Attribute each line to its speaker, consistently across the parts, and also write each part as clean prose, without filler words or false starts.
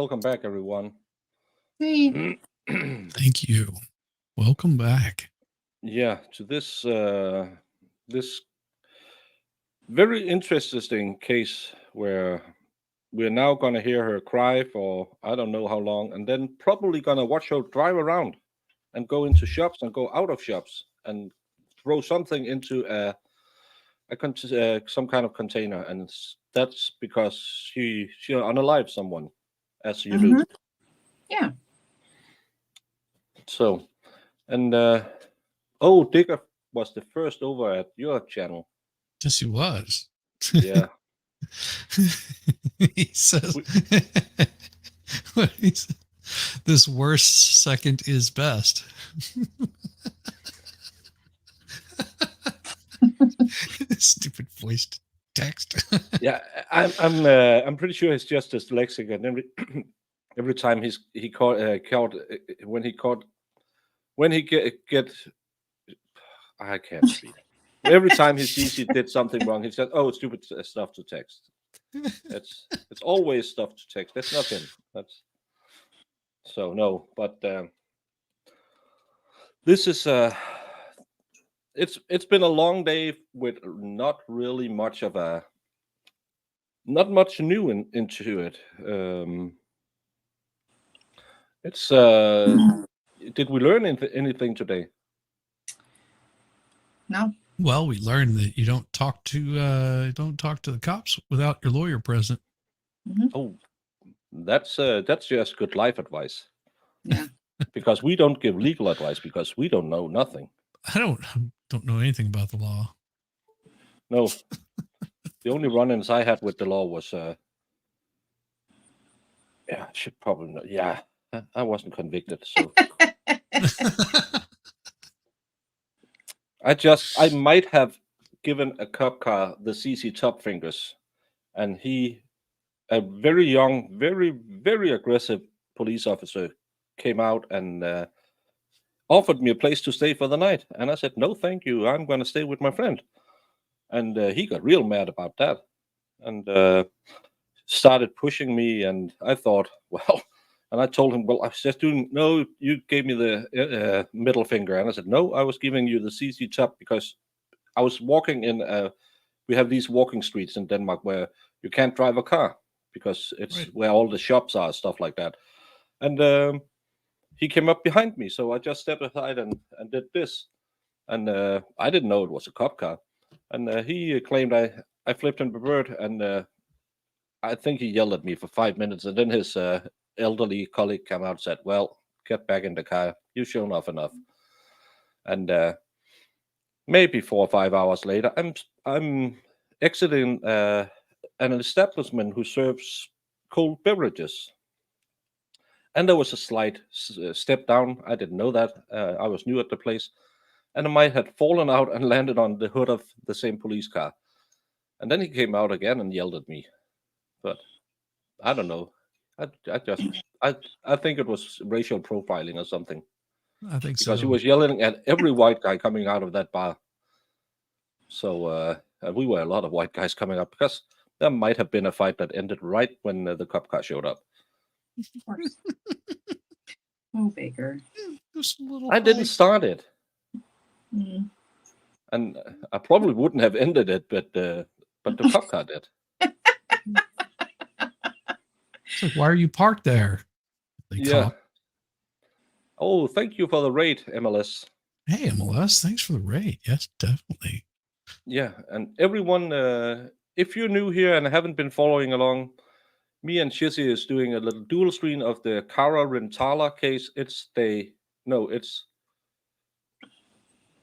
Speaker 1: welcome back, everyone.
Speaker 2: Hey.
Speaker 3: Thank you. Welcome back.
Speaker 1: Yeah, to this very interesting case where we're now gonna hear her cry for I don't know how long, and then probably gonna watch her drive around and go into shops and go out of shops and throw something into some kind of container, and that's because she unalive someone, as you do.
Speaker 2: Yeah.
Speaker 1: So, and oh, Digger was the first over at your channel.
Speaker 3: Yes, he was.
Speaker 1: Yeah.
Speaker 3: He says, what he said, this worst second is best. Stupid voiced text.
Speaker 1: Yeah, I'm pretty sure it's just dyslexic, and every time he caught when he get I can't speak. Every time he sees he did something wrong, he said, "Oh, it's stupid stuff to text." It's always stuff to text. That's not him. That's so no, but this is it's been a long day with not really much of a not much new into it. It's did we learn anything today?
Speaker 2: No.
Speaker 3: Well, we learned that you don't talk to the cops without your lawyer present.
Speaker 1: Oh, that's just good life advice.
Speaker 2: Yeah.
Speaker 1: Because we don't give legal advice because we don't know nothing.
Speaker 3: I don't know anything about the law.
Speaker 1: No. The only run-ins I had with the law was yeah, I should probably know. Yeah, I wasn't convicted, so I might have given a cop car the CC top fingers, and a very young, very aggressive police officer came out and offered me a place to stay for the night, and I said no, thank you. I'm going to stay with my friend, and he got real mad about that, and started pushing me, and I thought, well. And I told him, well, I was just doing, no, you gave me the middle finger. And I said, no, I was giving you the CC top because I was walking we have these walking streets in Denmark where you can't drive a car because it's
Speaker 3: Right.
Speaker 1: where all the shops are, stuff like that. And he came up behind me. So I just stepped aside and did this. And I didn't know it was a cop car. And he claimed I flipped him the bird. And I think he yelled at me for 5 minutes. And then his elderly colleague came out and said, well, get back in the car. You've shown off enough. And maybe 4 or 5 hours later, I'm exiting an establishment who serves cold beverages. And there was a slight step down. I didn't know that. I was new at the place. And I might have fallen out and landed on the hood of the same police car. And then he came out again and yelled at me. But I don't know. I think it was racial profiling or something.
Speaker 3: I think
Speaker 1: Because
Speaker 3: so.
Speaker 1: he was yelling at every white guy coming out of that bar. So we were a lot of white guys coming up because there might have been a fight that ended right when the cop car showed up.
Speaker 2: Of course. Oh, Baker.
Speaker 3: Just a little
Speaker 1: I didn't
Speaker 3: fight.
Speaker 1: start it.
Speaker 2: Mm.
Speaker 1: And I probably wouldn't have ended it, but the cop car did.
Speaker 3: It's like, why are you parked there?
Speaker 1: Yeah. Oh, thank you for the raid, MLS.
Speaker 3: Hey, MLS, thanks for the raid. Yes, definitely.
Speaker 1: Yeah, and everyone, if you're new here and haven't been following along, me and Shizzy is doing a little dual screen of the Cara Rintala case.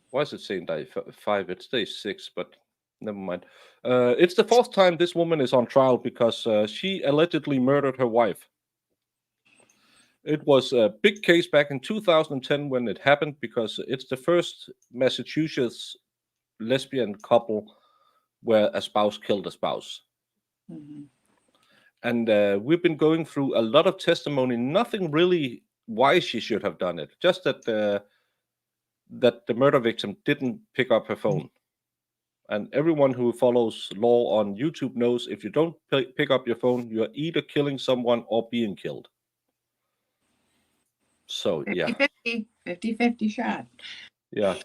Speaker 1: Why is it saying day 5? It's day 6, but never mind. It's the 4th time this woman is on trial because she allegedly murdered her wife. It was a big case back in 2010 when it happened because it's the first Massachusetts lesbian couple where a spouse killed a spouse.
Speaker 2: Mm-hmm.
Speaker 1: And we've been going through a lot of testimony, nothing really why she should have done it, just that the murder victim didn't pick up her phone. And everyone who follows law on YouTube knows if you don't pick up your phone, you're either killing someone or being killed. So, yeah.
Speaker 2: 50-50 shot.
Speaker 1: Yeah.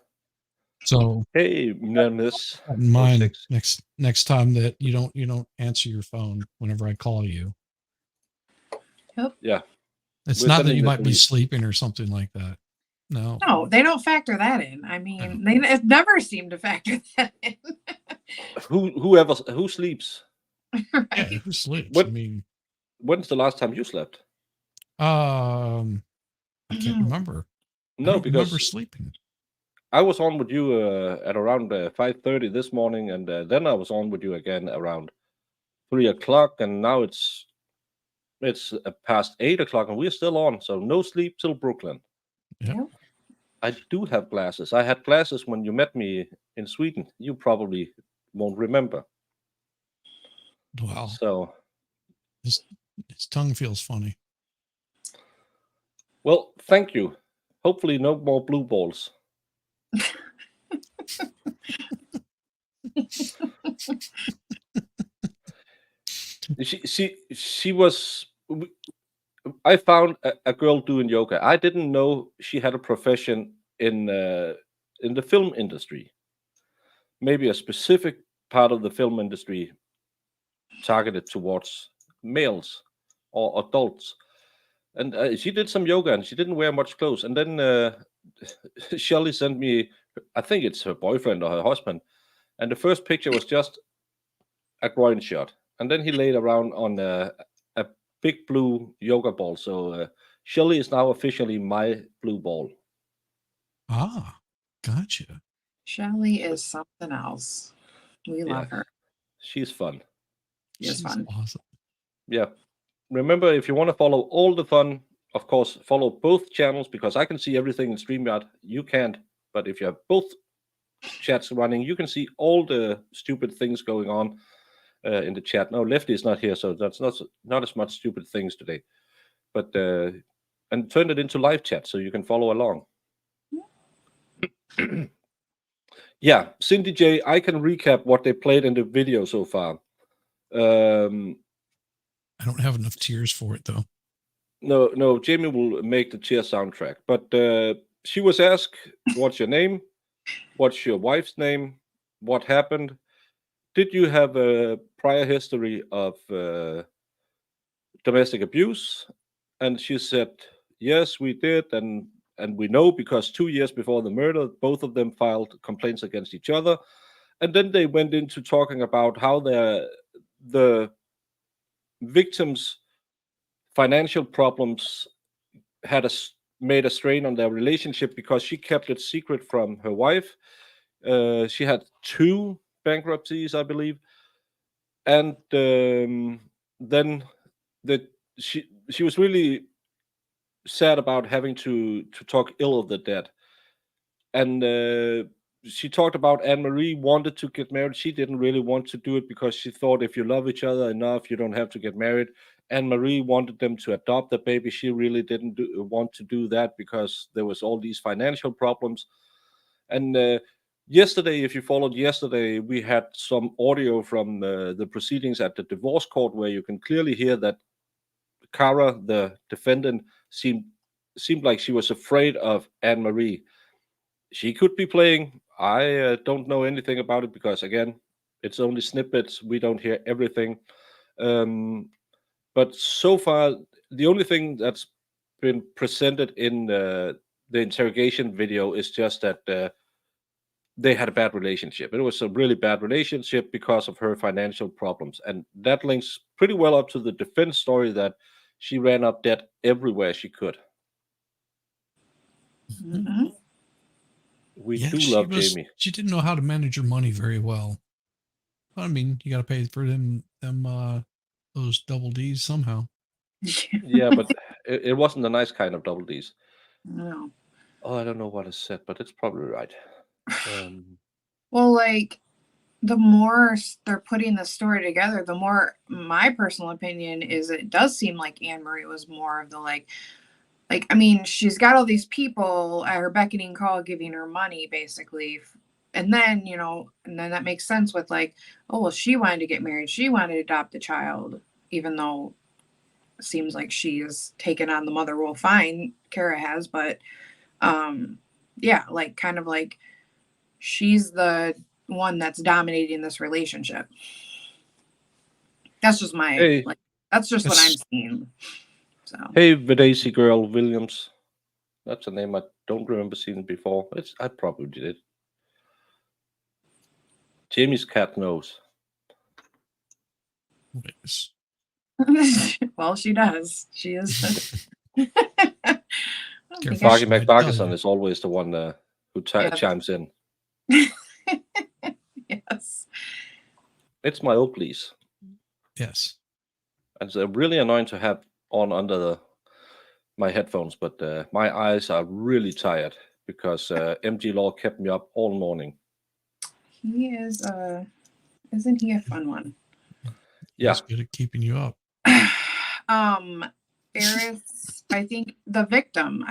Speaker 3: So
Speaker 1: Hey, Nemesis.
Speaker 3: keep in mind
Speaker 1: 06.
Speaker 3: next time that you don't answer your phone whenever I call you.
Speaker 2: Yep.
Speaker 1: Yeah.
Speaker 3: It's
Speaker 1: We're
Speaker 3: not that
Speaker 1: sending
Speaker 3: you
Speaker 1: the
Speaker 3: might be
Speaker 1: police.
Speaker 3: sleeping or something like that. No.
Speaker 2: No, they don't factor that in. I mean, they never seem to factor that in.
Speaker 1: Who sleeps?
Speaker 3: Yeah,
Speaker 2: Right?
Speaker 3: who sleeps?
Speaker 1: What-
Speaker 3: I mean,
Speaker 1: When's the last time you slept?
Speaker 3: I can't remember. I
Speaker 1: No,
Speaker 3: don't remember
Speaker 1: because
Speaker 3: sleeping.
Speaker 1: I was on with you at around 5:30 this morning, and then I was on with you again around 3 o'clock, and now it's past 8 o'clock, and we're still on. So no sleep till Brooklyn.
Speaker 3: Yep.
Speaker 2: Yep.
Speaker 1: I do have glasses. I had glasses when you met me in Sweden. You probably won't remember.
Speaker 3: Wow.
Speaker 1: So,
Speaker 3: His tongue feels funny.
Speaker 1: well, thank you. Hopefully, no more blue balls. She was. I found a girl doing yoga. I didn't know she had a profession in the film industry. Maybe a specific part of the film industry targeted towards males or adults. And she did some yoga, and she didn't wear much clothes. And then Shelly sent me, I think it's her boyfriend or her husband, and the first picture was just a groin shot. And then he laid around on a big blue yoga ball. So Shelly is now officially my blue ball.
Speaker 3: Ah, gotcha.
Speaker 2: Shelly is something else. We love
Speaker 1: Yeah.
Speaker 2: her.
Speaker 1: She's fun.
Speaker 2: She is
Speaker 3: She's
Speaker 2: fun.
Speaker 3: awesome.
Speaker 1: Yeah. Remember, if you want to follow all the fun, of course, follow both channels, because I can see everything in StreamYard. You can't. But if you have both chats running, you can see all the stupid things going on in the chat. No, Lefty is not here, so that's not as much stupid things today. But and turn it into live chat so you can follow along. Yeah, Cindy J, I can recap what they played in the video so far.
Speaker 3: I don't have enough tears for it though.
Speaker 1: No, Jamie will make the cheer soundtrack. But she was asked, "What's your name? What's your wife's name? What happened? Did you have a prior history of domestic abuse?" And she said, "Yes, we did, and we know because 2 years before the murder, both of them filed complaints against each other." And then they went into talking about how the victims' financial problems had made a strain on their relationship because she kept it secret from her wife. She had 2 bankruptcies, I believe, and then she was really sad about having to talk ill of the dead. And she talked about Anne Marie wanted to get married. She didn't really want to do it because she thought if you love each other enough, you don't have to get married. Anne Marie wanted them to adopt the baby. She really didn't want to do that because there was all these financial problems. And yesterday, if you followed yesterday, we had some audio from the proceedings at the divorce court where you can clearly hear that Cara, the defendant, seemed like she was afraid of Anne Marie. She could be playing. I don't know anything about it because, again, it's only snippets. We don't hear everything. But so far, the only thing that's been presented in the interrogation video is just that they had a bad relationship. It was a really bad relationship because of her financial problems. And that links pretty well up to the defense story that she ran up debt everywhere she could.
Speaker 2: Mhm.
Speaker 1: We
Speaker 3: Yeah,
Speaker 1: do love Jamie.
Speaker 3: she didn't know how to manage her money very well. But I mean, you got to pay for those double D's somehow.
Speaker 1: Yeah, but it wasn't a nice kind of double D's.
Speaker 2: No.
Speaker 1: Oh, I don't know what is said, but it's probably right.
Speaker 2: Well, like, the more they're putting the story together, the more my personal opinion is it does seem like Anne Marie was more of the like, I mean, she's got all these people at her beckoning call giving her money, basically, and then, you know, and then that makes sense with like, oh, well, she wanted to get married. She wanted to adopt a child, even though it seems like she's taken on the mother role. Fine, Cara has, but yeah, like kind of like she's the one that's dominating this relationship. That's just my like. That's just what I'm seeing. So
Speaker 1: hey, Videsi girl Williams, that's a name I don't remember seeing before. I probably did. Jamie's cat knows.
Speaker 3: Nice.
Speaker 2: well, she does. She is.
Speaker 1: Marky McBarkison is always the one who chimes in.
Speaker 2: Yes.
Speaker 1: It's my Oakleys.
Speaker 3: Yes.
Speaker 1: And it's really annoying to have on under my headphones, but my eyes are really tired because MG Law kept me up all morning.
Speaker 2: He is, isn't he a fun one?
Speaker 1: Yeah.
Speaker 3: He's good at keeping you up.
Speaker 2: Eris, I think the victim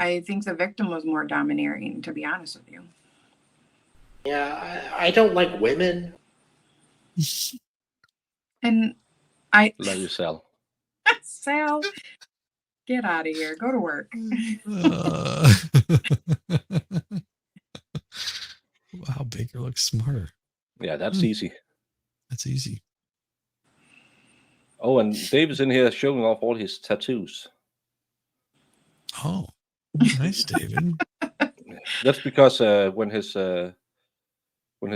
Speaker 2: was more domineering, to be honest with you.
Speaker 4: Yeah, I don't like women.
Speaker 2: And I
Speaker 1: love you, Sal.
Speaker 2: Sal, get out of here. Go to work.
Speaker 3: Wow, Baker looks smarter.
Speaker 1: Yeah, that's easy.
Speaker 3: That's easy.
Speaker 1: Oh, and David's in here showing off all his tattoos.
Speaker 3: Oh, nice, David.
Speaker 1: That's because when his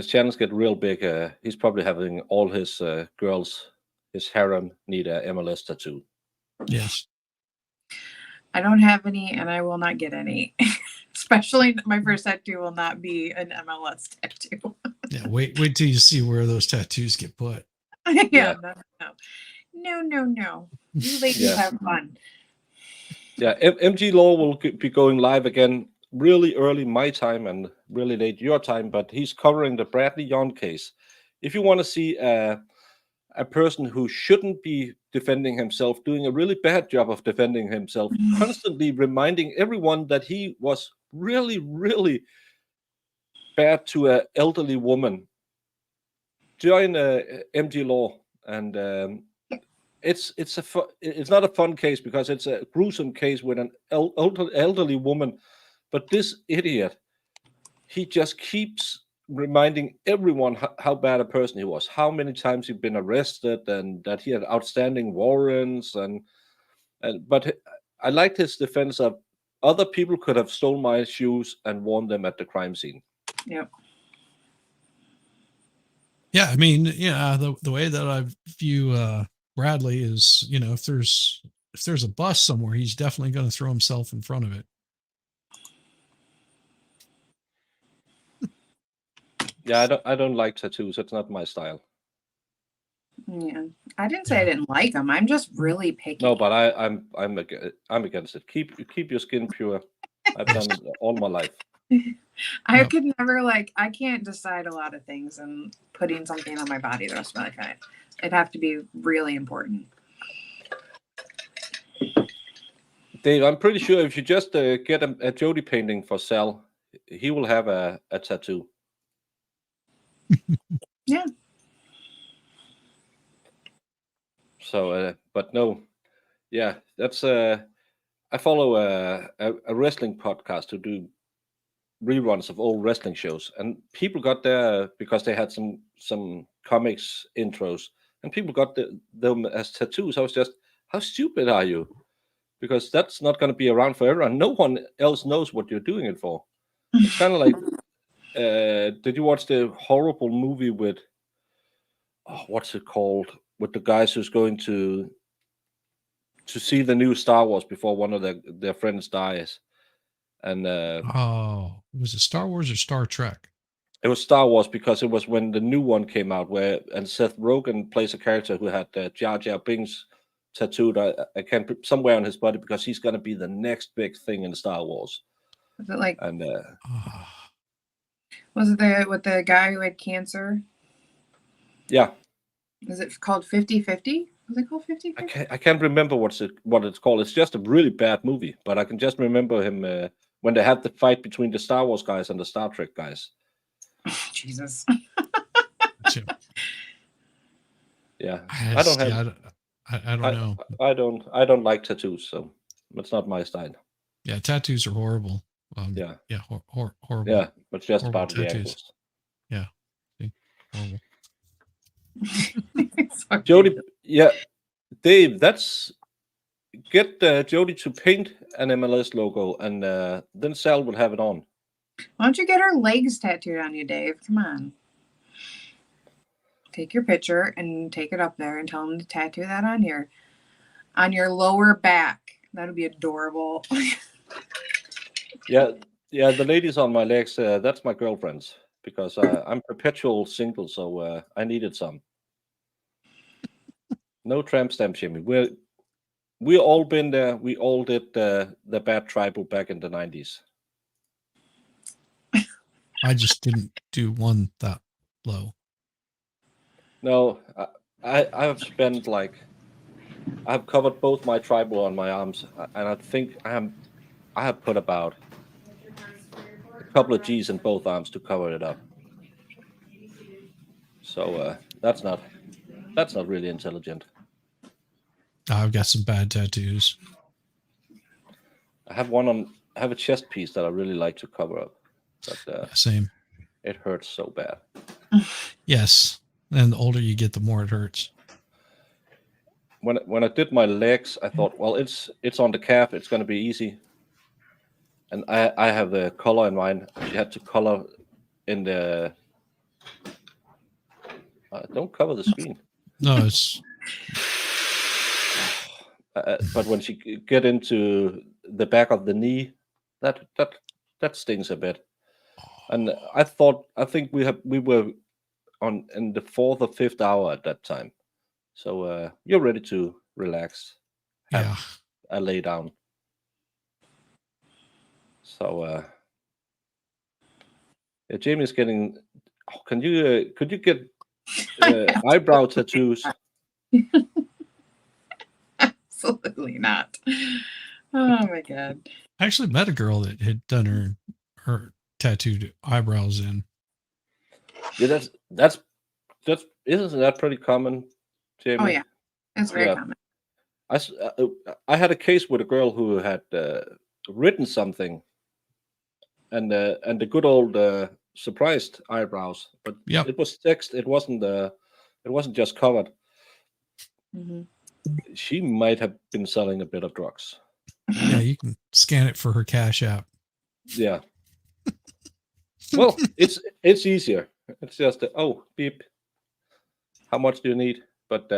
Speaker 1: channels get real big, he's probably having all his girls, his harem, need a MLS tattoo.
Speaker 3: Yes.
Speaker 2: I don't have any, and I will not get any. Especially my first tattoo will not be an MLS tattoo.
Speaker 3: Yeah, wait till you see where those tattoos get put.
Speaker 2: Yeah. No. You ladies have fun.
Speaker 1: Yeah, MG Law will be going live again really early my time and really late your time, but he's covering the Bradley Yon case. If you want to see a person who shouldn't be defending himself, doing a really bad job of defending himself, constantly reminding everyone that he was really, really bad to an elderly woman, join MG Law, and it's not a fun case because it's a gruesome case with an elderly woman, but this idiot, he just keeps reminding everyone how bad a person he was, how many times he'd been arrested, and that he had outstanding warrants, but I liked his defense of other people could have stolen my shoes and worn them at the crime scene.
Speaker 2: Yep.
Speaker 3: Yeah, I mean, yeah, the way that I view Bradley is, you know, if there's a bus somewhere, he's definitely going to throw himself in front of it.
Speaker 1: Yeah, I don't like tattoos. It's not my style.
Speaker 2: Yeah, I didn't say I didn't like them. I'm just really picky.
Speaker 1: No, but I'm against it. Keep your skin pure. I've done it all my life.
Speaker 2: I could never I can't decide a lot of things, and putting something on my body the rest of my life, it'd have to be really important.
Speaker 1: Dave, I'm pretty sure if you just get a Jody painting for Sal, he will have a tattoo.
Speaker 2: Yeah.
Speaker 1: So, but no, yeah, that's I follow a wrestling podcast who do reruns of old wrestling shows, and people got there because they had some comics intros, and people got them as tattoos. I was just, how stupid are you? Because that's not going to be around forever, and no one else knows what you're doing it for. It's kind of like, did you watch the horrible movie with, what's it called, with the guys who's going to see the new Star Wars before one of their friends dies? And
Speaker 3: was it Star Wars or Star Trek?
Speaker 1: It was Star Wars because it was when the new one came out, and Seth Rogen plays a character who had Jar Jar Binks tattooed I can't somewhere on his body because he's going to be the next big thing in Star Wars.
Speaker 2: Was it like?
Speaker 1: And
Speaker 2: was it with the guy who had cancer?
Speaker 1: Yeah.
Speaker 2: Is it called 50-50? Was it called 50-50?
Speaker 1: I can't remember what it's called. It's just a really bad movie, but I can just remember him when they had the fight between the Star Wars guys and the Star Trek guys.
Speaker 2: Jesus.
Speaker 3: So,
Speaker 1: Yeah,
Speaker 3: I
Speaker 1: I don't
Speaker 3: just,
Speaker 1: have.
Speaker 3: yeah, I don't know.
Speaker 1: I don't like tattoos, so it's not my style.
Speaker 3: Yeah, tattoos are horrible.
Speaker 1: Yeah,
Speaker 3: Yeah, horrible.
Speaker 1: yeah, but just
Speaker 3: Horrible
Speaker 1: about the
Speaker 3: tattoos.
Speaker 1: ankles.
Speaker 3: Yeah, see? Horrible.
Speaker 2: So
Speaker 1: Jody,
Speaker 2: ridiculous.
Speaker 1: yeah, Dave, get Jody to paint an MLS logo, and then Sal will have it on.
Speaker 2: Why don't you get her legs tattooed on you, Dave? Come on. Take your picture and take it up there and tell him to tattoo that on your lower back. That'd be adorable.
Speaker 1: Yeah, yeah, the ladies on my legs, that's my girlfriends because I'm perpetual single, so I needed some. No tramp stamp, Jimmy. We all been there. We all did the bad tribal back in the 90s.
Speaker 3: I just didn't do one that low.
Speaker 1: No, I've spent like I've covered both my tribal on my arms, and I think I have put about a couple of G's in both arms to cover it up. So that's not really intelligent.
Speaker 3: I've got some bad tattoos.
Speaker 1: I have a chest piece that I really like to cover up, but
Speaker 3: Yeah, same.
Speaker 1: it hurts so bad.
Speaker 3: Yes. And the older you get, the more it hurts.
Speaker 1: When I did my legs, I thought, well, it's on the calf, it's going to be easy. And I have the color in mind. She had to color in the. Don't cover the screen.
Speaker 3: No, it's
Speaker 1: But when she get into the back of the knee, that stings a bit. And I think we were in the 4th or 5th hour at that time. So you're ready to relax.
Speaker 3: yeah.
Speaker 1: I lay down. So yeah, Jamie's getting. Oh, could you get eyebrow tattoos?
Speaker 2: Absolutely not. Oh my god.
Speaker 3: I actually met a girl that had done her tattooed eyebrows in.
Speaker 1: Yeah, that's isn't that pretty common, Jamie?
Speaker 2: Oh yeah. It's very
Speaker 1: Yeah.
Speaker 2: common.
Speaker 1: I had a case with a girl who had written something, and the good old surprised eyebrows, but
Speaker 3: Yep.
Speaker 1: it was text. It wasn't just covered.
Speaker 2: Hmm.
Speaker 1: She might have been selling a bit of drugs.
Speaker 3: Yeah, you can scan it for her Cash App.
Speaker 1: Yeah. Well, it's easier. It's just beep. How much do you need? But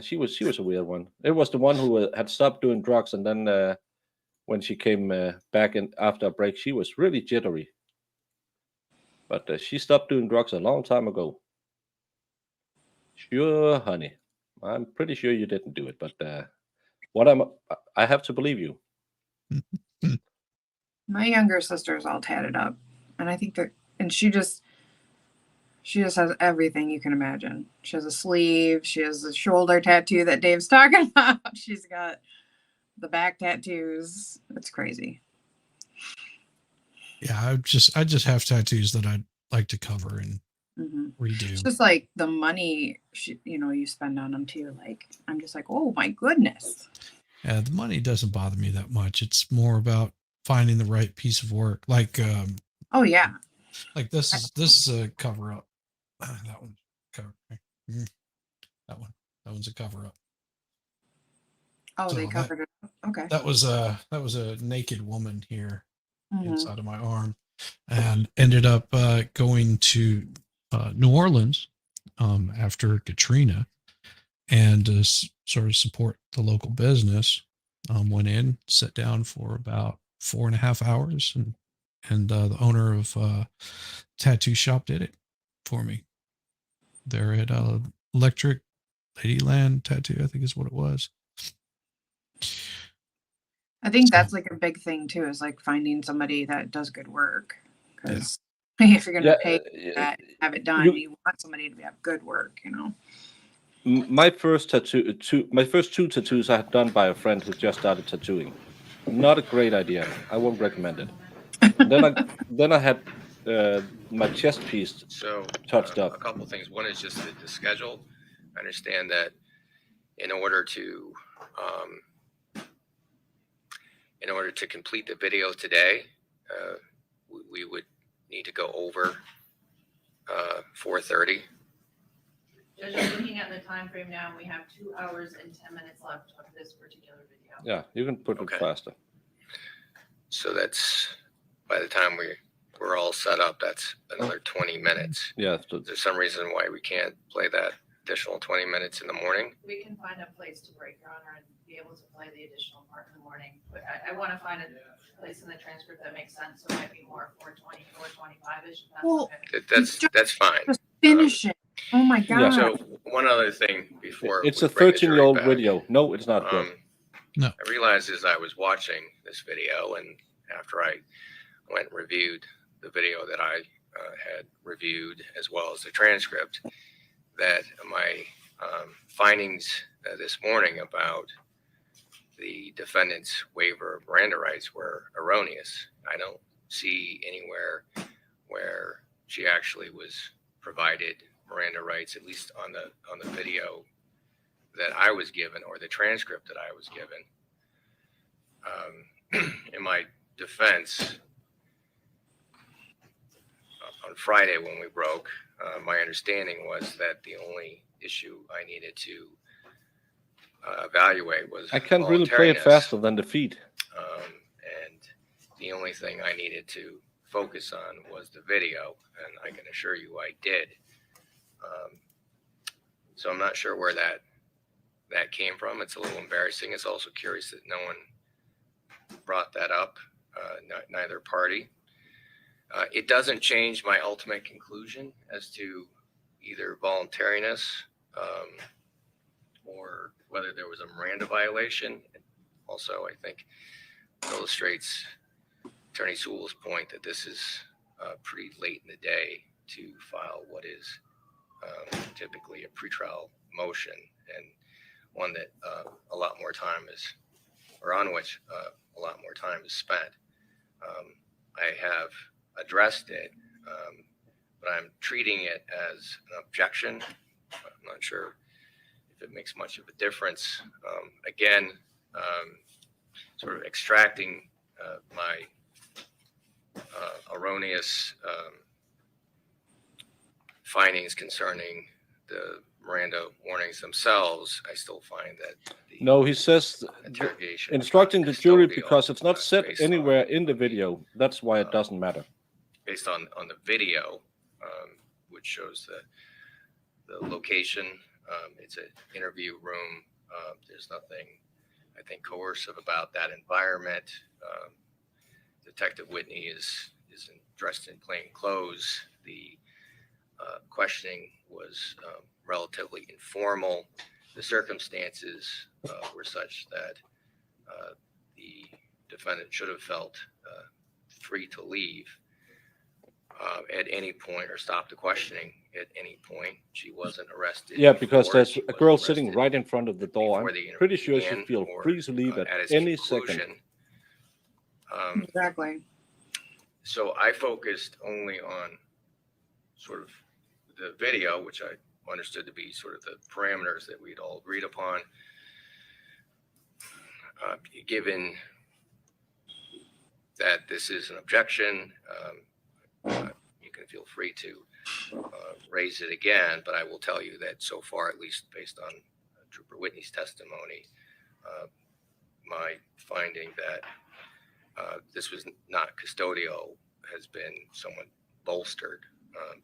Speaker 1: she was a weird one. It was the one who had stopped doing drugs, and then when she came back in after a break, she was really jittery. But she stopped doing drugs a long time ago. Sure, honey. I'm pretty sure you didn't do it, but I have to believe you.
Speaker 2: My younger sister's all tatted up, and I think and she just has everything you can imagine. She has a sleeve, she has a shoulder tattoo that Dave's talking about. She's got the back tattoos. It's crazy.
Speaker 3: Yeah, I just have tattoos that I'd like to cover and redo.
Speaker 2: It's just like the money you spend on them too. Like I'm just like, oh my goodness.
Speaker 3: Yeah, the money doesn't bother me that much. It's more about finding the right piece of work. Like
Speaker 2: Oh yeah.
Speaker 3: like this is a cover up. That one's cover. That one's a cover up.
Speaker 2: Oh,
Speaker 3: So
Speaker 2: they covered it up. Okay.
Speaker 3: That was a naked woman here
Speaker 2: Mhm.
Speaker 3: inside of my arm, and ended up going to New Orleans after Katrina, and to sort of support the local business. Went in, sat down for about 4.5 hours, and the owner of tattoo shop did it for me. They're at Electric Ladyland Tattoo, I think is what it was.
Speaker 2: I think
Speaker 3: So-
Speaker 2: that's like a big thing too, is like finding somebody that does good work. Because if you're gonna pay that, have it done, you want somebody to have good work,
Speaker 1: My first two tattoos I had done by a friend who just started tattooing. Not a great idea. I won't recommend it. Then I had my chest piece
Speaker 5: So
Speaker 1: touched up.
Speaker 5: a couple things. One is just the schedule. I understand that in order to complete the video today, we would need to go over 4:30.
Speaker 6: Judge, I'm looking at the time frame now, and we have 2 hours and 10 minutes left of this particular video.
Speaker 1: Yeah, you can put
Speaker 5: Okay.
Speaker 1: it faster.
Speaker 5: So that's, by the time we're all set up, that's another 20 minutes.
Speaker 1: Yeah,
Speaker 5: Is there some reason why we can't play that additional 20 minutes in the morning?
Speaker 6: We can find a place to break, Your Honor, and be able to play the additional part in the morning. But I want to find a place in the transcript that makes sense, so it might be more 4:20, 4:25-ish.
Speaker 2: Well,
Speaker 5: That's fine.
Speaker 2: Just finish it. Oh my
Speaker 1: Yeah.
Speaker 2: god.
Speaker 5: So one other thing before
Speaker 1: it's
Speaker 5: we
Speaker 1: a
Speaker 5: bring the jury
Speaker 1: 13-year-old
Speaker 5: back.
Speaker 1: video. No, it's not good.
Speaker 3: No.
Speaker 5: I realized as I was watching this video, and after I went and reviewed the video that I had reviewed, as well as the transcript, that my findings this morning about the defendant's waiver of Miranda rights were erroneous. I don't see anywhere where she actually was provided Miranda rights, at least on the video that I was given or the transcript that I was given. In my defense, on Friday when we broke, my understanding was that the only issue I needed to evaluate was
Speaker 1: I can't really play it
Speaker 5: voluntariness.
Speaker 1: faster than the feed.
Speaker 5: And the only thing I needed to focus on was the video, and I can assure you I did. So I'm not sure where that came from. It's a little embarrassing. It's also curious that no one brought that up, neither party. It doesn't change my ultimate conclusion as to either voluntariness or whether there was a Miranda violation. Also, I think illustrates Attorney Sewell's point that this is pretty late in the day to file what is typically a pretrial motion, and one that a lot more time is, or on which a lot more time is spent. I have addressed it, but I'm treating it as an objection. I'm not sure if it makes much of a difference. Again, sort of extracting my erroneous findings concerning the Miranda warnings themselves, I still find that
Speaker 1: No, he says
Speaker 5: interrogation
Speaker 1: instructing the jury
Speaker 5: custodial,
Speaker 1: because it's not said
Speaker 5: based on
Speaker 1: anywhere in the video. That's why it doesn't matter.
Speaker 5: based on the video, which shows the location. It's an interview room. There's nothing, I think, coercive about that environment. Detective Whitney is dressed in plain clothes. The questioning was relatively informal. The circumstances were such that the defendant should have felt free to leave at any point or stop the questioning at any point. She wasn't arrested.
Speaker 1: Yeah, because
Speaker 5: before.
Speaker 1: there's
Speaker 5: She
Speaker 1: a
Speaker 5: wasn't
Speaker 1: girl sitting
Speaker 5: arrested
Speaker 1: right in front of the door.
Speaker 5: before
Speaker 1: I'm
Speaker 5: the interview
Speaker 1: pretty sure she
Speaker 5: began
Speaker 1: feels
Speaker 5: or,
Speaker 1: free to leave at
Speaker 5: its
Speaker 1: any
Speaker 5: conclusion.
Speaker 1: second.
Speaker 2: Exactly.
Speaker 5: So I focused only on sort of the video, which I understood to be sort of the parameters that we'd all agreed upon. Given that this is an objection, you can feel free to raise it again, but I will tell you that so far, at least based on Trooper Whitney's testimony, my finding that this was not custodial has been somewhat bolstered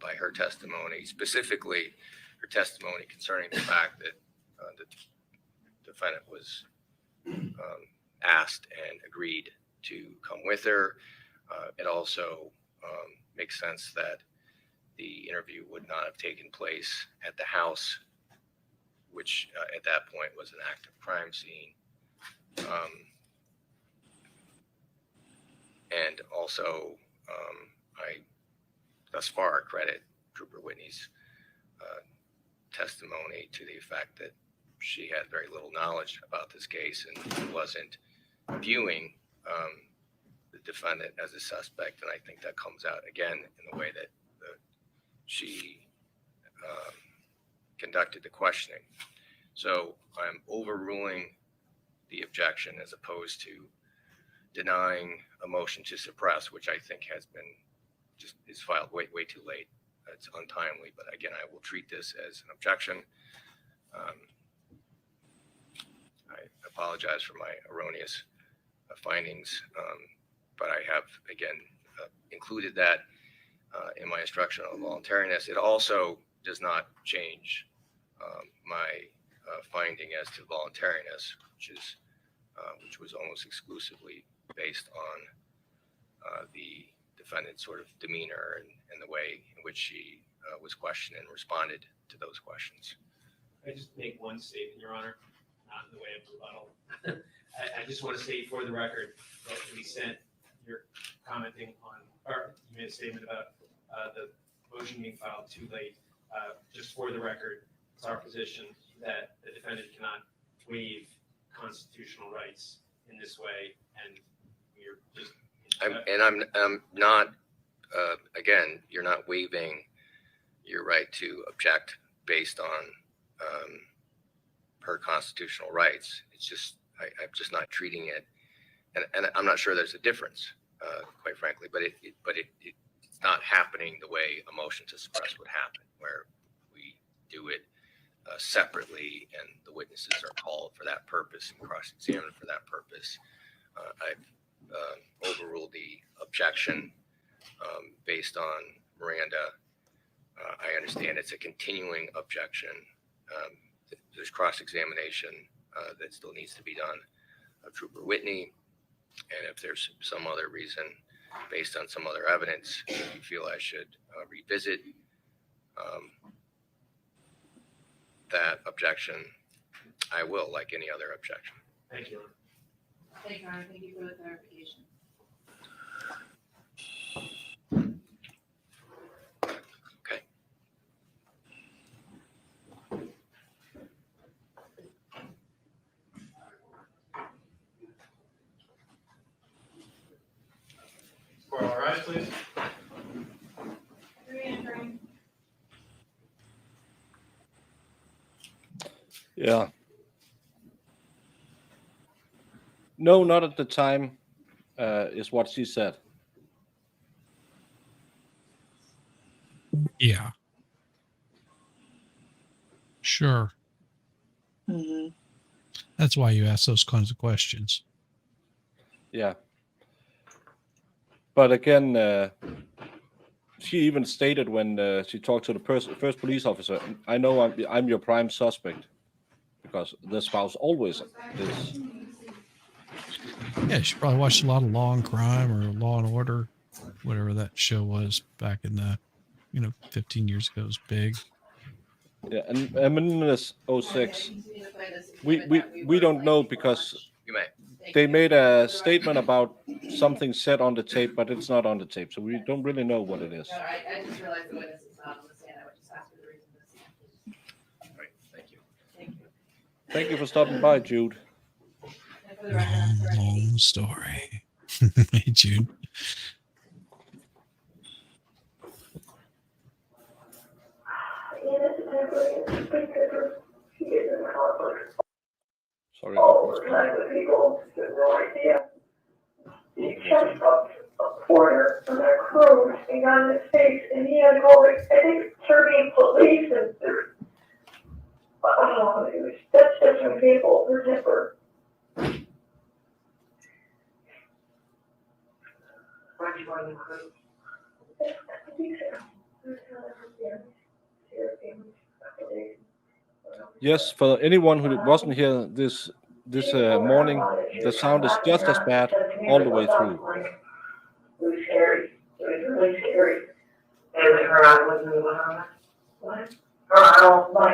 Speaker 5: by her testimony, specifically her testimony concerning the fact that the defendant was asked and agreed to come with her. It also makes sense that the interview would not have taken place at the house, which at that point was an active crime scene. And also, I thus far credit Trooper Whitney's testimony to the effect that she had very little knowledge about this case and wasn't viewing the defendant as a suspect, and I think that comes out again in the way that she conducted the questioning. So I'm overruling the objection as opposed to denying a motion to suppress, which I think has been is filed way too late. It's untimely, but again, I will treat this as an objection. I apologize for my erroneous findings, but I have again included that in my instruction on voluntariness. It also does not change my finding as to voluntariness, which was almost exclusively based on the defendant's sort of demeanor and the way in which she was questioned and responded to those questions.
Speaker 7: I just make one statement, Your Honor, not in the way of rebuttal. I just want to say for the record that we sent your commenting on, or you made a statement about the motion being filed too late. Just for the record, it's our position that the defendant cannot waive constitutional rights in this way, and we're just.
Speaker 5: I'm not. Again, you're not waiving your right to object based on her constitutional rights. It's just I'm just not treating it, and I'm not sure there's a difference, quite frankly. But it's not happening the way a motion to suppress would happen, where we do it separately, and the witnesses are called for that purpose and cross-examined for that purpose. I've overruled the objection based on Miranda. I understand it's a continuing objection. There's cross-examination that still needs to be done of Trooper Whitney, and if there's some other reason based on some other evidence you feel I should revisit that objection, I will, like any other objection.
Speaker 7: Thank you.
Speaker 6: Thank you, Your Honor. Thank you for the clarification.
Speaker 5: Okay.
Speaker 7: All right, please.
Speaker 6: Re-entering.
Speaker 1: Yeah. No, not at the time, is what she said.
Speaker 3: Yeah. Sure.
Speaker 2: Mm-hmm.
Speaker 3: That's why you ask those kinds of questions.
Speaker 1: Yeah. But again, she even stated when she talked to the first police officer, I know I'm your prime suspect, because the spouse always is.
Speaker 3: Yeah, she probably watched a lot of Law and Crime or Law and Order, whatever that show was back in the, 15 years ago. It was big.
Speaker 1: Yeah, and Menendez 06, we don't know because
Speaker 5: You may.
Speaker 1: they made a statement about something said on the tape, but it's not on the tape, so we don't really know what it is.
Speaker 6: No, I just realized the witness is not on the stand. I would just ask for the reason to see.
Speaker 5: All right. Thank you.
Speaker 6: Thank you.
Speaker 1: Thank you for stopping by, Jude.
Speaker 6: And for the record, I'm sorry.
Speaker 3: Long story. Hey, Jude.
Speaker 1: Sorry.
Speaker 8: People had no idea. He kept up a porter on our crew and got in his face, and he had called it, I think, Serbian police, and it was such different people, their temper. Why'd you go in the crew? I think so.
Speaker 1: Yes, for anyone who wasn't here this morning, the sound is just as bad all the way through.
Speaker 8: It was scary. It was really scary. It was her eye wasn't the one on it. What? Her eye, my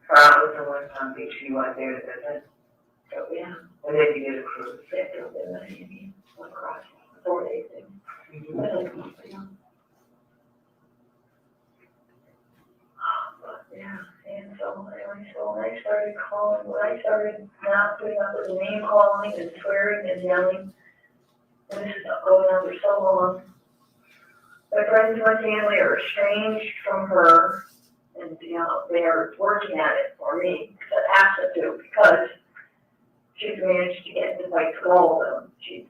Speaker 8: her eye was the one on beach. She went there to visit. So yeah, and then you did a cruise. And then you went across 4 days. Yeah, and so I started calling point and swearing and yelling. And this is going on for so long. My friends and my family are estranged from her, and they are working at it for me, because I asked them to, because she's managed to get into fights with all of them. She's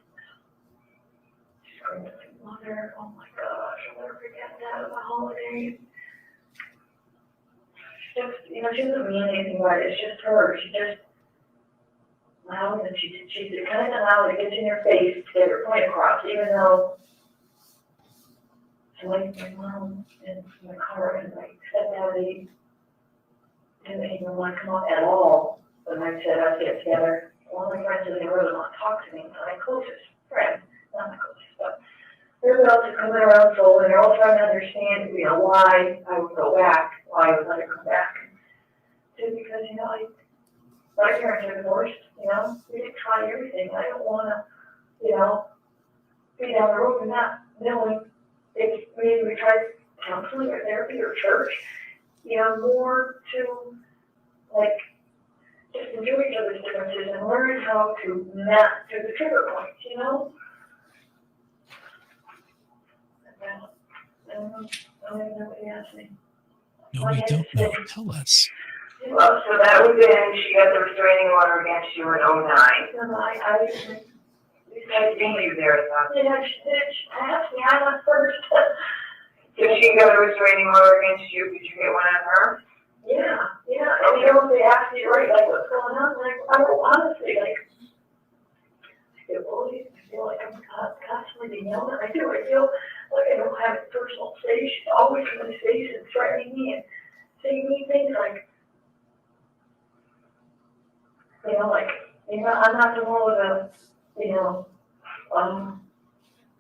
Speaker 8: screaming at my mother, oh my gosh, I'll never forget that at the holidays. She doesn't mean anything by it, it's just her. She just loud, and she's the kind of loud that gets in your face to get her point across, even though I like my mom and my car and my stepdad, they didn't even want to come up at all when I said I'd get together. One of my friends didn't really want to talk to me, my closest friend, not my closest, but everybody else is coming around slowly, and they're all trying to understand, why I would go back, why I would let her come back. Just because, my parents are divorced, we didn't try everything. I don't want to, be down the road and not knowing if maybe we tried counseling or therapy or church, more to, just enjoy each other's differences and learn how to map through the trigger points, I don't know what you asked me.
Speaker 3: No, we don't know. Tell us.
Speaker 8: Well, so that was in, she got the restraining order against you in 09. And I think you there, yeah, she did. She asked me, I went first. Did she get a restraining order against you? Did you get one on her? Yeah. And they asked me, right, what's going on? I honestly, I feel bullied. I feel like I'm constantly being yelled at. I feel like I don't have a personal space. She's always in my face and threatening me and saying mean things like, I'm not the one with a,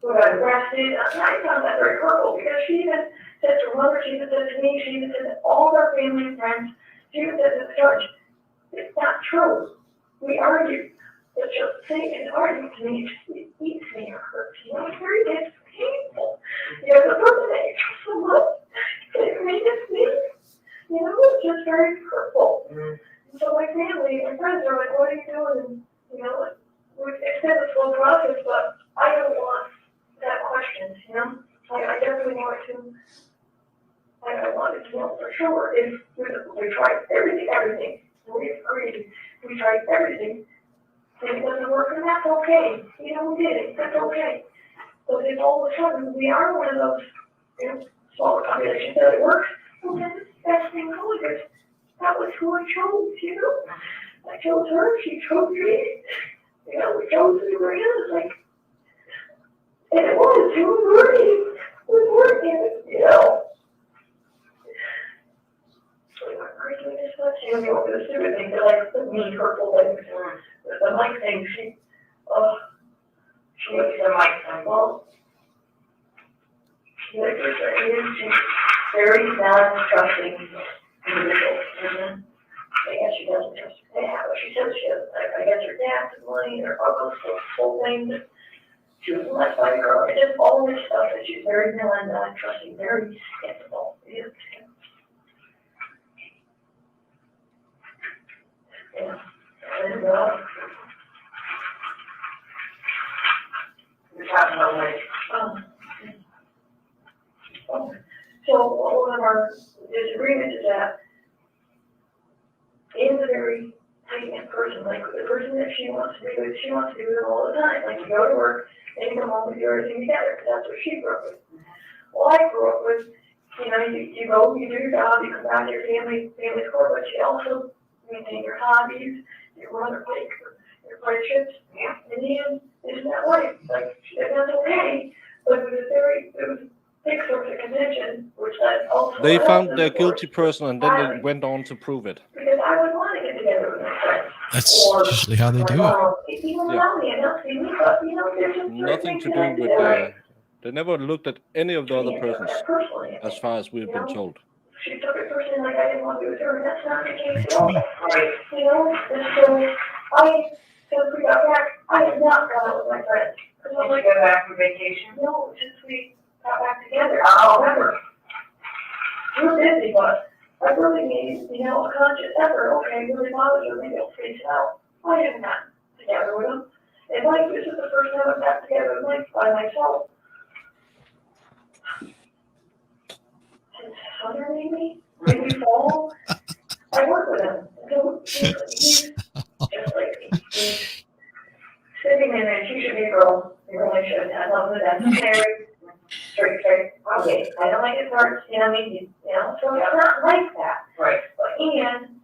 Speaker 8: who got arrested. I found that very hurtful because she even said to her mother, she even said to me, she even said to all of our family and friends, she even said to the judge, it's not true. We argued. But just saying an argument to me, it eats me or hurts. It's painful. The person that you trust so much, it makes me, it's just very hurtful. Mm-hmm. So my family and friends are like, what are you doing? And, it's been a slow process, but I don't want that questions, I definitely want to, I wanted to know for sure if we tried everything, we agreed, we tried everything, and it doesn't work, and that's okay, we did it, that's okay. But if all of a sudden we are one of those, smaller populations that it works, well then that's thing going, because that was who I chose, I chose her, she chose me, we chose the Mariana, and it was working, So we weren't arguing as much, over the stupid things, the mean, hurtful things, the mic thing, she was the mic thing, well, she's very non-trusting individual, I guess she doesn't trust her dad, but she says she doesn't, I guess her dad's money, her uncle's whole thing, she was left by a girl, and just all this stuff that she's very non-trusting, very skeptical. Yeah. And we're talking about so one of our disagreements is that in the very tight-knit person, the person that she wants to be with, she wants to be with them all the time. You go to work and you come home and do everything together, because that's what she grew up with. Well, I grew up with, you go, you do your job, you come back to your family's core, but you also maintain your hobbies, you run or bike, your friendships, and then isn't that right? That's okay, but it was big source of contention, which led also.
Speaker 1: They found the guilty person and then they went on to prove it.
Speaker 8: Because I would want to get together with my friends.
Speaker 3: That's usually how they do it.
Speaker 1: Nothing to do with they never looked at any of the other persons, as far as we've been told.
Speaker 8: She took it personally, I didn't want to be with her, and that's not the case at all. And so since we got back, I have not gone out with my friends. Did you go back for vacation? No, since we got back together. Oh, remember. We were busy, but I really made, a conscious effort. Okay, really bothers her, maybe I'll face it out. I have not together with him. And like, this is the first time I've got together with Mike by myself. His hunter made me fall. I work with him. So he's just like me. He's sitting in there, she should be a girl. You really should. I love it. That's scary. Straight. Okay, I don't like it hurts, you know what I mean? You know, so it's not like that.
Speaker 4: Right.
Speaker 8: But and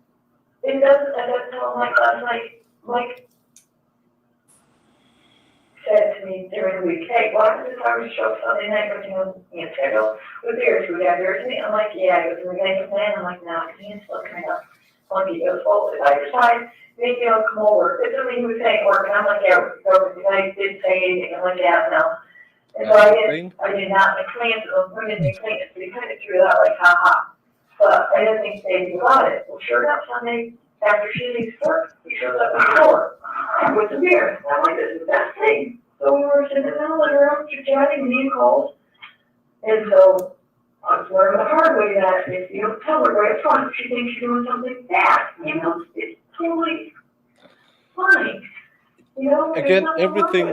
Speaker 8: it doesn't, I got to tell Mike last night, Mike said to me during the week, hey, why don't this Irish show Sunday night, everything was, you know, scheduled with beers, we got beers, and I'm like, yeah, he goes, we're going to plan, I'm like, no, because he's still kind of funky, he goes, well, if I decide, maybe I'll come over, it's something he was saying at work, and I'm like, yeah, because I didn't say anything, I'm like, yeah, no. And so I did not make plans, I didn't make plans, but he kind of threw it out like, ha. But I didn't think anything about it. Well, sure enough, Sunday, after she leaves work, he shows up at the door with some beer. And I'm like, this is the best thing. So we were sitting in the living room, chatting, and he called. And so I was learning the hard way that if you don't tell her right up front, she thinks you're doing something bad. You know, it's totally fine. You know,
Speaker 1: Again, everything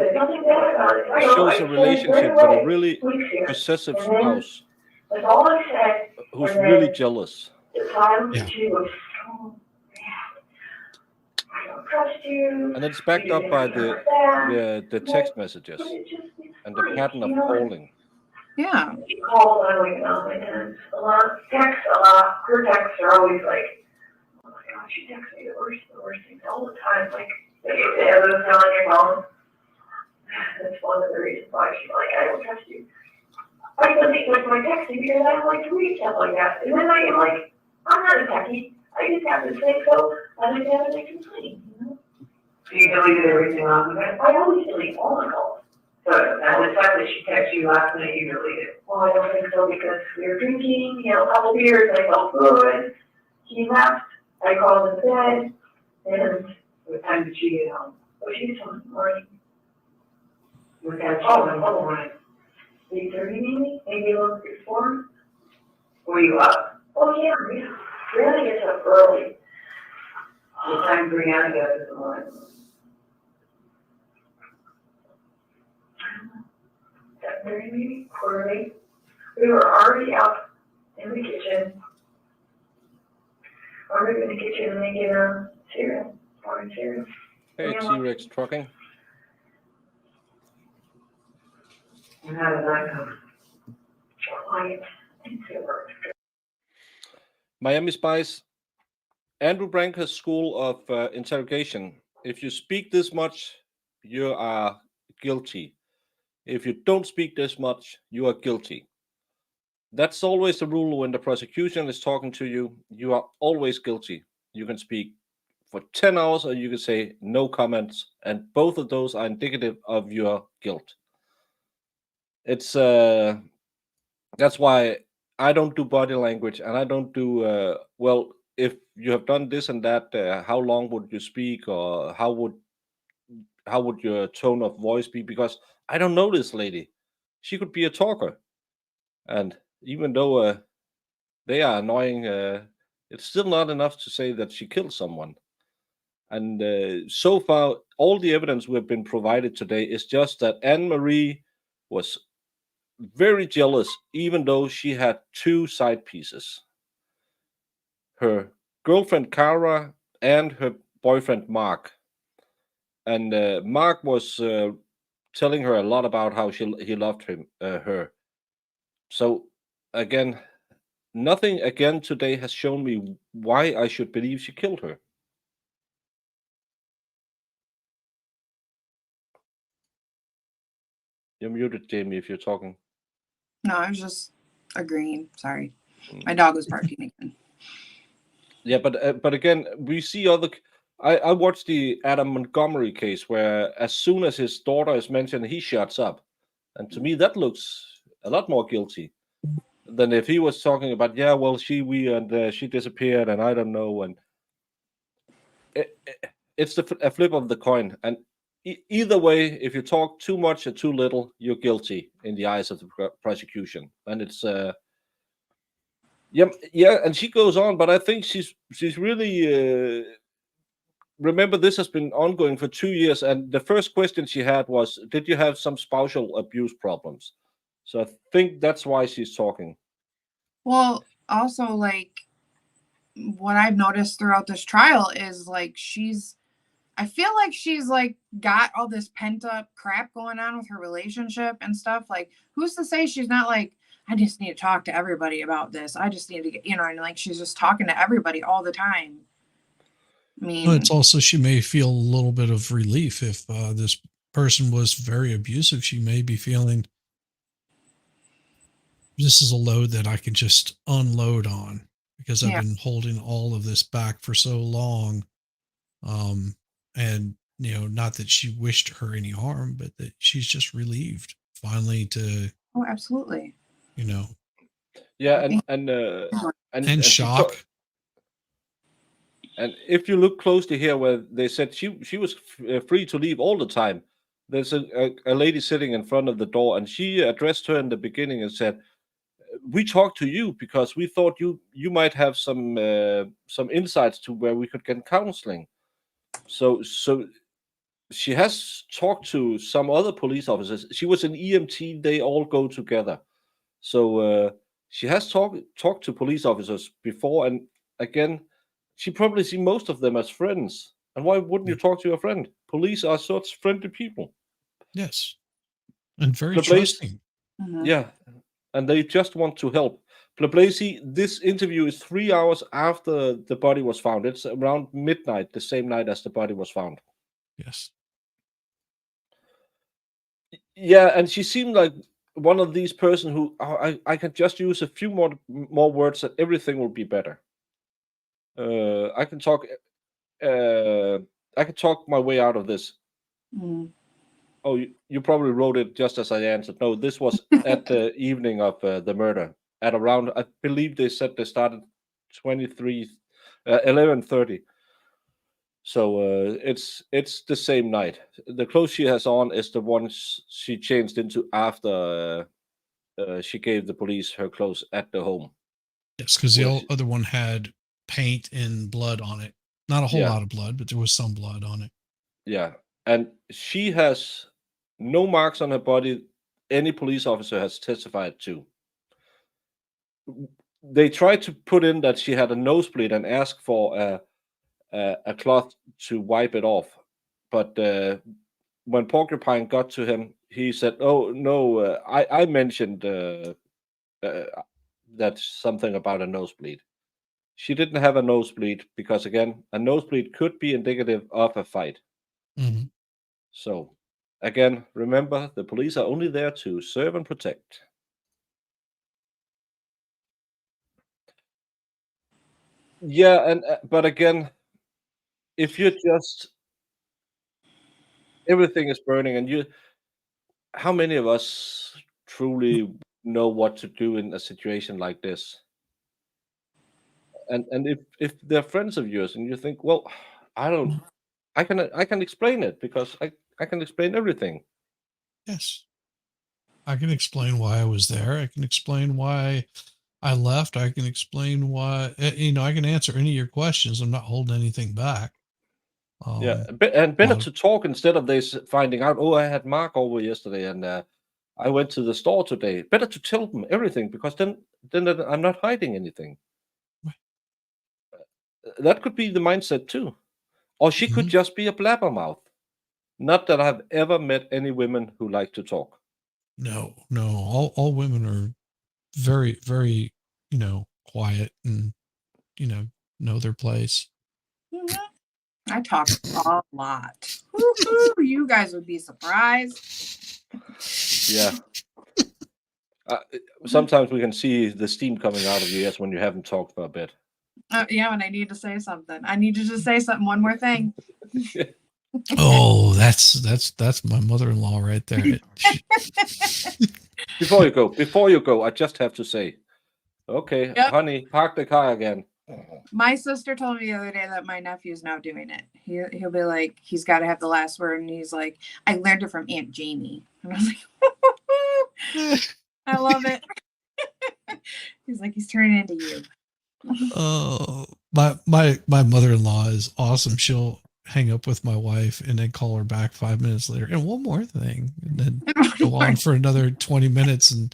Speaker 1: shows a relationship with a really possessive spouse
Speaker 8: that's all I said.
Speaker 1: who's really jealous.
Speaker 8: The time she was so mad. I don't trust you.
Speaker 1: And it's backed up by the text messages and the pattern of calling.
Speaker 2: Yeah.
Speaker 8: She called, I'm like, oh my goodness, a lot, texts a lot. Her texts are always like, oh my God, she texts me the worst things all the time. Like, they have those on your phone. That's one of the reasons why she's like, I don't trust you. I don't think like my texting because I don't like to read stuff like that. And then I am like, I'm not a techie. I just have this thing, so I like to have it complain, you know? So you deleted everything off of it? I always delete all my calls. So now the fact that she texted you last night, you deleted. Well, I don't think so because we were drinking, you know, a couple beers, I felt good. He left, I called in bed, and what time did she get home? Oh, she gets home in the morning. With that phone, I'm home morning. 8:30 maybe a little before. Were you up? Oh yeah, Brianna gets up early. What time Brianna goes in the morning? 7:30 maybe, 7:45. We were already up in the kitchen. Already in the kitchen making cereal, morning cereal.
Speaker 1: Hey, T-Rex trucking.
Speaker 8: And how did that come? Quiet.
Speaker 1: Miami Spice. Andrew Branca's school of interrogation. If you speak this much, you are guilty. If you don't speak this much, you are guilty. That's always the rule when the prosecution is talking to you. You are always guilty. You can speak for 10 hours or you can say no comments. And both of those are indicative of your guilt. It's that's why I don't do body language and I don't do well, if you have done this and that, how long would you speak or how would your tone of voice be? Because I don't know this lady. She could be a talker, and even though they are annoying, it's still not enough to say that she killed someone. And so far, all the evidence we've been provided today is just that Anne-Marie was very jealous, even though she had two side pieces. Her girlfriend Cara and her boyfriend Mark. And Mark was telling her a lot about how he loved her. So again, nothing again today has shown me why I should believe she killed her. You're muted, Jamie, if you're talking.
Speaker 2: No, I was just agreeing. Sorry. My dog was barking again.
Speaker 1: Yeah, but again, we see other. I watched the Adam Montgomery case where as soon as his daughter is mentioned, he shuts up, and to me that looks a lot more guilty than if he was talking about she disappeared and I don't know, and it's a flip of the coin. And either way, if you talk too much or too little, you're guilty in the eyes of the prosecution, and it's yeah, and she goes on, but I think she's really remember, this has been ongoing for 2 years, and the first question she had was, "Did you have some spousal abuse problems?" So I think that's why she's talking.
Speaker 2: Well, also, like, what I've noticed throughout this trial is like I feel like she's like got all this pent up crap going on with her relationship and stuff. Like, who's to say she's not like, I just need to talk to everybody about this. I just need to get, and like she's just talking to everybody all the time. I mean,
Speaker 3: Well, it's also she may feel a little bit of relief if this person was very abusive. She may be feeling this is a load that I can just unload on because I've
Speaker 2: Yeah.
Speaker 3: been holding all of this back for so long. And not that she wished her any harm, but that she's just relieved finally to,
Speaker 2: oh, absolutely.
Speaker 1: Yeah,
Speaker 2: Okay.
Speaker 3: and shock.
Speaker 1: And if you look closely here, where they said she was free to leave all the time, there's a lady sitting in front of the door, and she addressed her in the beginning and said, "We talked to you because we thought you might have some insights to where we could get counseling." So she has talked to some other police officers. She was an EMT; they all go together. So she has talked to police officers before, and again, she probably see most of them as friends. And why wouldn't you talk to your friend? Police are such friendly people.
Speaker 3: Yes. And very
Speaker 1: Place,
Speaker 3: trusting.
Speaker 2: Mhm.
Speaker 1: yeah, and they just want to help. Plablazy, this interview is 3 hours after the body was found. It's around midnight, the same night as the body was found.
Speaker 3: Yes.
Speaker 1: Yeah, and she seemed like one of these person who I can just use a few more words and everything will be better. I can talk. I can talk my way out of this.
Speaker 2: Mm.
Speaker 1: Oh, you probably wrote it just as I answered. No, this was at the evening of the murder. At around, I believe they said they started 11:30. So it's the same night. The clothes she has on is the ones she changed into after she gave the police her clothes at the home.
Speaker 3: Yes, because the
Speaker 1: Well,
Speaker 3: other one had paint and blood on it. Not a whole
Speaker 1: Yeah.
Speaker 3: lot of blood, but there was some blood on it.
Speaker 1: Yeah, and she has no marks on her body any police officer has testified to. They tried to put in that she had a nosebleed and ask for a cloth to wipe it off, but when Porcupine got to him, he said, "Oh no, I mentioned that's something about a nosebleed." She didn't have a nosebleed because, again, a nosebleed could be indicative of a fight.
Speaker 3: Hmm.
Speaker 1: So, again, remember, the police are only there to serve and protect. Yeah, and but again, if you're just everything is burning, and how many of us truly know what to do in a situation like this? And if they're friends of yours, and you think, well, I don't, I can explain it because I can explain everything.
Speaker 3: Yes. I can explain why I was there. I can explain why I left. I can explain why, I can answer any of your questions. I'm not holding anything back.
Speaker 1: Yeah, and better
Speaker 3: lot
Speaker 1: to talk instead of this finding out. Oh, I had Mark over yesterday, and I went to the store today. Better to tell them everything because then I'm not hiding anything. That could be the mindset too, or she could
Speaker 3: Mhm.
Speaker 1: just be a blabbermouth. Not that I've ever met any women who like to talk.
Speaker 3: No, all women are very, very, quiet and, know their place.
Speaker 2: Mhm. I talk a lot. Woo-hoo, you guys would be surprised.
Speaker 1: Yeah. Sometimes we can see the steam coming out of your ears when you haven't talked for a bit.
Speaker 2: Yeah, when I need to say something, I need you to say something. One more thing.
Speaker 3: Oh, that's my mother-in-law right there.
Speaker 1: Before you go, I just have to say, okay,
Speaker 2: Yep.
Speaker 1: honey, park the car again.
Speaker 2: My sister told me the other day that my nephew's now doing it. He'll be like, he's got to have the last word, and he's like, I learned it from Aunt Jamie, and I was like, I love it. He's like, he's turning into you.
Speaker 3: Oh, my mother-in-law is awesome. hang up with my wife and then call her back 5 minutes later. And one more thing, and then go on for another 20 minutes and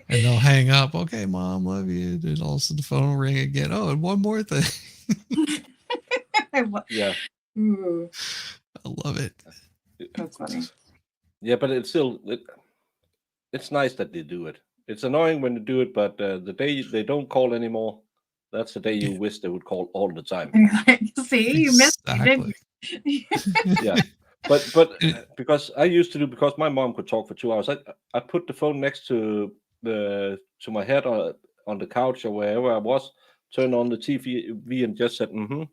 Speaker 3: they'll hang up. Okay, mom, love you. And all of a sudden the phone will ring again. Oh, and one more thing.
Speaker 1: Yeah.
Speaker 2: Ooh,
Speaker 3: I love it.
Speaker 2: that's funny.
Speaker 1: Yeah, but it's still it's nice that they do it. It's annoying when they do it, but the day they don't call anymore, that's the day you
Speaker 3: Yeah.
Speaker 1: wish they would call all the time.
Speaker 2: See, you missed it,
Speaker 3: Exactly.
Speaker 2: didn't
Speaker 1: Yeah, but because I used to do, because my mom could talk for 2 hours, I put the phone next to my head on the couch or wherever I was, turn on the TV and just said, mm-hmm.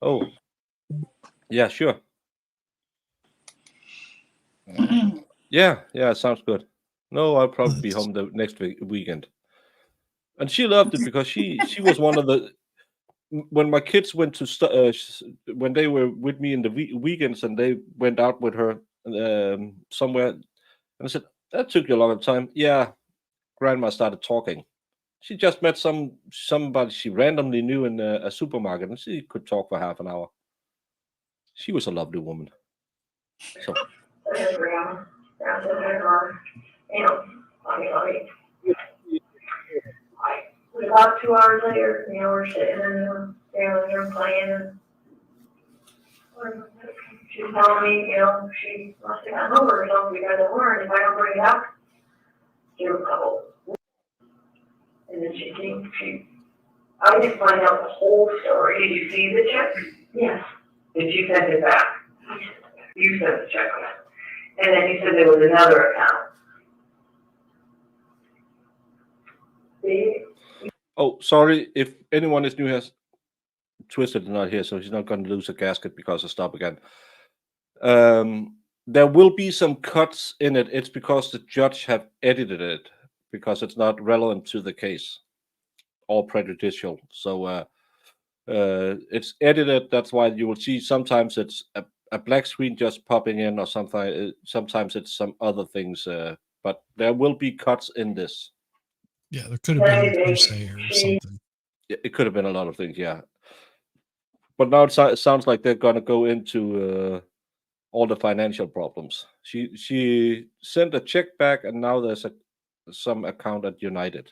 Speaker 1: Oh, yeah, sure. Yeah, sounds good. No, I'll probably be home the next weekend. And she loved it because she was one of the, when my kids went to when they were with me in the weekends and they went out with her somewhere, and I said, that took you a long time. Yeah, grandma started talking. She just met somebody she randomly knew in a supermarket, and she could talk for half an hour. She was a lovely woman. So
Speaker 8: about 2 hours later, we're sitting in the family room playing, and she's telling me, she must have gotten over or something because of her, and if I don't bring it up, give her a couple. And then I didn't find out the whole story. Did you see the check? Yes. Did you send it back? You sent the check back. And then you said there was another account. See?
Speaker 1: Oh, sorry. If anyone is new here, Twisted is not here, so he's not going to lose a gasket because I stop again. There will be some cuts in it. It's because the judge have edited it because it's not relevant to the case or prejudicial. So it's edited. That's why you will see sometimes it's a black screen just popping in or something. Sometimes it's some other things. But there will be cuts in this.
Speaker 3: Yeah, there could have been a hearsay or something.
Speaker 1: It could have been a lot of things, yeah. But now it sounds like they're going to go into all the financial problems. She sent a check back, and now there's some account at United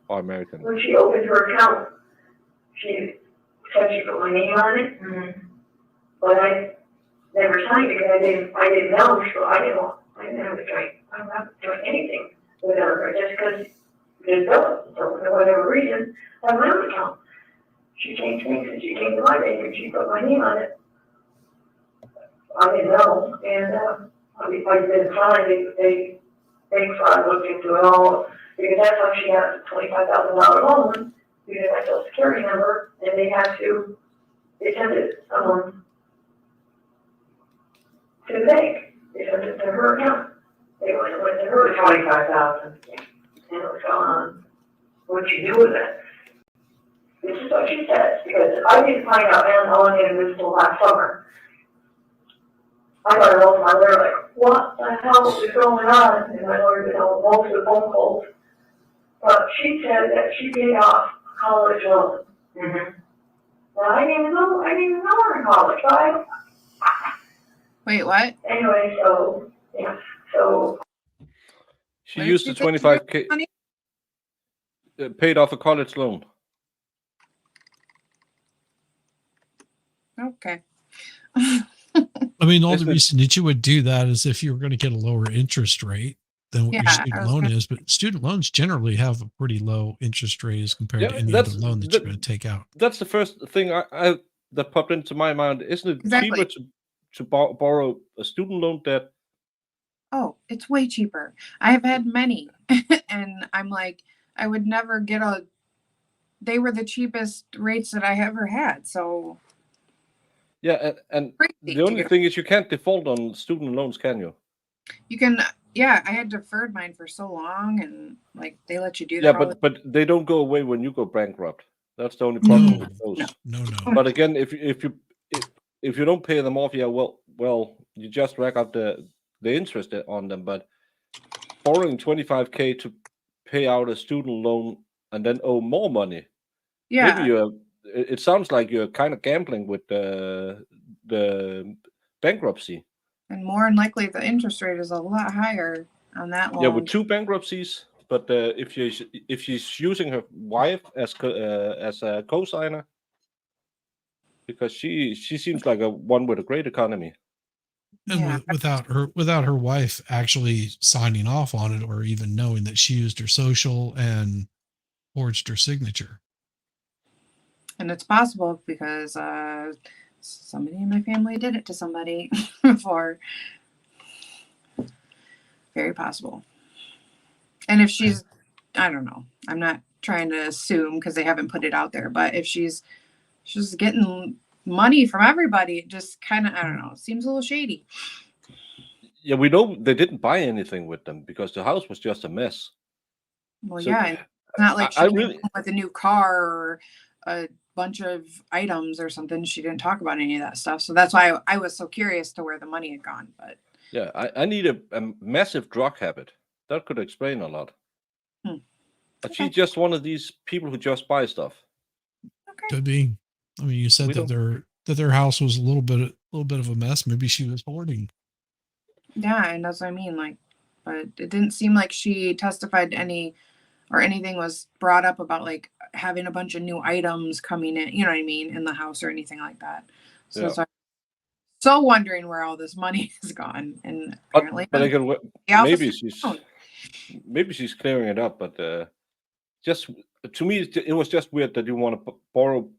Speaker 1: or American.
Speaker 8: When she opened her account, she said she put my name on it, but I never signed it because I didn't know, so I didn't have to join. I don't have to join anything without her, just because there's bills. So for whatever reason, I have my own account. She changed things and she came to my bank and she put my name on it. I didn't know, and I didn't sign. They bank fraud looked into it all because that's how she got a $25,000 loan using my social security number, and they sent it to the bank. They sent it to her account. They went to her $25,000, and it was gone. What'd you do with it? This is what she says, because I didn't find out how long it was until last summer. I got a hold of my lawyer like, what the hell is going on? And my lawyer did most of the phone calls. But she said that she paid off a college loan. Well, I didn't even know her in college, but
Speaker 2: Wait, what?
Speaker 8: anyway, so, yeah, so.
Speaker 1: She used the 25K, paid off a college loan.
Speaker 2: Okay.
Speaker 3: I mean, the only
Speaker 1: Isn't it-
Speaker 3: reason that you would do that is if you were going to get a lower interest rate than what your
Speaker 2: Yeah,
Speaker 3: student loan is. But student loans generally have a pretty low interest rate as compared
Speaker 1: Yeah,
Speaker 3: to any other
Speaker 1: that's-
Speaker 3: loan that you're going to take out.
Speaker 1: That's the first thing I that popped into my mind. Isn't it
Speaker 2: Exactly.
Speaker 1: cheaper to borrow a student loan debt?
Speaker 2: Oh, it's way cheaper. I have had many, and I'm like, I would never get they were the cheapest rates that I ever had. So
Speaker 1: Yeah, and
Speaker 2: crazy
Speaker 1: the
Speaker 2: to
Speaker 1: only
Speaker 2: get-
Speaker 1: thing is you can't default on student loans, can you?
Speaker 2: you can, yeah, I had deferred mine for so long, and like they let you do
Speaker 1: Yeah,
Speaker 2: that. all
Speaker 1: but they don't go away when you go bankrupt. That's the only problem
Speaker 3: No.
Speaker 1: with those.
Speaker 3: No.
Speaker 1: But again, if you don't pay them off, yeah, well, you just rack up the interest on them. But borrowing 25K to pay out a student loan and then owe more money,
Speaker 2: yeah,
Speaker 1: maybe it sounds like you're kind of gambling with the bankruptcy.
Speaker 2: And more than likely, the interest rate is a lot higher on that
Speaker 1: Yeah,
Speaker 2: loan.
Speaker 1: with 2 bankruptcies. But if she's using her wife as a co-signer, because she seems like a one with a great economy.
Speaker 3: And
Speaker 2: Yeah.
Speaker 3: without her wife actually signing off on it or even knowing that she used her social and forged her signature.
Speaker 2: And it's possible because somebody in my family did it to somebody before. Very possible. And if she's, I don't know, I'm not trying to assume because they haven't put it out there, but if she's getting money from everybody, it just kind of, I don't know, it seems a little shady.
Speaker 1: Yeah, we know they didn't buy anything with them because the house was just a mess.
Speaker 2: Well,
Speaker 1: So,
Speaker 2: yeah, and it's not like she
Speaker 1: I
Speaker 2: came
Speaker 1: really,
Speaker 2: home with a new car or a bunch of items or something. She didn't talk about any of that stuff. So that's why I was so curious to where the money had gone. But
Speaker 1: yeah, I need a massive drug habit. That could explain a lot. But she's
Speaker 2: Okay.
Speaker 1: just one of these people who just buy stuff.
Speaker 2: okay.
Speaker 3: Could be. I mean, you said
Speaker 1: We
Speaker 3: that
Speaker 1: don't-
Speaker 3: their house was a little bit of a mess. Maybe she was hoarding.
Speaker 2: Yeah, and that's what I mean. Like, but it didn't seem like she testified to any or anything was brought up about like having a bunch of new items coming in, you know what I mean, in the house or anything like that. So
Speaker 1: Yeah.
Speaker 2: that's why so wondering where all this money has gone. And apparently
Speaker 1: But again,
Speaker 2: the office
Speaker 1: maybe she's clearing it up. But just to me, it was just weird that you want to borrow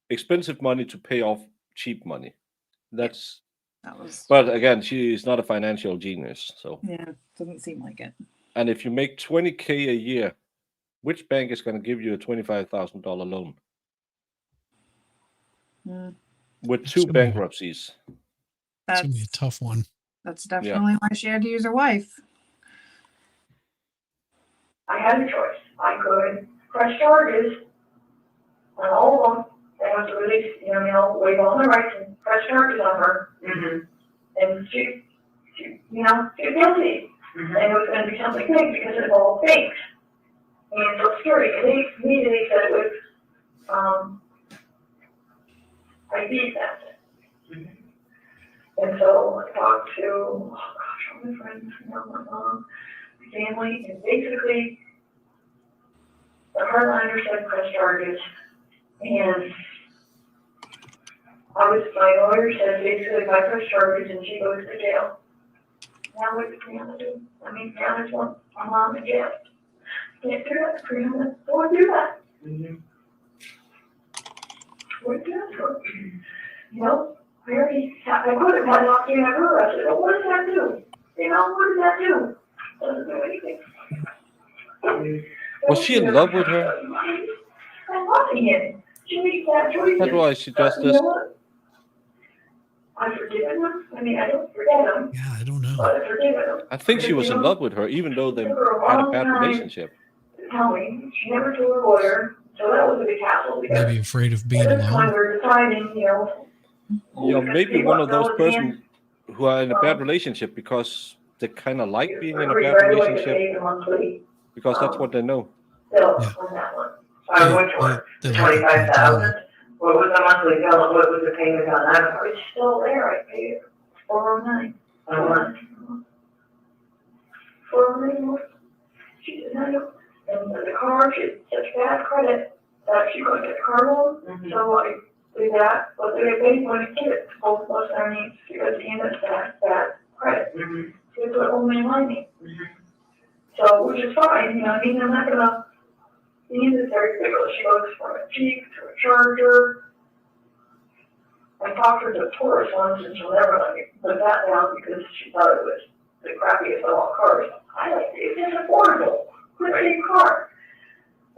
Speaker 1: expensive money to pay off cheap money. That's.
Speaker 2: that was
Speaker 1: But again, she is not a financial genius. So,
Speaker 2: yeah, doesn't seem like it.
Speaker 1: and if you make $20K a year, which bank is going to give you a $25,000 loan
Speaker 2: Mm,
Speaker 1: with
Speaker 3: It's
Speaker 1: 2
Speaker 3: gonna be-
Speaker 1: bankruptcies?
Speaker 3: It's gonna be a
Speaker 2: that's
Speaker 3: tough one.
Speaker 2: that's definitely why she had to use her wife.
Speaker 8: I had a choice. I could press charges on all of them. They have to release, waive all my rights and press charges on her. And she's guilty. And it was going to be something big because it's all fakes. And Social Security, and they immediately said it was, ID theft. And so I talked to, all my friends, my mom, my family, and basically the hardliner said press charges, and my lawyer said basically if I press charges and she goes to jail, now what's Brianna do? I mean, Brianna's one, my mom in jail. Can't do that, Brianna, don't do that. What do that? I could have had an opportunity to have her arrested, but what does that do? What does that do? Doesn't do anything.
Speaker 1: Was she in love with her?
Speaker 8: I'm loving him. She makes that choice.
Speaker 1: That's why she does
Speaker 8: You
Speaker 1: this.
Speaker 8: know what? I've forgiven him. I mean, I don't forget him,
Speaker 3: Yeah, I don't know.
Speaker 8: but I've forgiven him.
Speaker 1: I think she was in love with her, even though they had a bad relationship.
Speaker 8: Tell me, she never told her lawyer, so that was a big hassle because
Speaker 3: Maybe afraid of being
Speaker 8: at this point
Speaker 3: alone.
Speaker 8: we're deciding,
Speaker 1: Maybe one of those persons who are in a bad relationship because they kind of like being in a bad relationship because that's what they know.
Speaker 8: Bill
Speaker 3: Yeah.
Speaker 8: on that one. So which one?
Speaker 3: They like it
Speaker 8: 25,000? What was the monthly bill and what was the payment on that? It's still there, I paid it, 409. A month. 409. She said, no, and the car, she had such bad credit that she couldn't get the car loan, so I did that, but they paid when it hit both of us, I mean, because he ended bad credit. So they put only money. So, which is fine, I mean, I'm not gonna, the end is very fickle, she goes from a Jeep to a Charger. I talked her to a Taurus once, and she'll never let me put that down because she thought it was the crappiest of all cars. I like it, it's affordable, good big car.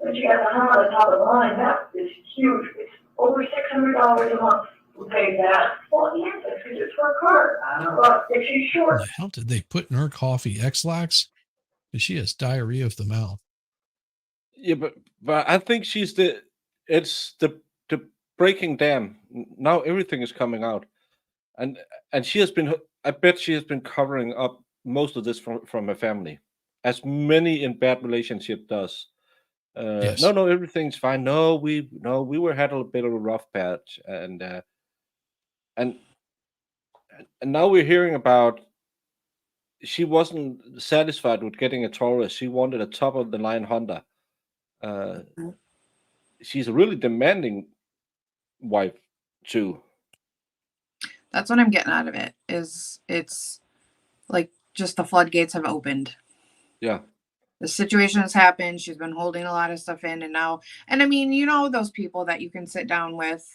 Speaker 8: And she got the Honda top of the line, that is huge, it's over $600 a month to pay that. Well, yes, it's because it's her car, but if she's short,
Speaker 3: What the hell did they put in her coffee? X-Lax? Because she has diarrhea of the mouth.
Speaker 1: Yeah, but I think it's the breaking dam. Now everything is coming out, and she has been. I bet she has been covering up most of this from her family, as many in bad relationship does.
Speaker 3: Yes.
Speaker 1: No, everything's fine. No, we were had a bit of a rough patch, and and now we're hearing about she wasn't satisfied with getting a Taurus. She wanted a top of the line Honda. Uh,
Speaker 2: Mhm.
Speaker 1: she's a really demanding wife too.
Speaker 2: That's what I'm getting out of it. Is it's like just the floodgates have opened.
Speaker 1: Yeah,
Speaker 2: The situation has happened. She's been holding a lot of stuff in, and now, and I mean, you know, those people that you can sit down with.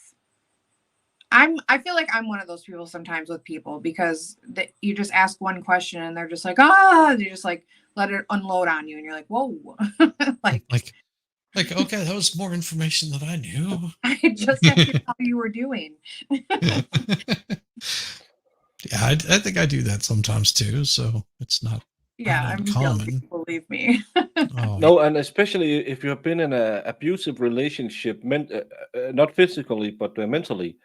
Speaker 2: I feel like I'm one of those people sometimes with people because you just ask one question and they're just like, they just like let it unload on you, and you're like, whoa, like
Speaker 3: Okay, that was more information than I knew.
Speaker 2: I just asked you how you were doing.
Speaker 3: Yeah, I think I do that sometimes too. So it's not
Speaker 2: Yeah, I'm guilty,
Speaker 3: uncommon.
Speaker 2: believe me.
Speaker 3: Oh,
Speaker 1: no, and especially if you have been in an abusive relationship, not physically but mentally,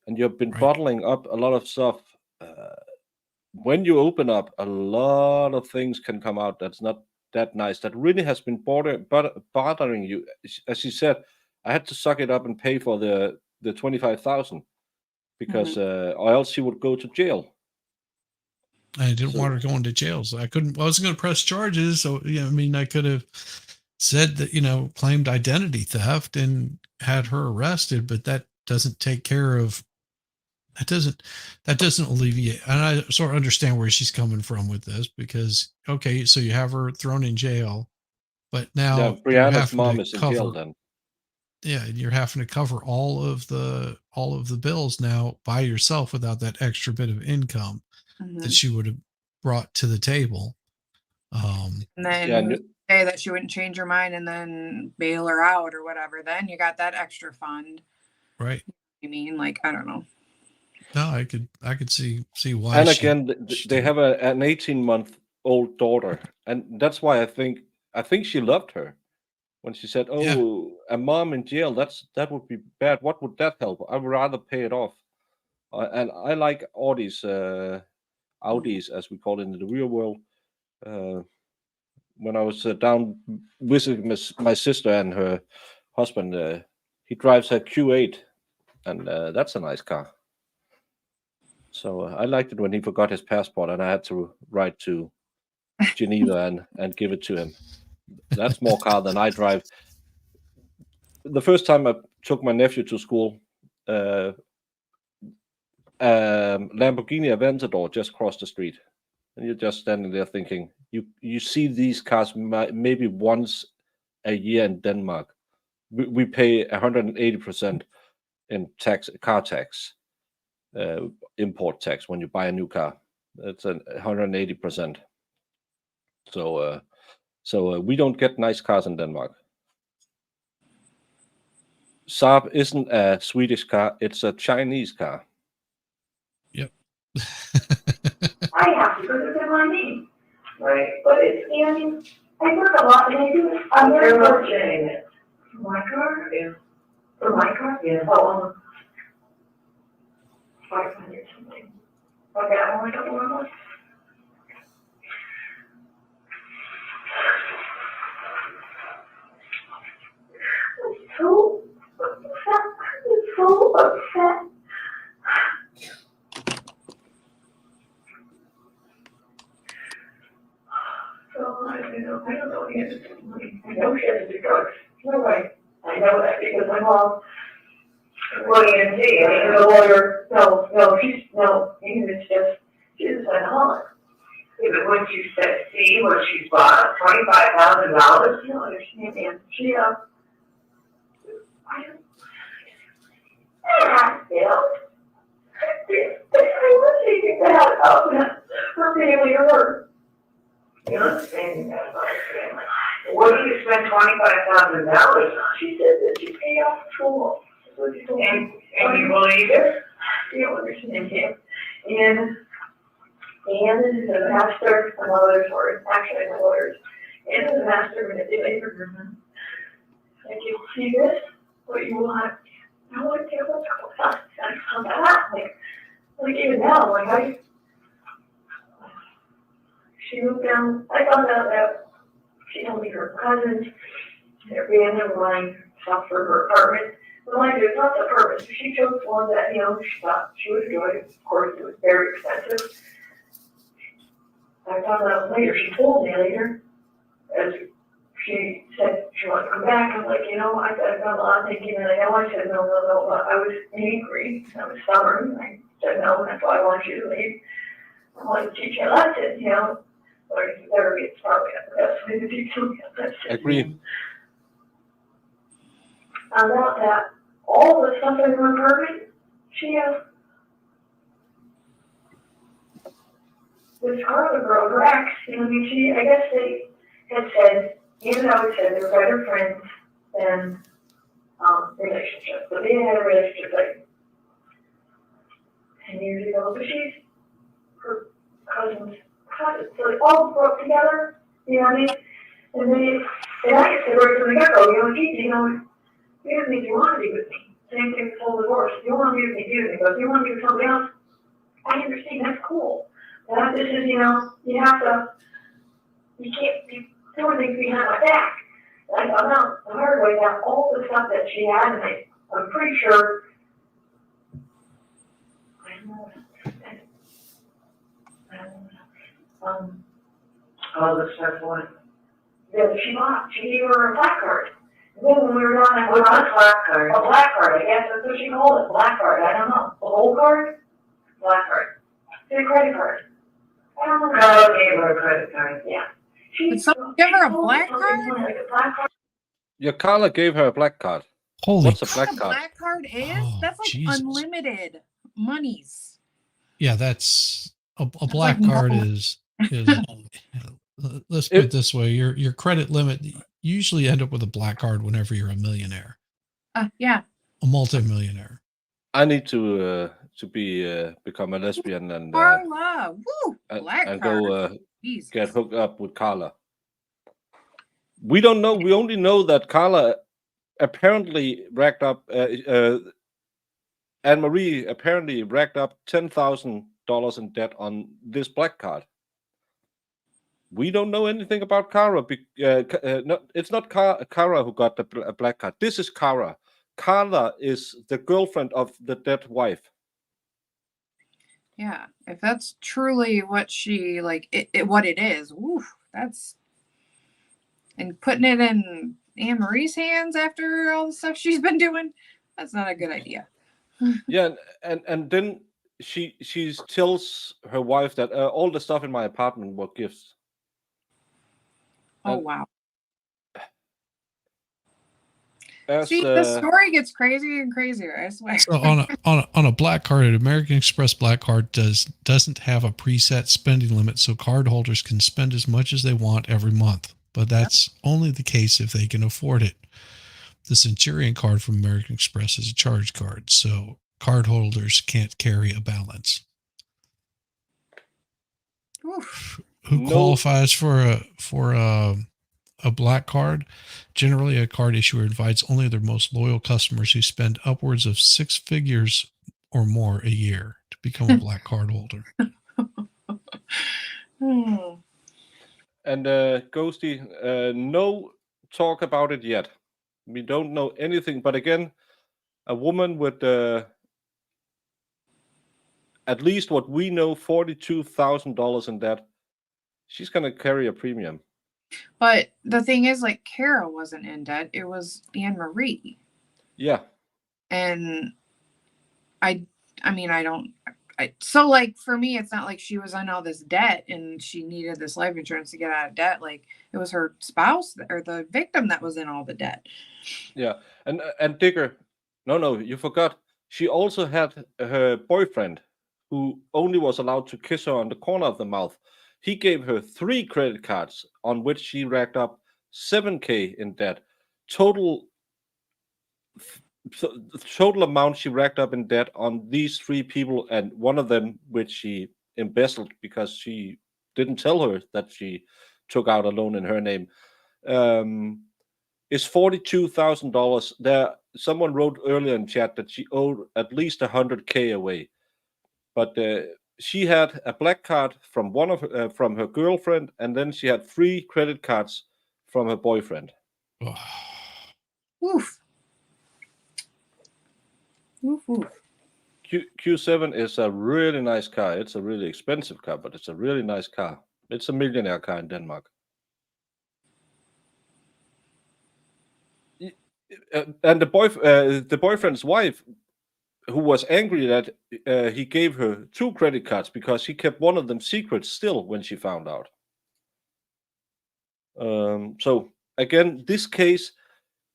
Speaker 1: and you've been
Speaker 3: right.
Speaker 1: bottling up a lot of stuff. Uh, when you open up, a lot of things can come out that's not that nice. That really has been bothering you. As she said, I had to suck it up and pay for the 25,000 because or else she would go to jail.
Speaker 3: I didn't
Speaker 1: So
Speaker 3: want her going to jail, so I couldn't. I wasn't going to press charges. So I mean, I could have said that claimed identity theft and had her arrested, but that doesn't take care of. That doesn't alleviate. And I sort of understand where she's coming from with this because okay, so you have her thrown in jail, but
Speaker 1: yeah,
Speaker 3: now you're
Speaker 1: Brianna's
Speaker 3: having
Speaker 1: mom
Speaker 3: to
Speaker 1: is in jail
Speaker 3: cover.
Speaker 1: then.
Speaker 3: Yeah, you're having to cover all of the bills now by yourself without that extra bit of income that
Speaker 2: Mhm.
Speaker 3: she would have brought to the table. Um,
Speaker 2: And then
Speaker 1: Yeah,
Speaker 2: who's to say that she wouldn't change her mind and then bail her out or whatever? Then you got that extra fund.
Speaker 3: right.
Speaker 2: I mean, like, I don't know.
Speaker 3: No, I could see why
Speaker 1: and
Speaker 3: she
Speaker 1: again, they
Speaker 3: did it.
Speaker 1: have an 18-month-old daughter, and that's why I think she loved her when she said,
Speaker 3: Yeah.
Speaker 1: "Oh, a mom in jail. That would be bad. What would that help? I would rather pay it off." And I like Audis, as we call it in the real world. Uh, when I was down visiting my sister and her husband, he drives a Q8, and that's a nice car. So I liked it when he forgot his passport, and I had to ride to Geneva and give it to him. That's more car than I drive. The first time I took my nephew to school, uh, Lamborghini Aventador just crossed the street, and you're just standing there thinking, you see these cars maybe once a year in Denmark. We pay 180% in car tax, import tax when you buy a new car. It's 180%. So we don't get nice cars in Denmark. Saab isn't a Swedish car; it's a Chinese car.
Speaker 3: Yep.
Speaker 8: I have to because it's in my name, right? But it's, I mean, I work a lot and I do, I'm very fortunate. For my car? Yeah. For my car? Yeah. Oh, 500 something. Okay, I only got one more. I'm so upset. I'm so upset. So I don't know the answer to money. I know she has to do drugs. You're right. I know that because my mom, well, EMT, I mean, the lawyer, no, it's just, she's an alcoholic. Yeah, but when you see what she's bought, $25,000, you don't understand, man. She, I don't, Bill. What do you think that of her family or her? You understand that about her family. What do you spend $25,000 on? She said that she paid off school. And you believe it? You don't understand him. And is a master, my mother's, or actually my lawyer's, and is a master manipulator. And you see this, what you want. I want to take what's come back. Like even now, she moved down. I found out that she told me her cousins They're being able to buying stuff for her apartment. But mind you, it's not the purpose. She chose one that, she thought she would enjoy. Of course, it was very expensive. I found out later, she told me later, as she said she wanted to come back. I'm like, I found a lot of thinking, and I know I said no, but I was angry. I was stubborn. I said no, and that's why I want you to leave. I want to teach you a lesson, Or therapy is probably not the best way to teach you a lesson.
Speaker 1: Agree.
Speaker 8: I want that all the stuff in her apartment, she has this Carla girl, Rex, I guess they had said, even though it said they were better friends than relationships, but they had a relationship like 10 years ago, but she's her cousin's cousin, so they all grew up together, you know what I mean? And I said right from the get-go, Gigi, you don't think you want to be with me. Same thing with full divorce. You want to be with me, do. Because you want to be with somebody else. I understand, that's cool. But this is, you have to, you can't be doing things behind my back. And I found out the hard way that all the stuff that she had, and I'm pretty sure, I don't know,
Speaker 9: All the stuff what?
Speaker 8: that she bought. She gave her a black card. And then when we were done,
Speaker 9: What's a black card?
Speaker 8: a black card, I guess that's what she called it, black card, I don't know. A gold card? Black card. It's a credit card. I don't know.
Speaker 9: Carl gave her a credit card.
Speaker 8: Yeah.
Speaker 2: Did someone give her a black card?
Speaker 8: Like a black card.
Speaker 1: Yeah, Carla gave her a black card.
Speaker 3: Holy
Speaker 1: What's a
Speaker 3: crap.
Speaker 1: black card?
Speaker 2: Black card is?
Speaker 3: Oh,
Speaker 2: That's like
Speaker 3: Jesus.
Speaker 2: unlimited monies.
Speaker 3: Yeah, that's a
Speaker 2: That's
Speaker 3: black
Speaker 2: like
Speaker 3: card
Speaker 2: no.
Speaker 3: is let's put it this way, your credit limit, you usually end up with a black card whenever you're a millionaire,
Speaker 2: Yeah.
Speaker 3: a multimillionaire.
Speaker 1: I need to become a lesbian and
Speaker 2: Carla. Woo. Black
Speaker 1: and
Speaker 2: card.
Speaker 1: go
Speaker 2: Jesus.
Speaker 1: get hooked up with Carla. We don't know. We only know that Carla apparently racked up. Anne Marie apparently racked up $10,000 in debt on this black card. We don't know anything about Cara. No, it's not Cara who got the black card. This is Cara. Carla is the girlfriend of the dead wife.
Speaker 2: Yeah. If that's truly what she what it is, woo, that's, and putting it in Anne Marie's hands after all the stuff she's been doing, that's not a good idea.
Speaker 1: Yeah, and then she tells her wife that all the stuff in my apartment were gifts.
Speaker 2: Oh,
Speaker 1: And
Speaker 2: wow.
Speaker 1: as,
Speaker 2: See, the story gets crazier and crazier, I swear.
Speaker 3: So on a black card, an American Express black card doesn't have a preset spending limit, so card holders can spend as much as they want every month. But that's only the case if they can afford it. The Centurion card from American Express is a charge card, so card holders can't carry a balance.
Speaker 2: Oof.
Speaker 3: Who qualifies for a black card? Generally, a card issuer invites only their most loyal customers who spend upwards of 6 figures or more a year to become a black card holder.
Speaker 1: And Ghosty, no talk about it yet. We don't know anything. But again, a woman with at least what we know, $42,000 in debt, she's going to carry a premium.
Speaker 2: But the thing is, Cara wasn't in debt. It was Anne Marie.
Speaker 1: Yeah.
Speaker 2: And for me, it's not like she was on all this debt and she needed this life insurance to get out of debt. It was her spouse or the victim that was in all the debt.
Speaker 1: Yeah. And Digger, no, you forgot. She also had her boyfriend who only was allowed to kiss her on the corner of the mouth. He gave her 3 credit cards on which she racked up $7,000 in debt. Total amount she racked up in debt on these 3 people, and one of them which she embezzled because she didn't tell her that she took out a loan in her name, is $42,000. There, someone wrote earlier in chat that she owed at least $100,000 away, but she had a black card from from her girlfriend, and then she had 3 credit cards from her boyfriend.
Speaker 3: Oh.
Speaker 2: Oof. Oof, oof.
Speaker 1: Q7 is a really nice car. It's a really expensive car, but it's a really nice car. It's a millionaire car in Denmark. And the boyfriend's wife, who was angry that he gave her 2 credit cards because he kept one of them secret still when she found out. So again, this case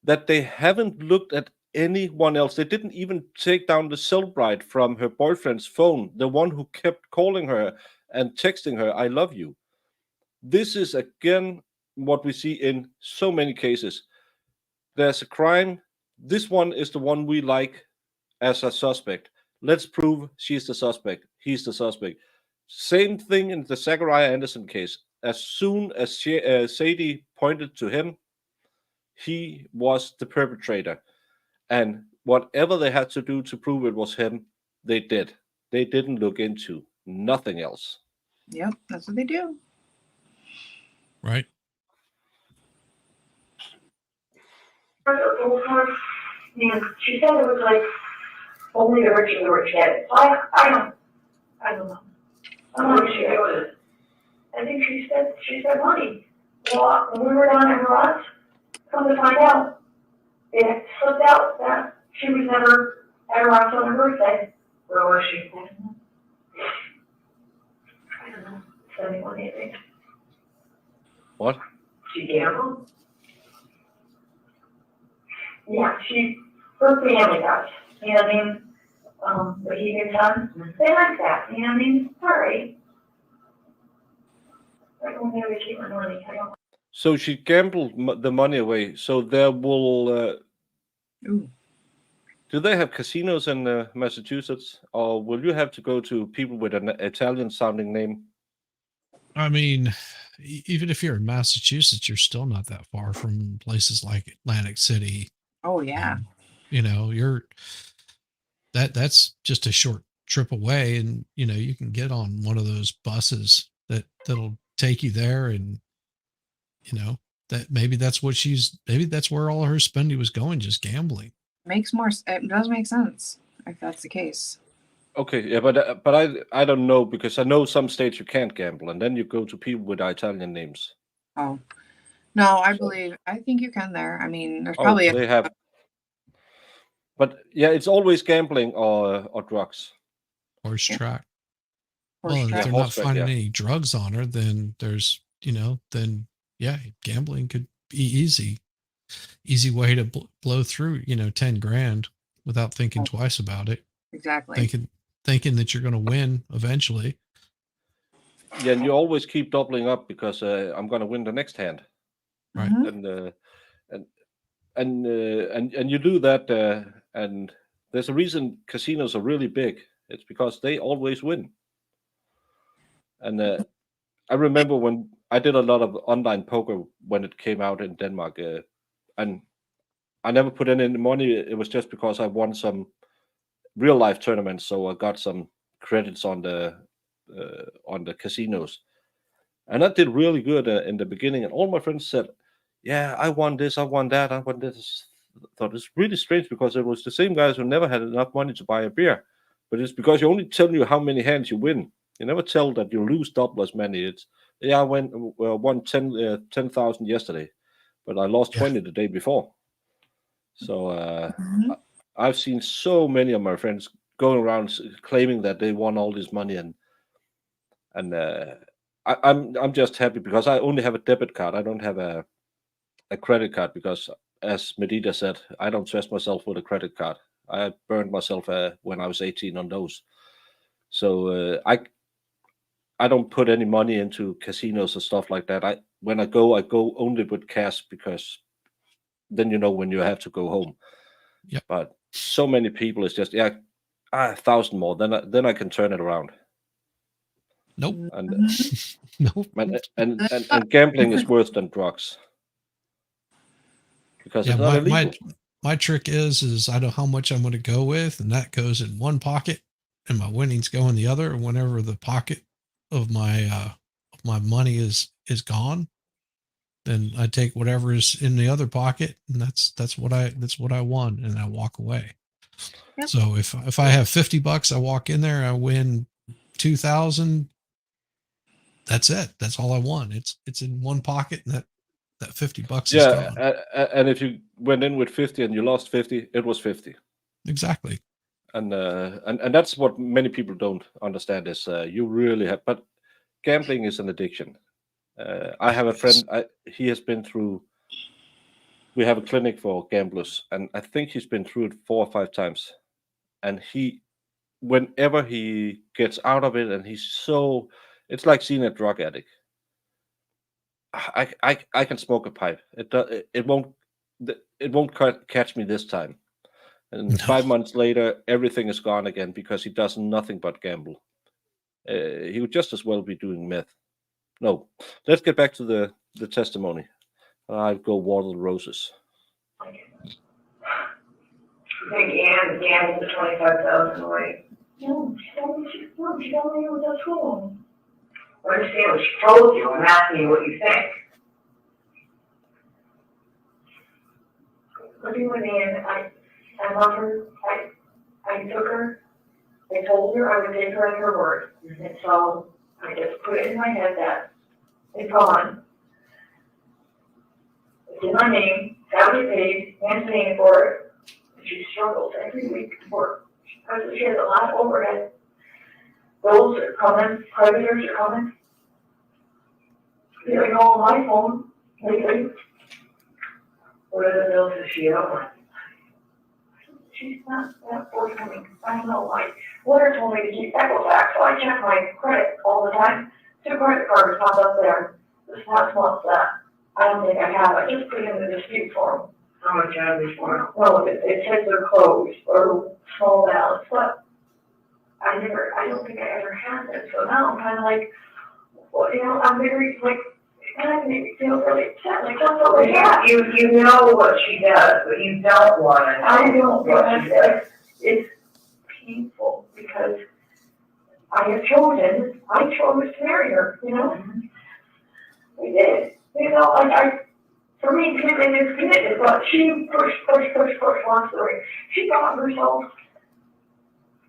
Speaker 1: that they haven't looked at anyone else. They didn't even take down the cell bride from her boyfriend's phone, the one who kept calling her and texting her, "I love you." This is again what we see in so many cases. There's a crime. This one is the one we like as a suspect. Let's prove she's the suspect. He's the suspect. Same thing in the Zachariah Anderson case. As soon as Sadie pointed to him, he was the perpetrator. And whatever they had to do to prove it was him, they did. They didn't look into nothing else.
Speaker 2: Yep, that's what they do.
Speaker 3: Right.
Speaker 8: And she said it was like only the rich and the rich get it. So I don't know. I'm not sure. I think she said money. Well, when we were down at her house, come to find out, it slipped out that she was never at her house on her birthday. Where was she? I don't know. 71, I think.
Speaker 1: What?
Speaker 8: She gambled? Yeah, her family does. You know what I mean? But he and son, they like that. You know what I mean? All right. I don't know if keep my money. I don't.
Speaker 1: So she gambled the money away. So there will.
Speaker 2: Ooh.
Speaker 1: Do they have casinos in Massachusetts, or will you have to go to people with an Italian-sounding name?
Speaker 3: I mean, even if you're in Massachusetts, you're still not that far from places like Atlantic City.
Speaker 2: Oh yeah.
Speaker 3: You know, that's just a short trip away, and you know, you can get on one of those buses that'll take you there, and you know, that maybe that's where all her spending was going, just gambling.
Speaker 2: It does make sense if that's the case.
Speaker 1: Okay, yeah, but I don't know, because I know some states you can't gamble, and then you go to people with Italian names.
Speaker 2: Oh no, I think you can there. I mean, there's probably
Speaker 1: they have. But yeah, it's always gambling or drugs.
Speaker 3: Horse track.
Speaker 2: horse
Speaker 3: Well, and if
Speaker 2: track.
Speaker 3: they're
Speaker 1: horse
Speaker 3: not
Speaker 1: track,
Speaker 3: finding
Speaker 1: yeah.
Speaker 3: any drugs on her, then there's, gambling could be easy way to blow through, 10 grand without thinking twice about it.
Speaker 2: Exactly.
Speaker 3: Thinking that you're going to win eventually.
Speaker 1: Yeah, and you always keep doubling up because I'm going to win the next hand.
Speaker 3: Right.
Speaker 2: Mhm.
Speaker 1: And you do that, and there's a reason casinos are really big. It's because they always win. And I remember when I did a lot of online poker when it came out in Denmark, and I never put in any money. It was just because I won some real life tournaments, so I got some credits on the casinos, and I did really good in the beginning. And all my friends said, "Yeah, I won this, I won that, I won this." I thought it's really strange because it was the same guys who never had enough money to buy a beer, but it's because you only tell you how many hands you win. You never tell that you lose double as many. It's I won 10,000 yesterday, but I lost 20 the day before. So
Speaker 2: Mhm.
Speaker 1: I've seen so many of my friends going around claiming that they won all this money, and I'm just happy because I only have a debit card. I don't have a credit card because, as Medita said, I don't trust myself with a credit card. I burned myself when I was 18 on those. So I don't put any money into casinos or stuff like that. When I go only with cash, because then when you have to go home.
Speaker 3: Yep.
Speaker 1: But so many people is just 1,000 more. Then I can turn it around.
Speaker 3: Nope.
Speaker 1: And
Speaker 2: Mhm.
Speaker 3: Nope.
Speaker 1: and gambling is worse than drugs because
Speaker 3: Yeah,
Speaker 1: it's not illegal.
Speaker 3: my trick is I know how much I'm going to go with, and that goes in one pocket, and my winnings go in the other. And whenever the pocket of my money is gone, then I take whatever is in the other pocket, and that's what I won, and I walk away.
Speaker 2: Yep.
Speaker 3: So if I have $50, I walk in there, I win 2,000. That's it. That's all I won. It's in one pocket, and that $50 is
Speaker 1: Yeah,
Speaker 3: gone.
Speaker 1: and if you went in with 50 and you lost 50, it was 50.
Speaker 3: Exactly.
Speaker 1: And that's what many people don't understand is you really have. But gambling is an addiction. I have a friend. He has been through. We have a clinic for gamblers, and I think he's been through it 4 or 5 times. And whenever he gets out of it, and it's like seeing a drug addict. I can smoke a pipe. It won't catch me this time. And
Speaker 3: No.
Speaker 1: 5 months later, everything is gone again because he does nothing but gamble. He would just as well be doing meth. No, let's get back to the testimony. I'll go water the roses.
Speaker 9: I think Anne gambled the 25,000 away. No, she told me it was at school. I understand what she told you. I'm asking you what you think. Living with Anne, I love her. I took her. I told her I would take her at her word. And so I just put it in my head that it's gone. It's in my name. Got me paid. Anne's paying for it. She struggles every week to work. She has a lot of overhead. Bills are coming. Creditors are coming. Getting all on my phone lately. What are the bills that she owes? She's not that forthcoming. I don't know why. Lawyer told me to keep Equifax, so I check my credit all the time. 2 credit cards popped up there. This last month that I don't think I have. I just put in the dispute form. How much have you for? Well, it says they're closed or small balance, but I don't think I ever had them. So now I'm kind of like, well, I'm very like. And I make me feel really upset, like that's all I have. You know what she does, but you don't want to know. I don't, but it's painful because I chose to marry her, I did. For me, commitment is commitment, but she pushed, long story. She got herself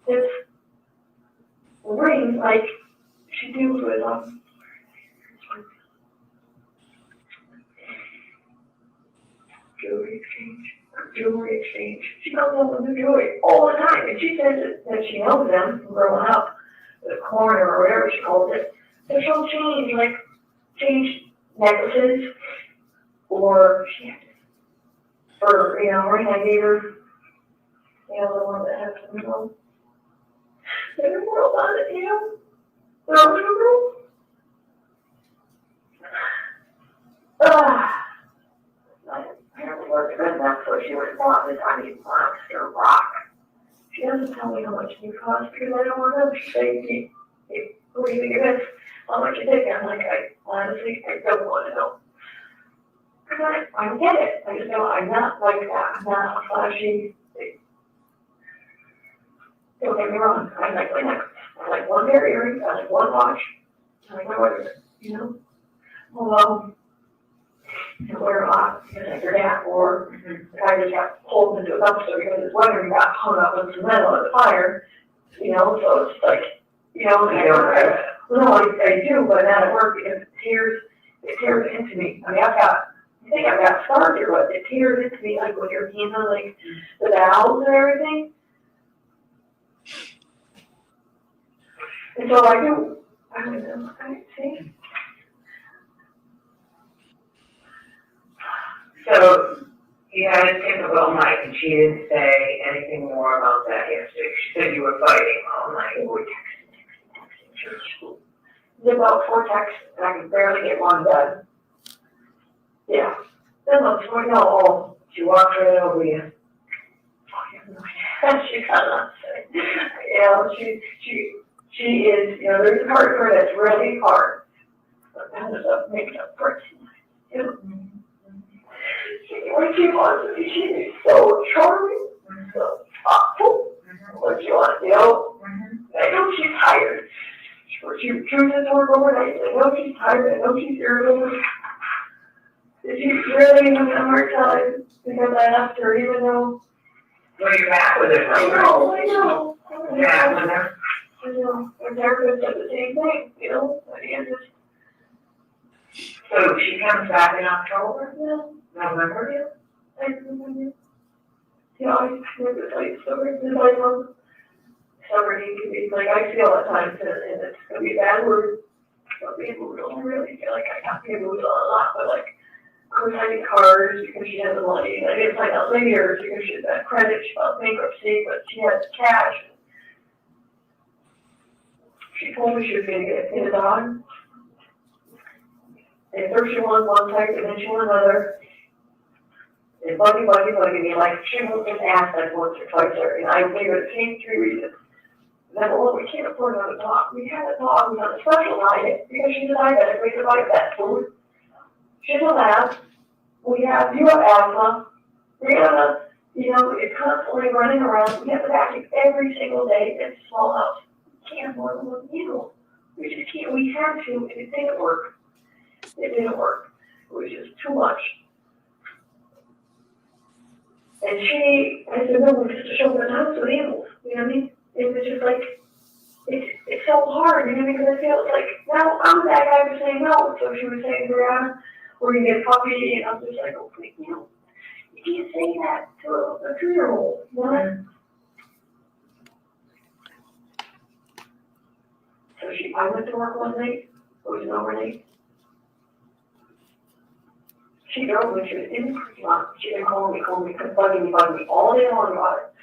Speaker 9: this ring, like she deals with, jewelry exchange. She goes over to jewelry all the time, and she says that she knows them from growing up, the corner or whatever she calls it. So she'll change necklaces, or ring I gave her, the one that has the middle. The emerald on it, the emerald. Apparently worked good enough, so she would bought this monster rock. She doesn't tell me how much it costs because I don't want to know. She says, what do you think of this? How much you think? I'm like, honestly, I don't want to know. Because I get it. I just know I'm not like that. I'm not a flashy thing. Don't get me wrong. I like my necklace. I like one pair of earrings. I like one watch. I like my weather, I wear a lot because I forgot, or the guy just got pulled into a dumpster because his weather got hung up on some metal at the fire, so it's like, I do, but not at work because it tears into me. I mean, I think I've got scars here, but it tears into me, like when you're handling, like, the valves and everything. And so I do, see. So you had a typical night, and she didn't say anything more about that yesterday. She said you were fighting all night. We were texting. Did about 4 texts, and I could barely get one done. Yeah. Then she walked right over you. She got upset. She is, there's a part of her that's really hard. But that is a makeup person. When she wants to be, she is so charming, so thoughtful. What you want to do? I know she's tired. She chooses to work overnight. I know she's tired. I know she's irritable. she really having a hard time because I left her, even though.
Speaker 8: Well, you're back with her.
Speaker 9: I know.
Speaker 8: You're back with her.
Speaker 9: I know. My therapist said the same thing, you know, at the end of.
Speaker 8: So she comes back in October,
Speaker 9: No,
Speaker 8: November?
Speaker 9: I remember. Yeah, I remember like summer, it's like summer needs to be, like, I feel at times and it's gonna be a bad word. Some people don't really feel like I got people a lot, but like, I'm signing cards because she has the money. I didn't find out later because she had credit, she filed bankruptcy, but she had cash. She told me she was gonna get a dog. And first she wanted one type and then she wanted another. And Buggy, like, she won't just ask like once or twice, and I gave her the same 3 reasons. And then, well, we can't afford another dog. We had a dog, we had a special diet, because she's a diabetic, we could buy pet food. She's a lab. You have asthma. Rihanna, you know, is constantly running around. We have to vacuum every single day. It's a small house. We can't afford one needle. We just can't, we had to, and it didn't work. It didn't work. It was just too much. And I said, no, we're just to show the house with animals. You know what I mean? It was just like, it's so hard, you know, because I feel like, well, I'm that guy for saying no. So she was saying, Brianna, we're going to get a puppy, and I'm just like, oh, please, you know, you can't say that to a 2-year-old, you know? So I went to work one night, it was an overnight. She drove me, she was in the parking lot, she been calling me, bugging me all day long about it.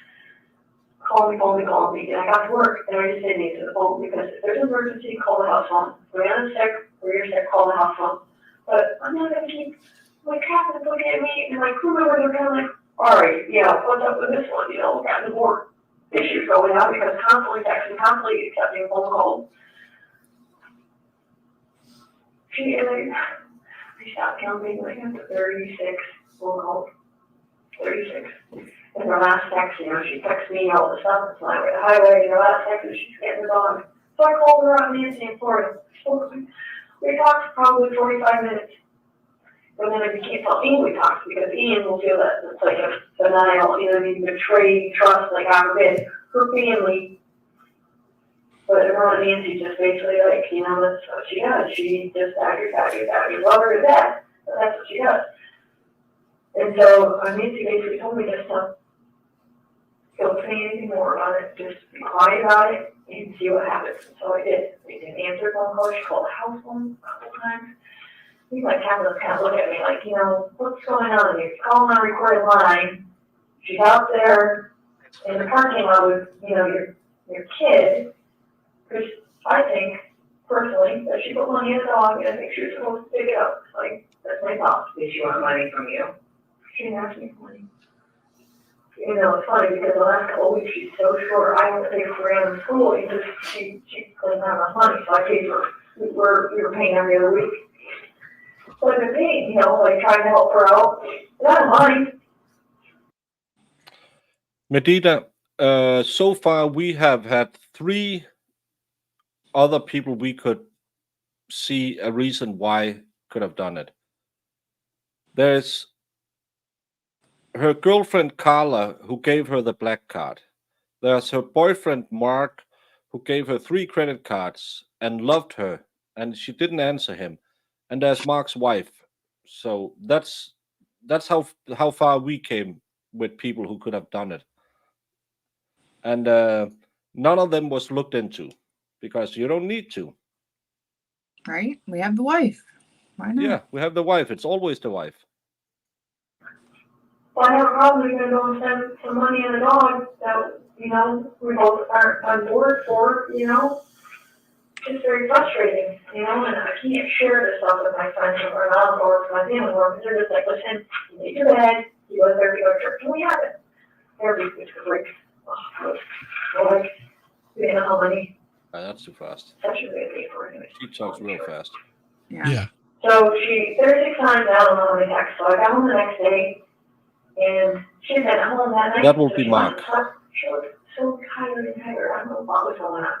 Speaker 9: Call me, and I got to work, and I just didn't answer the phone, because if there's an emergency, call the house phone. Brianna's sick, or you're sick, call the house phone. But I'm not gonna keep, my captain's looking at me, and my crew members are kind of like, all right, yeah, what's up with this one, you know, got more issues going on, because constantly texting, constantly accepting phone calls. I stopped counting, like, after 36 phone calls, 36. And her last text, you know, she texts me all the stuff, it's like, the highway, and her last text is she's getting the dog. So I called her on Nancy in Florida. We talked probably 45 minutes. And then if you can't tell Ian we talked, because Ian will feel that it's like a denial, you know, you betray trust, like I forbid, her family. But her and Nancy just basically like, you know, that's what she does. She just you love her to death, but that's what she does. And so Nancy basically told me just don't say anything more about it, just be quiet about it and see what happens. And so I did. They didn't answer phone calls, she called the house phone a couple times. He's like having us kind of look at me like, you know, what's going on here? She's calling on a recorded line. She's out there in the parking lot with, you know, your kid. Because I think, personally, that she put money in the dog and I think she was supposed to pick it up. Like, that's my thought.
Speaker 8: Did she want money from you?
Speaker 9: She didn't ask me for money. You know, it's funny because the last couple of weeks she's so short. I went to pay for her in school because she couldn't have enough money, so I paid for her. We were paying every other week. So I've been paying, you know, like trying to help her out. Not money.
Speaker 1: Medina, so far we have had 3 other people we could see a reason why could have done it. There's her girlfriend Carla, who gave her the black card. There's her boyfriend Mark, who gave her 3 credit cards and loved her, and she didn't answer him. And there's Mark's wife. So that's how far we came with people who could have done it. And none of them was looked into, because you don't need to.
Speaker 2: Right? We have the wife. Why not?
Speaker 1: Yeah, we have the wife. It's always the wife.
Speaker 9: Well, I have a problem. You're going to go and spend some money on a dog that, you know, we both aren't on board for, you know. It's very frustrating, you know, and I can't share this stuff with my friends or not or with my family or because they're just like, listen, you need your bed, you go to therapy, go to church, and we have it. Therapy is great. Like, we didn't know how many.
Speaker 1: That's too fast.
Speaker 9: Sessions we pay for anyway.
Speaker 1: She talks real fast.
Speaker 2: Yeah.
Speaker 9: So she 36 times, I don't know how many texts. So I got home the next day, and she had been home that night.
Speaker 1: That will be Mark.
Speaker 9: She was so tired. I don't know what was going on.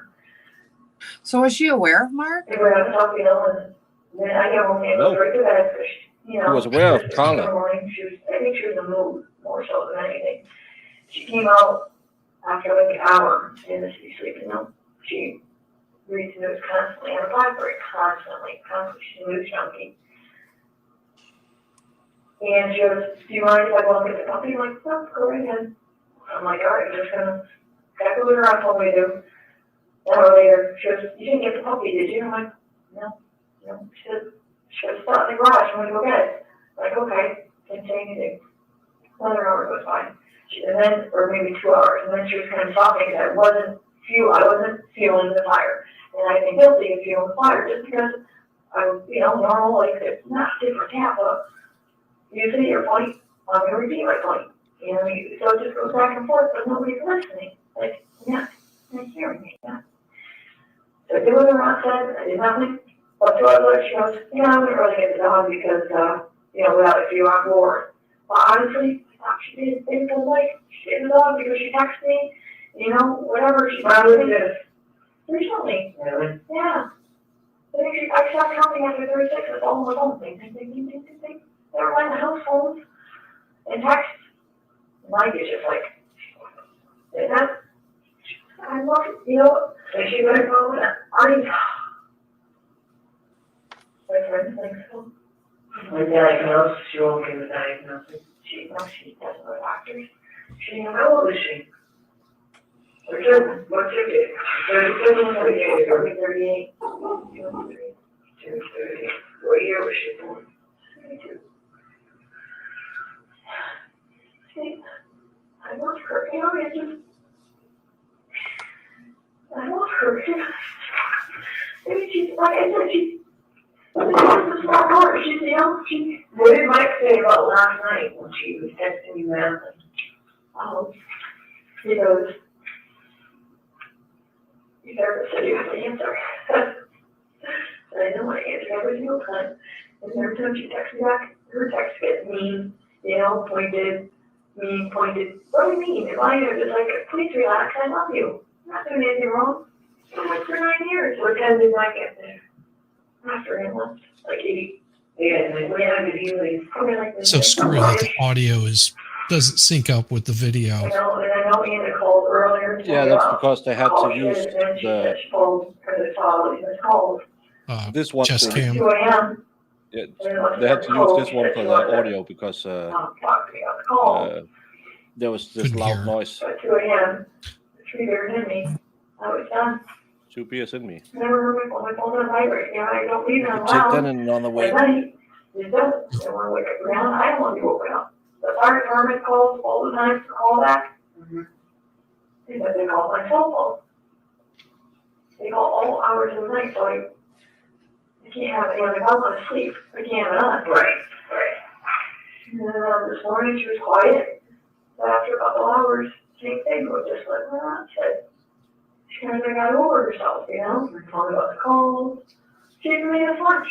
Speaker 2: So was she aware of Mark?
Speaker 9: They were at the hospital, and then I came home and
Speaker 1: No.
Speaker 9: goes right to bed, because, you know.
Speaker 1: He was aware of
Speaker 9: in the
Speaker 1: Carla.
Speaker 9: morning, I think she was in the mood more so than anything. She came out after like an hour in the sleep, you know. She reads the news constantly on the library, constantly. She's a news junkie. And she goes, do you mind if I go and get the puppy? I'm like, no, go right ahead. I'm like, all right, I'm just gonna exactly what her aunt told me to do. An hour later, she goes, you didn't get the puppy, did you? I'm like, no. She said, it's not in the garage, I'm gonna go get it. I'm like, okay, didn't say anything. Another hour goes by. And then, or maybe 2 hours, and then she was kind of talking that I wasn't feeling the fire. And I think guilty of feeling the fire just because I was, you know, normal, like, it's not different tap, but you say your point, I'm gonna repeat my point. You know, so it just goes back and forth, but nobody's listening. Like, yeah, they're hearing me, yeah. So I did what her aunt said, I did nothing. But 2 hours later, she goes, yeah, I'm gonna really get the dog because, you know, without a few on board. But honestly, she did things like, she did the dog because she texted me, you know, whatever, she probably did. Recently. Really? Yeah. I stopped counting after 36, it's all my phone, ding, ding, ding, ding, ding, ding, ding. They were like the house phones and text. Mike is just like, and that, I love it, you know, and she went home and my friend thinks so. The diagnosis, she won't give a diagnosis. She doesn't go to doctors. How old is she? What's her date? 37, 38, 38. 38. What year was she born? 32. See, I love her, you know, it's just, I love her. Maybe she's, like I said, she's a smart heart. She's, you know, what did Mike say about last night when she was texting you, man? He goes, you never said you have to answer. And I know I answer every single time. And every time she texts me back, her text gets mean, you know, pointed. What do you mean? If I just like, please relax, I love you. I'm not doing anything wrong. I'm like, for 9 years. What time did Mike get there? After him left, like 80. Yeah, we had a deal.
Speaker 3: So screw that the audio doesn't sync up with the video.
Speaker 9: I know, and I know Anna called earlier.
Speaker 1: Yeah, that's because they had to use this one.
Speaker 3: Chest
Speaker 1: thing.
Speaker 3: cam.
Speaker 9: 2 a.m.
Speaker 1: Yeah, they had to use this one for the audio because there was this
Speaker 3: Couldn't
Speaker 1: loud
Speaker 3: hear.
Speaker 1: noise.
Speaker 9: At 2 a.m. 3 beers in me. I was done.
Speaker 1: 2 beers in me.
Speaker 9: Never remember my phone on vibrate. You know, I don't leave it
Speaker 1: Take
Speaker 9: loud.
Speaker 1: that in another way.
Speaker 9: At night, it doesn't. I want to wake up around. I don't want to be woken up. The fire department calls all the time to call back. Because they call my cell phone. They call all hours of the night, so I can't have it. Like, I want to sleep. I can't have it on. Right. And then this morning she was quiet. But after a couple hours, same thing. We just let her on. Said she kind of got over herself, you know. We talked about the calls. She even made us lunch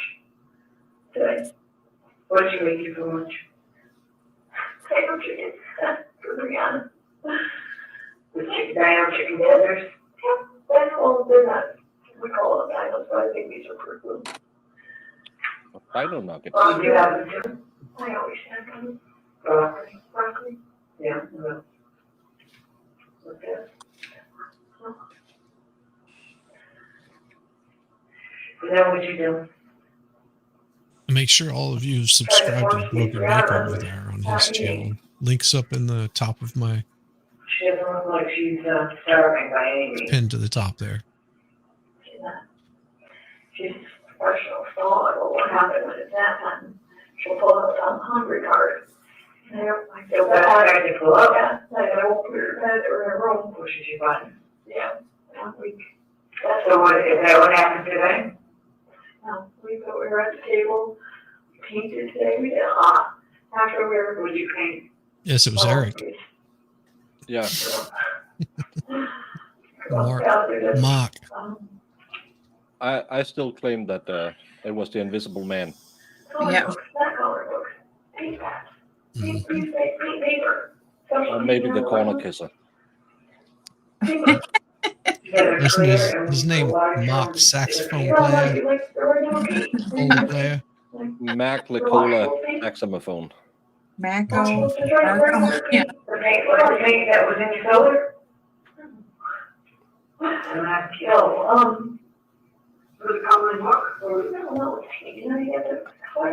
Speaker 9: today. What did she make you for lunch? Potato chicken. For Brianna. With chicken tenders? Yeah, that's all they're not. We call them dinos, but I think these are for food.
Speaker 1: Dino nuggets.
Speaker 9: Do you have them too? I always have them. Broccoli? Yeah. Okay. Is that what you do?
Speaker 3: Make sure all of you subscribe to Broken Nick over there on his channel. Links up in the top of my
Speaker 9: She doesn't look like she's starving by any means.
Speaker 3: pinned to the top there.
Speaker 9: She's a professional stalker. Well, what happened when it's that time? She'll pull out some hungry card. I feel bad. I can pull out. Yeah, I won't put her in bed or in her room. Pushes your button. Yeah. So what, is that what happened today? No, we were at the table, we painted today, we did a lot. After we were, would you paint?
Speaker 3: Yes, it was Eric.
Speaker 1: Yeah.
Speaker 3: Mark.
Speaker 1: I still claim that it was the Invisible Man.
Speaker 2: Yeah.
Speaker 1: Or maybe the corner kisser.
Speaker 3: Isn't his name Mark saxophone player? Old player?
Speaker 1: Maclicola saxophone.
Speaker 2: Macco.
Speaker 9: Just right there.
Speaker 2: Yeah.
Speaker 9: The paint that was in your cellar? So, was it colored book? No, you know, you have to. Oh,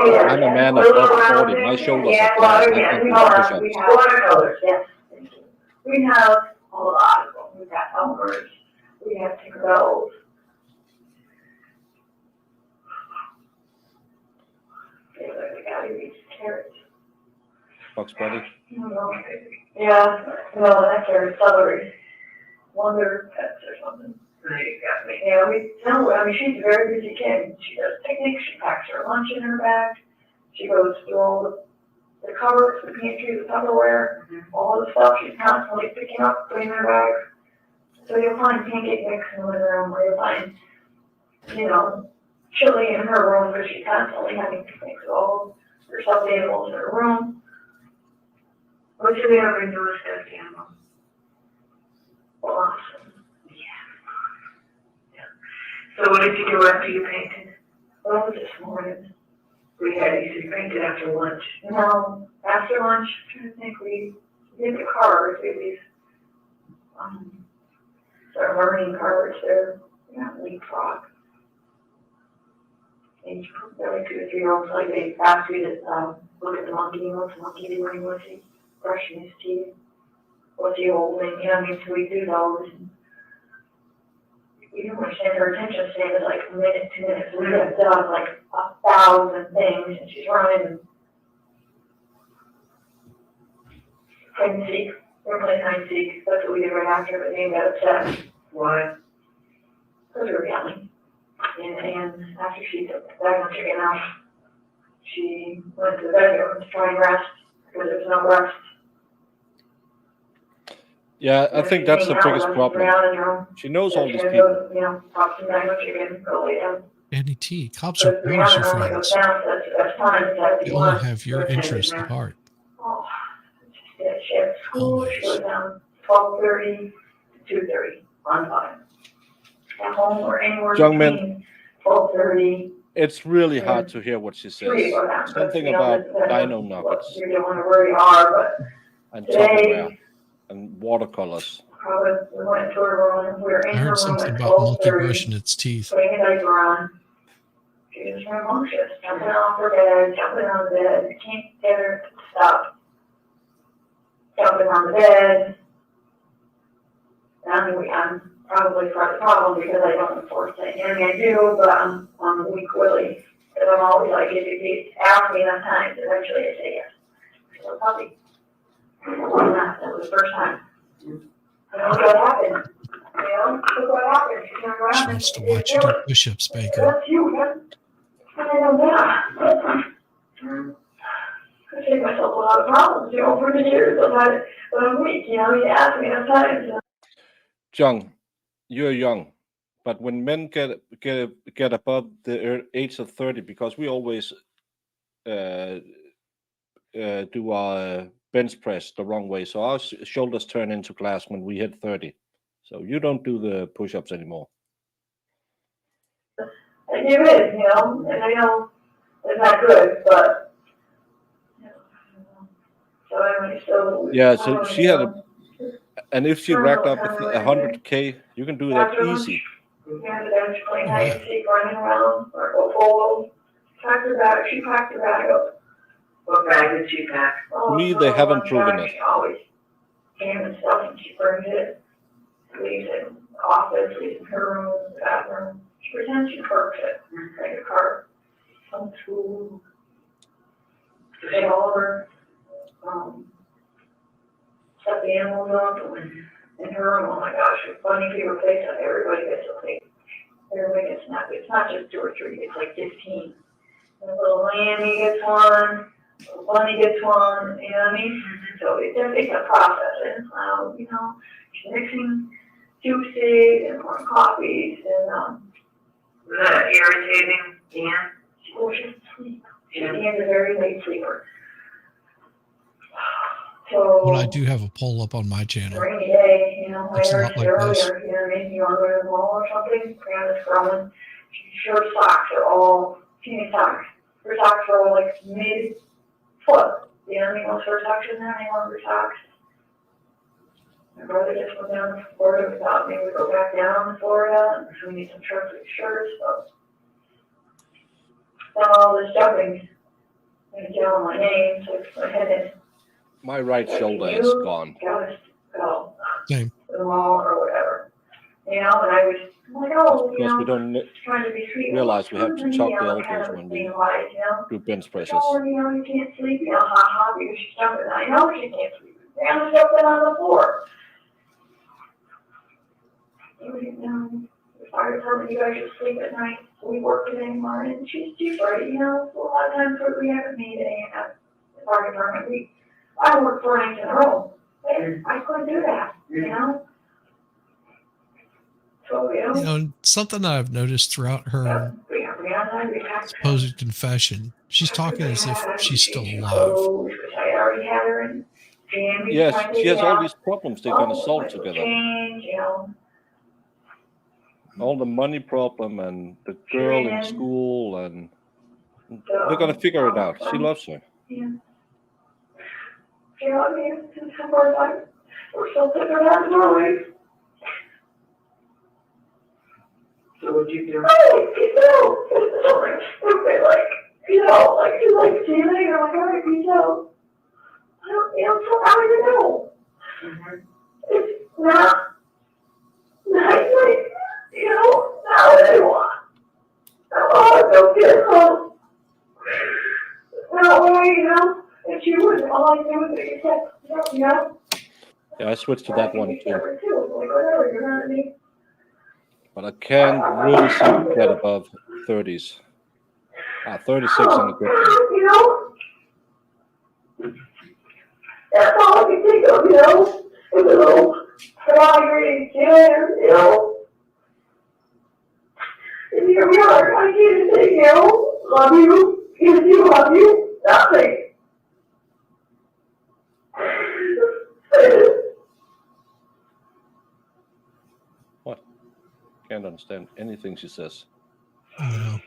Speaker 9: yeah.
Speaker 1: I'm a man of over 40. My shoulders are flat. I can't do push-ups.
Speaker 9: We have watercolors, yes. We have a lot of them. We've got Elmers, we have Tinkerbells. We gotta read carrots.
Speaker 1: Bugs Bunny.
Speaker 9: Yeah, no, that's our celery. Wonder Pets or something. Yeah, she's a very busy kid. She does picnics, she packs her lunch in her bag. She goes through all the cupboards, the pantry, the Tupperware, all the stuff she's constantly picking up, putting in her bag. So you'll find pancake mix in the living room, or you'll find, chili in her room, because she's constantly having picnics with all her stuffed animals in her room. What should we ever do with stuffed animals? Awesome. So what did you do after you painted? Well, this morning. You painted after lunch? No, after lunch, I'm trying to think, we did the cards, these, sort of learning cards, they're not leapfrog. And they're like 2 or 3 year olds, like they ask you to, look at the monkey, what's the monkey doing, what's he brushing his teeth, what's he holding, so we do those. You don't understand her attention span is like a minute, 2 minutes. We have done like 1,000 things, and she's running. Hide and seek. We're playing hide and seek. That's what we did right after, but they got upset. Why? Because we were yelling. And after she took the bag on chicken out, she went to the bedroom to try and rest because there's no rest.
Speaker 1: Yeah, I think that's the biggest problem. She knows all these people.
Speaker 3: Danny T, cops are always your friends. They only have your interest at heart.
Speaker 9: She had school, she was 12:30 to 2:30 on time. At home or anywhere
Speaker 1: Young men,
Speaker 9: between 12:30.
Speaker 1: it's really hard to hear what she says. Something about dino nuggets
Speaker 9: You don't want to worry hard, but
Speaker 1: and
Speaker 9: today,
Speaker 1: Tupperware and watercolors.
Speaker 9: probably we went to her room, we were in
Speaker 3: I
Speaker 9: her
Speaker 3: heard
Speaker 9: room
Speaker 3: something
Speaker 9: at
Speaker 3: about monkey
Speaker 9: 12:30.
Speaker 3: brushing its teeth.
Speaker 9: Putting a diaper on. She was rambunctious, jumping off her bed, jumping on the bed, can't get her to stop. Jumping on the bed. I'm probably part of the problem because I don't enforce it. I do, but I'm weak willy. Because I'm always like, if you ask me enough times, eventually I say yes. So puppy. That was the first time. And look what happened. Look what happened. She turned around
Speaker 3: She
Speaker 9: and
Speaker 3: wants to watch you do push-ups, Baker.
Speaker 9: That's you, man. I know that. I save myself a lot of problems, for the years I've had it, but I'm weak, you ask me enough times.
Speaker 1: Young, you're young, but when men get above the age of 30, because we always do our bench press the wrong way, so our shoulders turn into glass when we hit 30. So you don't do the push-ups anymore.
Speaker 9: I give it, and I know it's not good, but. So anyway,
Speaker 1: so she had and if she racked up 100K, you can do that easy.
Speaker 9: Yeah, then she playing hide and seek, running around, or go forward. She packed her bag up. What bag did she pack?
Speaker 1: To me, they haven't proven it.
Speaker 9: She always came and stuff, and she brings it, leaves it in the office, leaves it in her room, the bathroom. She pretends she parks it, like a car. Some tool. They all her. Set the animals up in her room. Oh my gosh, it's funny people face on everybody gets a plate. Everybody gets snapped. It's not just 2 or 3, it's like 15. The little lammy gets one, the little bunny gets one, you know what I mean? So it's a process. And, she's mixing juices and more coffees and, is that irritating, Dan? She's asleep. She's a very late sleeper. So,
Speaker 3: But I do have a poll up on my channel.
Speaker 9: rainy day, I
Speaker 3: It's a
Speaker 9: heard
Speaker 3: lot
Speaker 9: you
Speaker 3: like this.
Speaker 9: earlier, you want to go to the mall or something, Brianna's growing. She sure socks are all teeny socks. her socks were like mid-foot. You know, most of her socks in there, any longer socks. My brother just went down to Florida without me. We go back down to Florida, so we need some shirts and shirts, but done all this jumping. And yelling my name, so I had to.
Speaker 1: My right shoulder is gone.
Speaker 9: Gotta go.
Speaker 3: Same.
Speaker 9: To the mall or whatever. You know, and I was like, oh, you
Speaker 1: Because
Speaker 9: know,
Speaker 1: we don't
Speaker 9: trying to be sweet.
Speaker 1: realize we have to tuck the elbows when we do bench presses.
Speaker 9: Oh, you know, you can't sleep, you know, ha, because she's jumping. I know she can't sleep. Grandma's jumping on the floor. You know, the fire department, you guys should sleep at night. We work it anymore, and she's right, you know. So a lot of times we haven't made any at the fire department. I worked 4 nights in a row. I couldn't do that, you know. So, you know,
Speaker 3: Something I've noticed throughout her supposed confession, she's talking as if she's still alive.
Speaker 9: I already had her in.
Speaker 1: Yes, she has all these problems they're going to solve together. All the money problem and the girl in school, and they're going to figure it out. She loves her.
Speaker 9: Yeah. You know what I mean? We're still putting her down to our way.
Speaker 4: So what'd you do?
Speaker 9: Oh, you know, it's something stupid, like, you know, like, you like stealing, or like, all right, you know. I don't, you know, so how do you know? It's not, like, you know, not what I want. Oh, don't get home. Not what you know, if you wouldn't, all I do is make a text, you know?
Speaker 1: Yeah, I switched to that one too.
Speaker 9: Like, whatever, you know what I mean?
Speaker 1: But I can't really seem to get above 30s. 36 on the grip.
Speaker 9: You know? That's all I can think of, you know? With a little fry dinner, you know? And here we are, I can't say, you know, love you, yes, you love you, nothing.
Speaker 1: What? Can't understand anything she says.
Speaker 3: I know.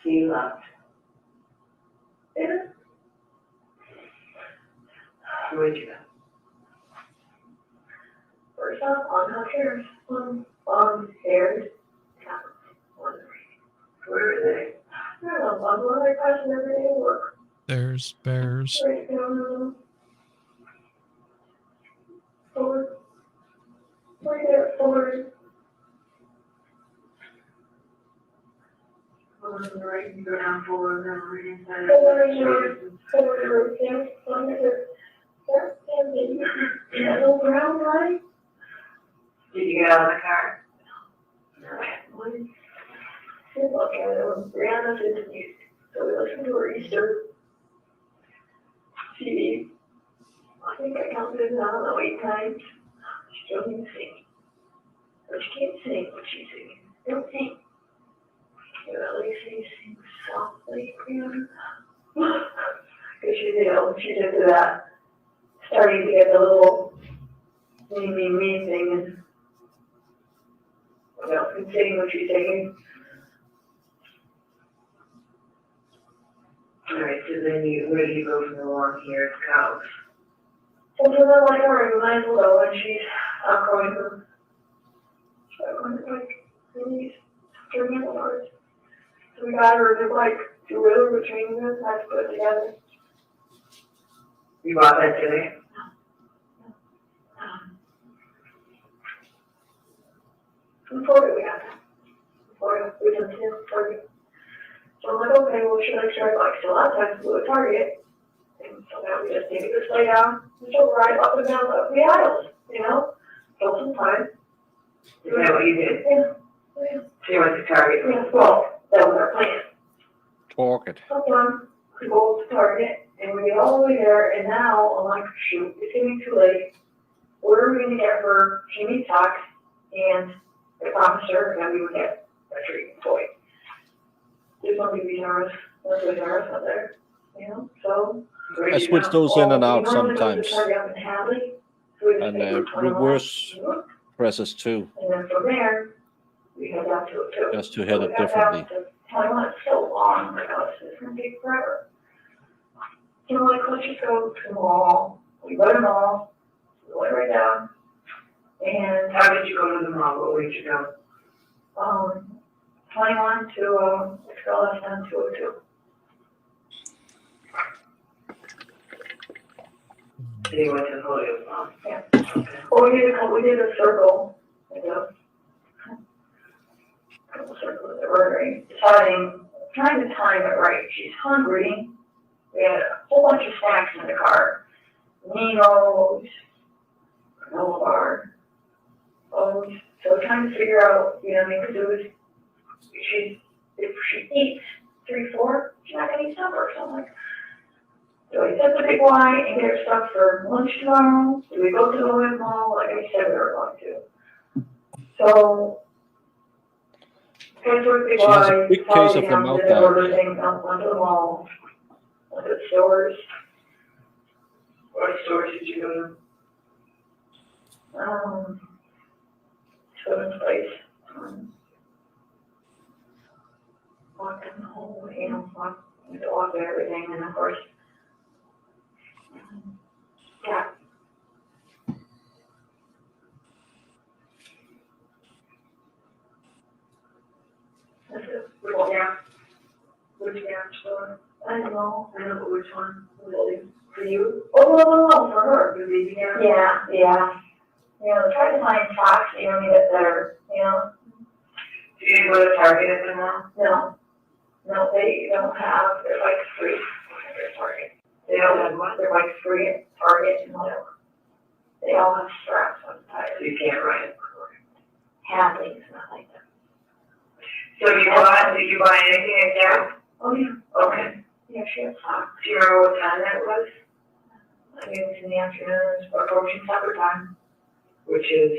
Speaker 9: He left. Yeah.
Speaker 4: Where'd you go?
Speaker 9: First off, on her stairs, on stairs.
Speaker 4: Where are they?
Speaker 9: I don't know, on one of my classes every day at work.
Speaker 3: There's bears.
Speaker 9: Right down, forward. Right there, forward.
Speaker 4: On the right, you go down forward, then right inside.
Speaker 9: Forward, yeah, under there. Yeah, and then that little brown line.
Speaker 4: Did you get out of the car?
Speaker 9: We look at it when Brianna's in the music, so we listen to her Easter CD. I think I counted, I don't know, 8 times. She doesn't even sing. But she can't sing when she's singing. Don't sing. You know, at least she sings softly, Brianna. Because she's into that, starting to get the little me thing, and what else can sing when she's singing.
Speaker 4: Alright, so then where do you go from along here? It's cows.
Speaker 9: Well, so then, like, alright, we might as well go, and she's outgrowing her. So I went, like, maybe 3 minutes. So we got her to, like, do whatever between us, and I put it together.
Speaker 4: You bought that today?
Speaker 9: In Florida, we got that. In Florida, we done too, Target. So I'm like, okay, well, should I start, like, so a lot of times we go to Target, and so now we just take it, just lay down, and she'll ride up and down the aisles, you know? Kill some time.
Speaker 4: Is that what you did?
Speaker 9: Yeah.
Speaker 4: So you went to Target?
Speaker 9: Yeah, well, that was our plan.
Speaker 1: Talk it.
Speaker 9: Sometimes we go to Target, and we get all the way there, and now I'm like, shoot, it's getting too late. what are we gonna get her? She needs socks, and I promised her that we would get a treat toy. There's no baby Zara's, no baby Zara's out there, you know, so.
Speaker 1: I switch those in and out sometimes. And reverse presses too,
Speaker 9: And then from there, we head down to it too.
Speaker 1: just to hit
Speaker 9: So
Speaker 1: it
Speaker 9: we got
Speaker 1: differently.
Speaker 9: down to Taiwan, it's so long, my God, it's gonna take forever. You know, like, let's just go to the mall, we go to the mall, we went right down, and. How did you go to the mall, what way did you go? 21 to, let's go less than 202.
Speaker 10: You went to Julio's mom?
Speaker 9: Yeah. Well, we did a circle, like a couple circles that were deciding, trying to time it right. She's hungry. We had a whole bunch of snacks in the car. Nino's, granola bar, O's. So trying to figure out, you know, because it was, if she eats 3, 4, she's not gonna eat supper or something. So we set the big Y and get her stuff for lunch tomorrow. Do we go to the Williams Mall like I said we were going to? So, head towards the big
Speaker 1: She has a
Speaker 9: Y,
Speaker 1: big
Speaker 9: follow
Speaker 1: case of the
Speaker 9: down,
Speaker 1: mouth
Speaker 9: did order
Speaker 1: diarrhea.
Speaker 9: things, went to the mall, went to the stores.
Speaker 10: What stores did you go to?
Speaker 9: Children's Place. Walked in the whole, you know, walked and everything, and of course, yeah. That's it.
Speaker 10: Yeah. Which gas store?
Speaker 9: I don't know.
Speaker 10: I know, but which one?
Speaker 9: Really.
Speaker 10: For you?
Speaker 9: Oh, no, for her.
Speaker 10: The baby gas?
Speaker 9: Yeah. You know, try to find socks, you know, that are, you know.
Speaker 10: Do you go to Target at the mall?
Speaker 9: No, they don't have, they're like free at Target.
Speaker 10: They all have one?
Speaker 9: They're like free at Target and whatever. They all have straps on the
Speaker 10: So
Speaker 9: tires.
Speaker 10: you can't ride it.
Speaker 9: Hadley's not like that.
Speaker 10: So did you buy anything at Gap?
Speaker 9: Oh, yeah.
Speaker 10: Okay.
Speaker 9: Yeah, she has socks.
Speaker 10: Do you remember what time that was?
Speaker 9: I mean, it's in the afternoon, it's approaching supper time.
Speaker 10: Which is,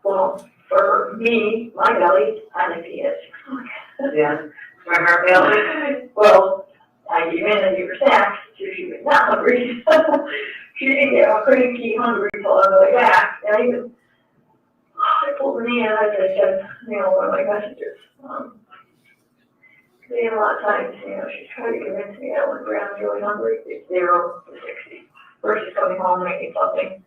Speaker 9: Well, for me, my belly, I like to eat at 6 o'clock.
Speaker 10: yeah, remember Bill?
Speaker 9: Well, I came in and gave her snacks, so she was not hungry. She didn't get cranky hungry till on the way back. And I pulled her in, as I said, you know, one of my messages. A lot of times, you know, she's trying to convince me that when Grandma's really hungry, it's 0 to 60 versus coming home and making something.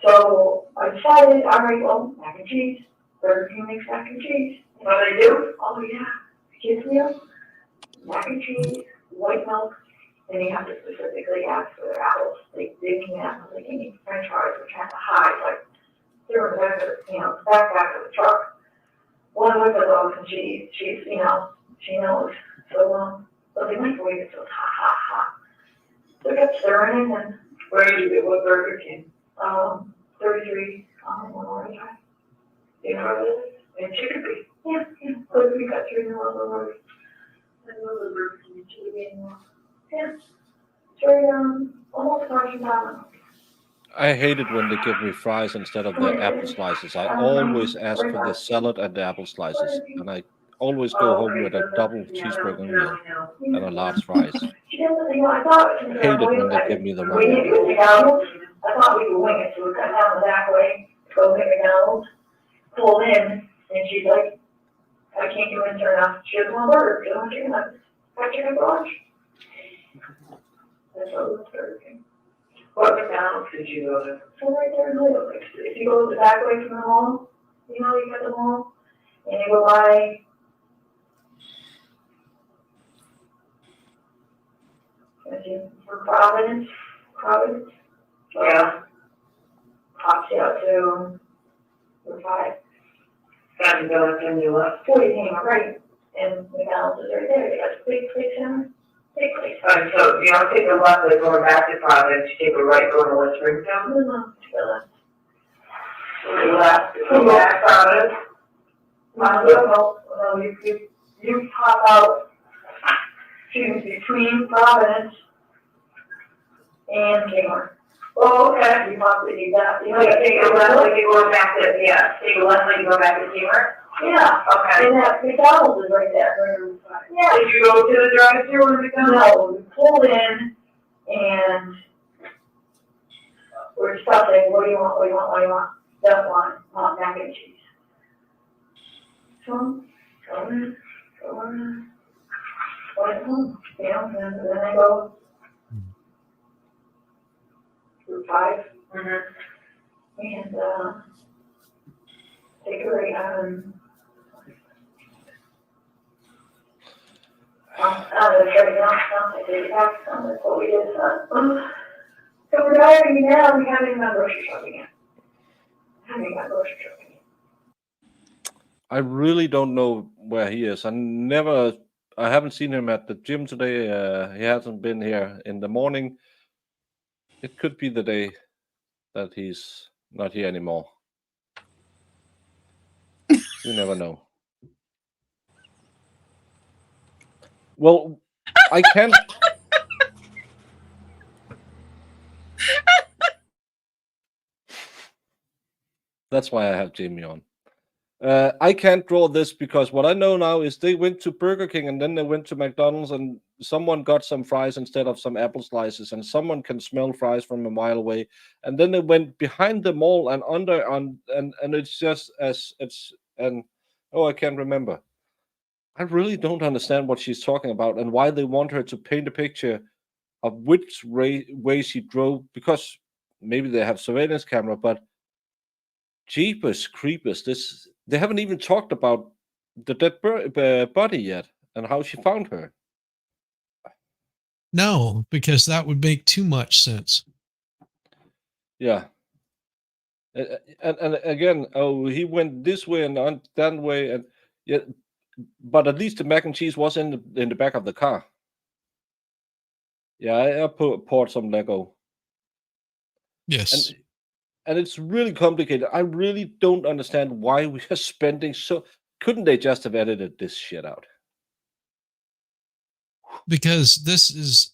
Speaker 9: So I decided, all right, well, mac and cheese. Burger King makes mac and cheese. You know what I do? Oh, yeah. Kids meal, mac and cheese, white milk, and you have to specifically ask for their apples. They can have, like, any French fries, which have to hide, like, they're in the back of the, you know, backpack of the truck. One with the dogs and cheese. She's, you know, she knows. So, but they microwave it, so it's hot. So it got stirring, and
Speaker 10: Where did you get, what Burger King?
Speaker 9: 33, Memorial Drive.
Speaker 10: You know where it is? In Chicopee.
Speaker 9: Yeah. But we got through the little road.
Speaker 10: I know the Burger King in Chicopee.
Speaker 9: Yeah. It's almost across from Domino's.
Speaker 1: I hate it when they give me fries instead of the apple slices. I always ask for the salad and the apple slices, and I always go home with a double cheeseburger meal and a large fries.
Speaker 9: She doesn't, you know, I thought.
Speaker 1: I hate it when they give me the
Speaker 9: We
Speaker 1: wrong
Speaker 9: need
Speaker 1: one.
Speaker 9: to go to McDonald's. I thought we could wing it, so we cut down the back way, go get McDonald's, pull in, and she's like, I can't convince her enough. She doesn't want burger, she doesn't want chicken nuggets. Got chicken for lunch. That's what it was Burger King.
Speaker 10: What McDonald's did you go to?
Speaker 9: So right there in Holyoke, if you go the back way from the mall, you know, you got the mall, and you go by. Let's see, for Providence.
Speaker 10: Yeah.
Speaker 9: Pops you out to Route 5.
Speaker 10: Got to go and you left.
Speaker 9: 40 came right, and McDonald's is right there. They got a big place center. Big place.
Speaker 10: Alright, so you don't take a left, like going back to Providence, you take a right going to West Springtown?
Speaker 9: No, to the left.
Speaker 10: To the left, go back Providence?
Speaker 9: No, you pop out, between Providence and Kmart. Oh, okay, you possibly need that. You know, take a left, like you're going back to, yeah, take a left, like you go back to Kmart? Yeah. Okay. And that McDonald's is right there. Yeah. Did you go to the drive-thru or McDonald's? No, we pulled in and we're stuffing, what do you want, what do you want, what do you want? Don't want mac and cheese. So, go in, went home, you know, and then I go through 5. And, take a right on, the straight down, I take it back, that's what we did, so we're driving now, we haven't even gone grocery shopping yet. Haven't gone grocery shopping yet.
Speaker 1: I really don't know where he is. I haven't seen him at the gym today. He hasn't been here in the morning. It could be the day that he's not here anymore. You never know. Well, I can't. That's why I have Jamie on. I can't draw this because what I know now is they went to Burger King and then they went to McDonald's and someone got some fries instead of some apple slices and someone can smell fries from a mile away. And then they went behind the mall and under and it's just I can't remember. I really don't understand what she's talking about and why they want her to paint a picture of which way she drove, because maybe they have surveillance camera, but jeepers creepers, they haven't even talked about the dead body yet and how she found her.
Speaker 3: No, because that would make too much sense.
Speaker 1: Yeah. And again, oh, he went this way and on that way, and yeah, but at least the mac and cheese was in the back of the car. Yeah, I poured some Lego.
Speaker 3: Yes.
Speaker 1: And it's really complicated. I really don't understand why we are spending so. Couldn't they just have edited this shit out?
Speaker 3: Because this is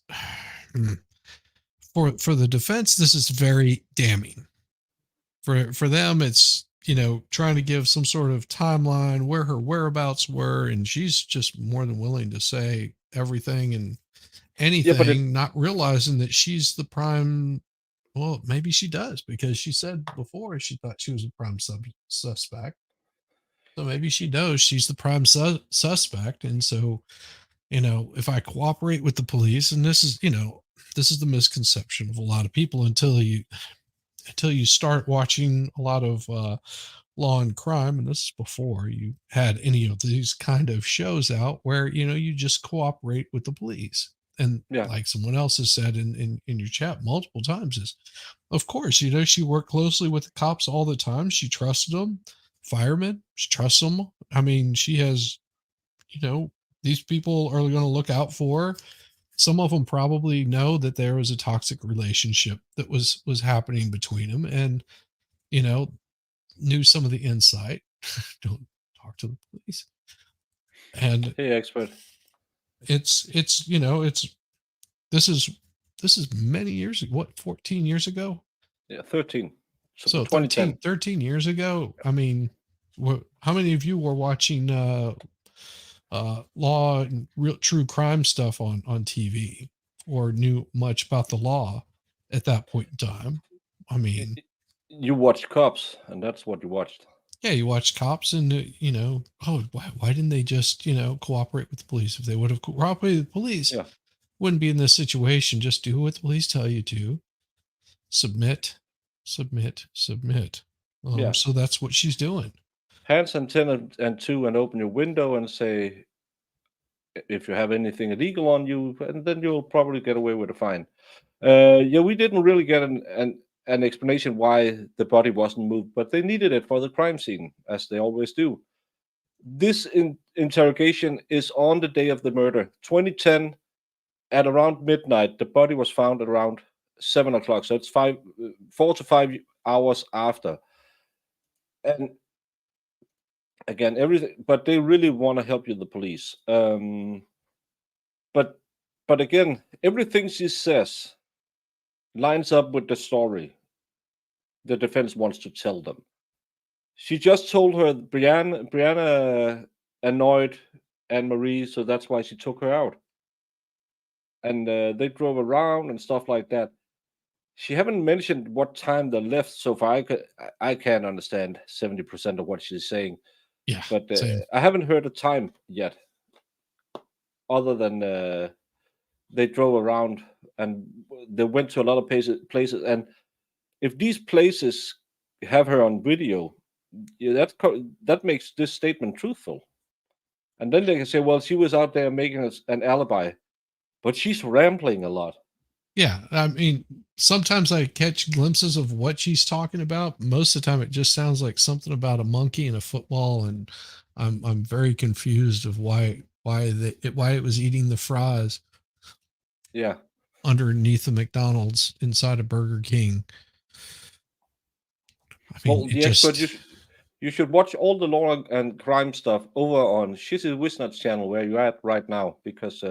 Speaker 3: for the defense, this is very damning. For them, it's, you know, trying to give some sort of timeline where her whereabouts were, and she's just more than willing to say everything and anything, not realizing that she's the prime. Well, maybe she does, because she said before she thought she was a prime suspect. So maybe she knows she's the prime suspect. And so, you know, if I cooperate with the police, and this is, you know, this is the misconception of a lot of people until you start watching a lot of law and crime, and this is before you had any of these kind of shows out, where, you know, you just cooperate with the police. And like someone else has said in your chat multiple times, is, of course, you know, she worked closely with the cops all the time. She trusted them. Firemen, she trusts them. I mean, she has, you know, these people are going to look out for her. Some of them probably know that there was a toxic relationship that was happening between them, and, you know, knew some of the insight. Don't talk to the police. And
Speaker 1: hey, expert,
Speaker 3: it's you know, this is many years ago. What, 14 years ago?
Speaker 1: Yeah, 13.
Speaker 3: So 13 years ago. I mean, how many of you were watching law and real true crime stuff on TV, or knew much about the law at that point in time? I mean,
Speaker 1: you watched Cops, and that's what you watched.
Speaker 3: Yeah, you watched Cops, and you know, oh, why didn't they just, you know, cooperate with the police? If they would have cooperated with the police, wouldn't be in this situation. Just do what the police tell you to. Submit. So that's what she's doing.
Speaker 1: Hands and 10 and 2, and open your window and say if you have anything illegal on you, and then you'll probably get away with a fine. Yeah, we didn't really get an explanation why the body wasn't moved, but they needed it for the crime scene, as they always do. This interrogation is on the day of the murder, 2010, at around midnight. The body was found at around 7 o'clock, so it's 4 to 5 hours after. And again, everything, but they really want to help you, the police. But again, everything she says lines up with the story the defense wants to tell them. She just told her Brianna annoyed Anne Marie, so that's why she took her out. And they drove around and stuff like that. She haven't mentioned what time they left so far. I can't understand 70% of what she's saying,
Speaker 3: Yeah.
Speaker 1: but
Speaker 3: Same.
Speaker 1: I haven't heard a time yet, other than they drove around and they went to a lot of places. And if these places have her on video, yeah, that makes this statement truthful. And then they can say, well, she was out there making us an alibi, but she's rambling a lot.
Speaker 3: Yeah, I mean, sometimes I catch glimpses of what she's talking about. Most of the time, it just sounds like something about a monkey and a football, and I'm very confused of why it was eating the fries
Speaker 1: Yeah.
Speaker 3: underneath the McDonald's inside a Burger King. I mean,
Speaker 1: Well,
Speaker 3: it
Speaker 1: the expert,
Speaker 3: just
Speaker 1: you should watch all the law and crime stuff over on Shizzy Wisnot's channel where you're at right now, because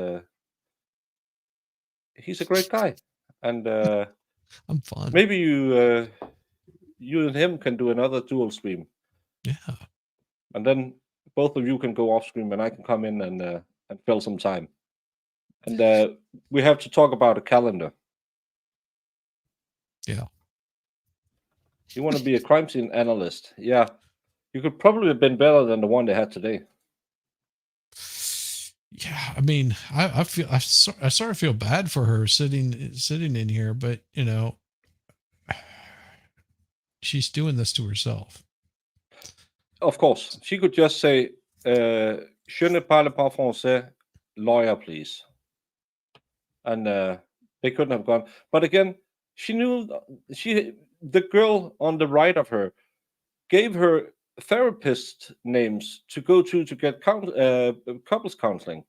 Speaker 1: he's a great guy. And
Speaker 3: I'm fun.
Speaker 1: maybe you and him can do another dual stream.
Speaker 3: Yeah.
Speaker 1: And then both of you can go off stream and I can come in and fill some time. And we have to talk about a calendar.
Speaker 3: Yeah.
Speaker 1: You want to be a crime scene analyst? Yeah, you could probably have been better than the one they had today.
Speaker 3: Yeah, I mean, I feel I sort of feel bad for her sitting in here, but you know, she's doing this to herself.
Speaker 1: Of course, she could just say, "Je ne parle pas français, lawyer, please," and they couldn't have gone. But again, she knew the girl on the right of her gave her therapist names to go to get couples counseling.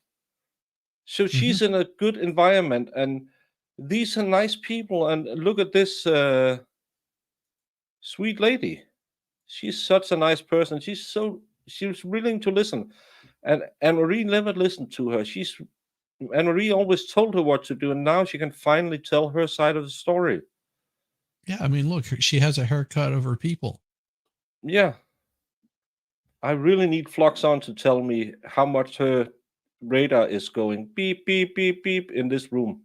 Speaker 1: So she's in a good environment, and these are nice people. And look at this sweet lady. She's such a nice person. She's willing to listen. And Anne-Marie never listened to her. Anne-Marie always told her what to do, and now she can finally tell her side of the story.
Speaker 3: Yeah, I mean, look, she has a haircut of her people.
Speaker 1: Yeah. I really need Flux on to tell me how much her radar is going beep, beep, beep, beep in this room.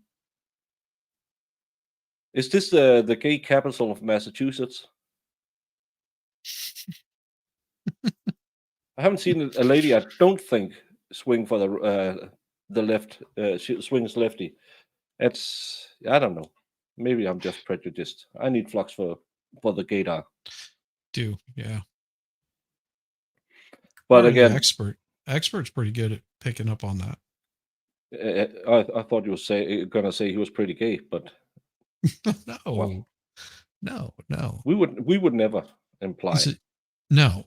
Speaker 1: Is this the gay capital of Massachusetts? I haven't seen a lady I don't think swing for the left. She swings lefty. I don't know. Maybe I'm just prejudiced. I need Flux for the gaydar.
Speaker 3: Yeah.
Speaker 1: But
Speaker 3: Or
Speaker 1: again,
Speaker 3: the expert's pretty good at picking up on that.
Speaker 1: I thought you were gonna say he was pretty gay, but
Speaker 3: No,
Speaker 1: well,
Speaker 3: no.
Speaker 1: we would never imply.
Speaker 3: No.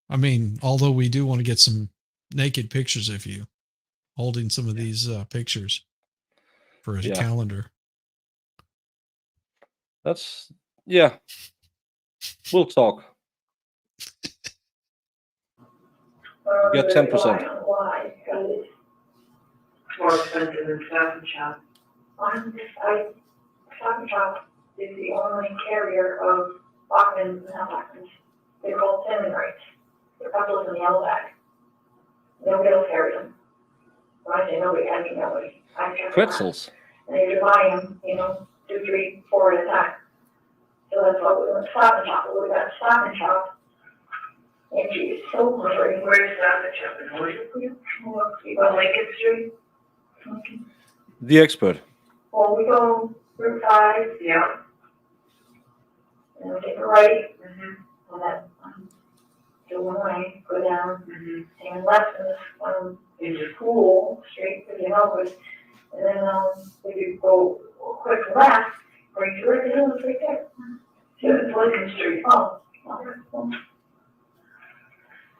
Speaker 3: I mean, although we do want to get some naked pictures of you holding some of these pictures for a calendar.
Speaker 1: Yeah. We'll talk. You get 10%.
Speaker 9: Why? Because it's
Speaker 10: More expensive than Stop and Shop.
Speaker 9: Stop and Shop is the only carrier of Bachman's and Bachman's. They're called salmon rights. They're published in the yellow bag. Nobody else carries them. When I say nobody, I mean nobody.
Speaker 1: Pretzels.
Speaker 9: And they just buy them, 2, 3, 4 at a time. So that's why we went to Stop and Shop. We got Stop and Shop. And she is so hungry.
Speaker 10: Where's Stop and Shop in Horseshoe? On Lincoln Street?
Speaker 1: The expert.
Speaker 9: Well, we go Route 5.
Speaker 10: Yeah.
Speaker 9: And we take a right.
Speaker 10: Mm-hmm.
Speaker 9: On that, Illinois, go down,
Speaker 10: Mm-hmm.
Speaker 9: and left into school, straight to the office. And then, we could go quick left, right to the hills right there. So it's Lincoln Street. Oh.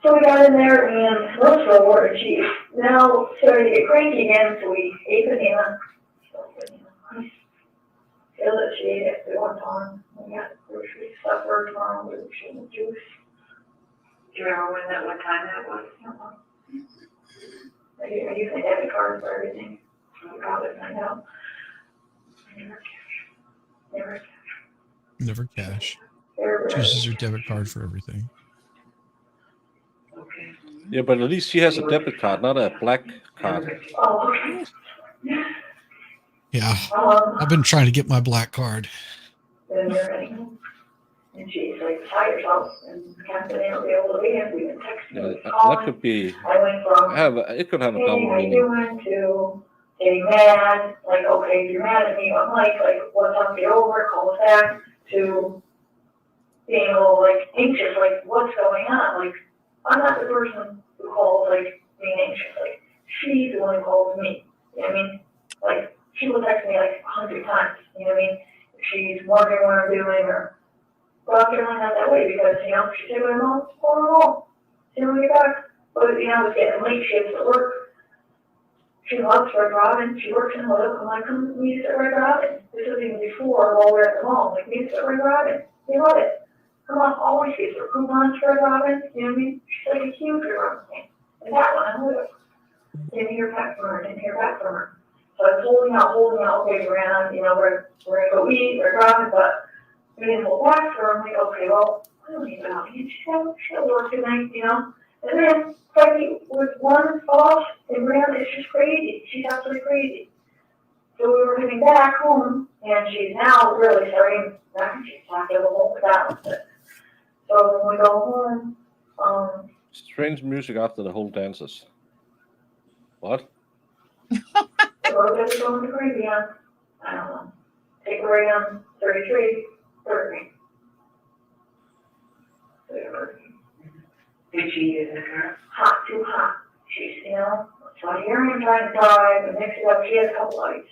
Speaker 9: So we got in there and most of the water cheap. Now started to get cranky again, so we ate banana. I feel that she ate it at one time. We got grocery stuff for tomorrow with sugar juice.
Speaker 10: Do you remember what time that was?
Speaker 9: I use my debit card for everything. I'll probably find out. Never.
Speaker 3: Never cash.
Speaker 9: Never.
Speaker 3: She uses her debit card for everything.
Speaker 9: Okay.
Speaker 1: Yeah, but at least she has a debit card, not a black card.
Speaker 9: Oh, okay.
Speaker 3: Yeah. I've been trying to get my black card.
Speaker 9: Then you're ready. And she's like beside herself and can't been able to be and we've been texting.
Speaker 1: Yeah,
Speaker 9: calling.
Speaker 1: that could be.
Speaker 9: I went from
Speaker 1: It could have a
Speaker 9: hey,
Speaker 1: double
Speaker 9: how you
Speaker 1: meaning.
Speaker 9: doing to getting mad, like, okay, if you're mad at me, I'm like, what's up, get over it, call us back, to being a little, like, anxious, like, what's going on? Like, I'm not the person who calls, like, being anxious, like, she's the one who calls me, you know what I mean? Like, she will text me, like, 100 times, you know what I mean? If she's wondering what I'm doing, or, but I'm generally not that way, because, you know, she said, well, what's going on? See when you get back. But, you know, it's getting late, she has to work. She loves Red Robin, she works in Hood, I'm like, come meet us at Red Robin. This was even before, while we're at the mall, like, meet us at Red Robin. They love it. Come on, always gives her coupons for Red Robin, you know what I mean? She's like a huge Red Robin fan. And that one, I'm with her. Didn't hear back from her. So I was holding out, okay, Brianna, you know, we're gonna go eat, Red Robin, but we didn't hold back for her. I'm like, okay, well, I don't need that. She'll work tonight, you know? And then, Frankie was one off, and Brianna is just crazy. She's absolutely crazy. So we were heading back home, and she's now really starting, she's talking a whole balance. So when we go home,
Speaker 1: Strange music after the whole dances. What?
Speaker 9: we're going to go in the Caribbean. I don't know. Take away on 33, 30.
Speaker 10: Did she use the car?
Speaker 9: Hot, too hot. She's, you know, so here I am trying to drive, and next up, she has a couple lights.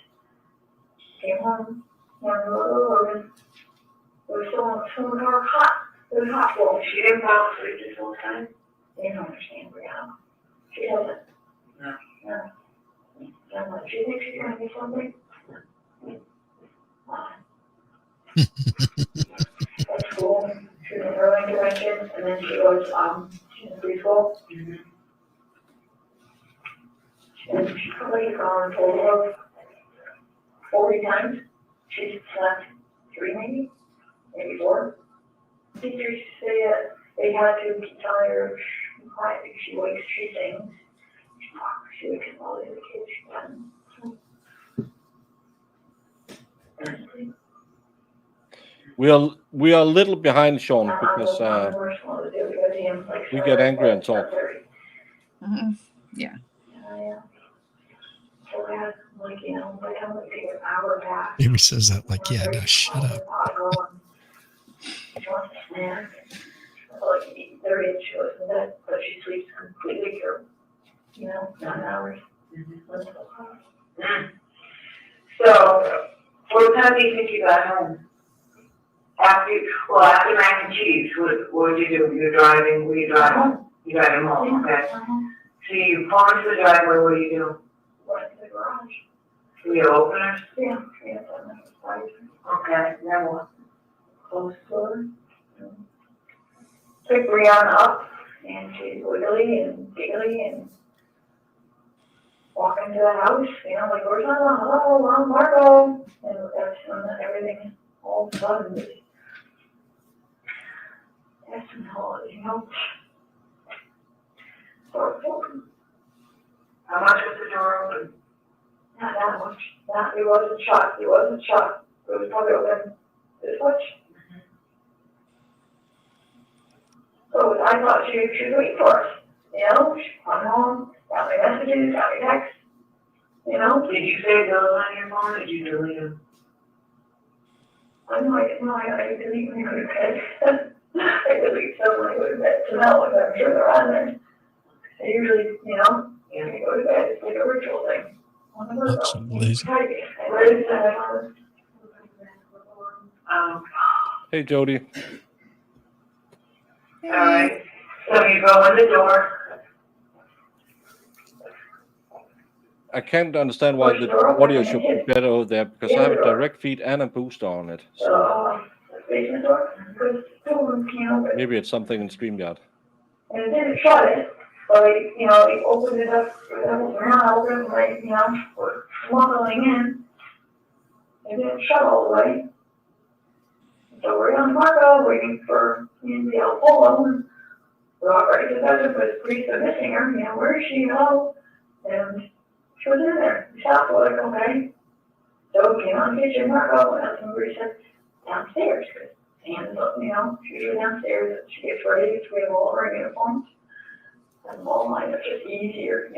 Speaker 9: Came home, wanted to go to Logan. It was so hot. It was hot. Well,
Speaker 10: She didn't fall asleep this whole time?
Speaker 9: you don't understand, Brianna. She doesn't.
Speaker 10: No.
Speaker 9: No. I'm like, she thinks she's gonna be something. At school, she was in early intervention, and then she was, she's in preschool. And she probably has gone a total of 40 times. She's slept 3 maybe 4. Teachers say that they had to keep telling her to be quiet because she wakes, she sings. She wakes up all the other kids, she's done.
Speaker 1: We are a little behind, Sean, because we get angry and talk.
Speaker 2: Yeah.
Speaker 9: Like, you know, like I'm gonna take an hour back.
Speaker 3: Amy says that like, yeah, now shut up.
Speaker 9: She wants a snack. Like 30 and she goes to bed, but she sleeps completely for, you know, 9 hours.
Speaker 10: So, what time do you think you got home? After mac and cheese, what did you do? You were driving, were you driving? You driving home, okay. So you pull into the driveway, what do you do?
Speaker 9: Went to the garage.
Speaker 10: Do you open it?
Speaker 9: Yeah.
Speaker 10: Okay, then what?
Speaker 9: Close the door. Pick Brianna up, and she's wiggly and giggly and walking to the house, you know, like, where's Mama? Hello, I'm Marco. And that's when everything all of a sudden just, that's some holiday, you know? Door open.
Speaker 10: How much was the door open?
Speaker 9: Not that much. It wasn't shut. It was probably open this much. So I thought she was waiting for us. You know, she come home, got my messages, got my texts. You know?
Speaker 10: Did you save those on your phone or did you delete them?
Speaker 9: I know I didn't know I delete when I go to bed. I delete some when I go to bed to know if I'm sure they're on there. I usually, you know, when I go to bed, it's like a ritual thing.
Speaker 3: That's so lazy.
Speaker 1: Hey, Jody.
Speaker 10: All right, so you go in the door.
Speaker 1: I can't understand why the audio should be better over there because I have a direct feed and a booster on it. So
Speaker 9: Basement door, because two of them can't open.
Speaker 1: maybe it's something in StreamYard.
Speaker 9: And it didn't shut it, but you know, they opened it up, open, like, you know, we're smuggling in. It didn't shut all the way.
Speaker 8: So we're on Marco waiting for the Apollo, and we're all ready to visit, but the police are missing her, where is she, and she was in there. We stopped, we're like, okay. So we came on the kitchen, Marco, and somebody said, downstairs, because Anne's, she was downstairs, and she gets ready, we have all of our uniforms. And all mine, it's just easier,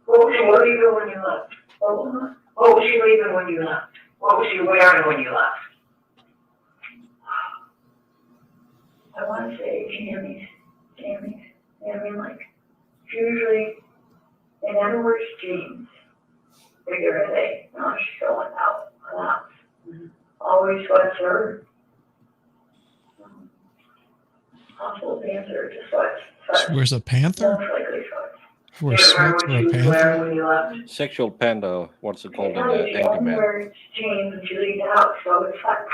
Speaker 10: What was she leaving when you left?
Speaker 8: Oh,
Speaker 10: What was she leaving when you left? What was she wearing when you left?
Speaker 8: I want to say jammies. Like, usually, in other words, jeans. Figure a day, she's going out, always sweatshirt. Possible panther, just sweats.
Speaker 3: She wears a panther?
Speaker 8: Most likely sweats.
Speaker 3: She wears sweats or a panther?
Speaker 10: When you left?
Speaker 1: Sexual panda, what's it called in
Speaker 8: She
Speaker 1: Angry
Speaker 8: only
Speaker 1: Man?
Speaker 8: wears jeans when she leaves the house, so it's like,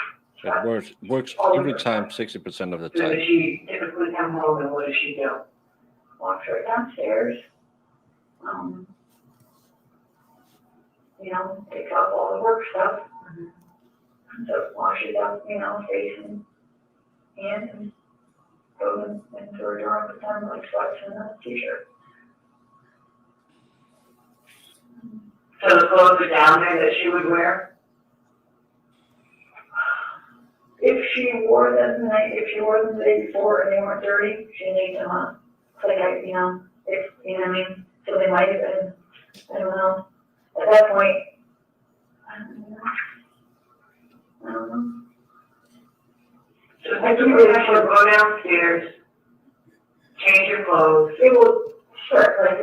Speaker 1: It works every time, 60% of the
Speaker 10: So does
Speaker 1: time.
Speaker 10: she typically come home and what does she do?
Speaker 8: walks right downstairs. Takes off all the work stuff. So washes up, face and hands and goes into her drawer with them like sweats and a t-shirt.
Speaker 10: So the clothes are down there that she would wear?
Speaker 8: If she wore them the day before and they weren't dirty, she leaves them on. It's like if so they might have been, I don't know. At that point, I don't know.
Speaker 10: So typically she would go downstairs, change her clothes.
Speaker 8: It will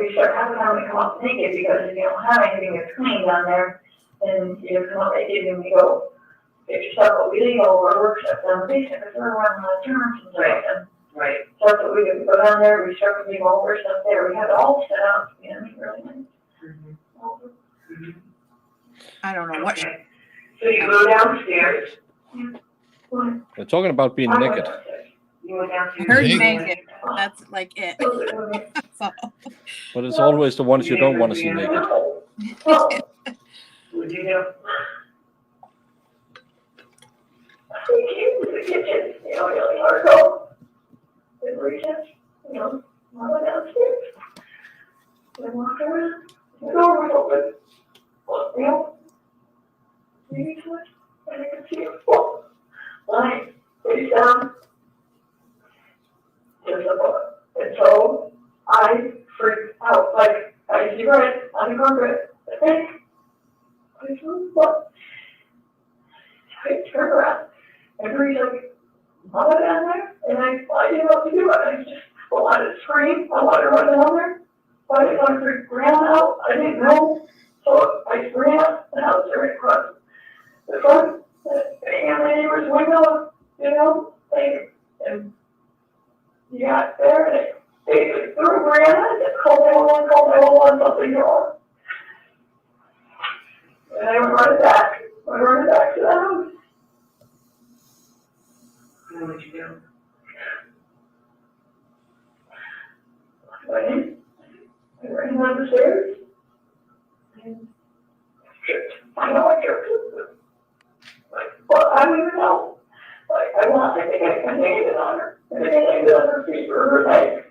Speaker 8: we start having time to come up naked because if you don't have anything that's clean down there, then you come up naked and we go, get your stuff, but we leave all our work stuff down the basement because we're around the terms and stuff. And
Speaker 10: Right.
Speaker 8: so that's what we do. We go down there, we start to leave all our stuff there. We have it all set up, really nice.
Speaker 2: I don't know what.
Speaker 10: Okay. So you go downstairs.
Speaker 1: We're talking about being naked.
Speaker 10: You went
Speaker 2: I
Speaker 10: downstairs.
Speaker 2: heard
Speaker 3: Hey.
Speaker 2: naked. That's like it. So,
Speaker 1: But it's always the ones you don't want to see naked.
Speaker 10: What did you do?
Speaker 8: We came to the kitchen, really hard go. And recess, I went downstairs. And I walked around, the door was open. Maybe too much, and I could see it fall. Lying, face down. Just a book. And so I freaked out, like, I see red on the carpet. I think, I said, what? I turned around, and Bree's like, Mama down there? And I didn't know what to do. I just wanted to scream. I wanted to run down there. But I didn't want to freak Grandma out. I didn't know. So I ran up and I was right across the front and the neighbor's window, and you got there and they threw Grandma and called 911, something wrong. And I went running back to the house.
Speaker 10: What did you do?
Speaker 8: I ran down the stairs. And I know I tripped. Well, I don't even know. I think I landed on her. I think I landed on her feet or her legs.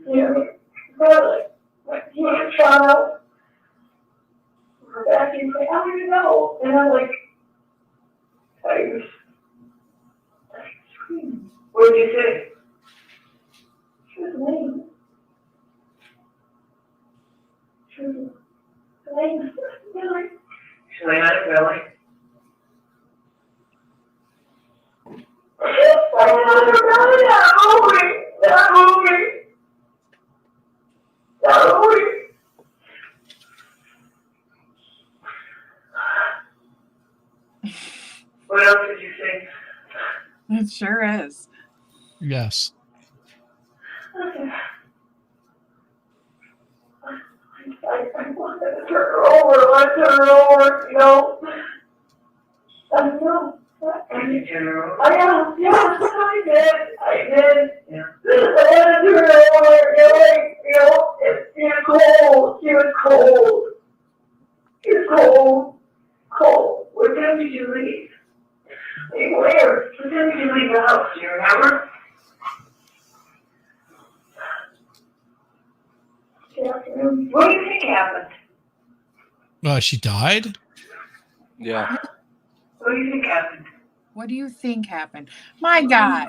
Speaker 8: Really. My hand shot out. Her back, and I don't even know. And I'm like, I was screaming.
Speaker 10: What did you say?
Speaker 8: She was laying. She was laying.
Speaker 10: She lay on her belly.
Speaker 8: Not moving.
Speaker 10: What else did you say?
Speaker 2: it sure is.
Speaker 3: Yes.
Speaker 8: I wanted to turn her over, I don't know.
Speaker 10: Did you turn her over?
Speaker 8: I did.
Speaker 10: Yeah.
Speaker 8: I wanted to turn her over, it's cold, she was cold. She was cold.
Speaker 10: What time did you leave?
Speaker 8: Where? What time did you
Speaker 10: leave the house, do you remember?
Speaker 8: Good afternoon.
Speaker 10: What do you think happened?
Speaker 3: She died?
Speaker 1: Yeah.
Speaker 10: What do you think happened?
Speaker 2: What do you think happened? My God.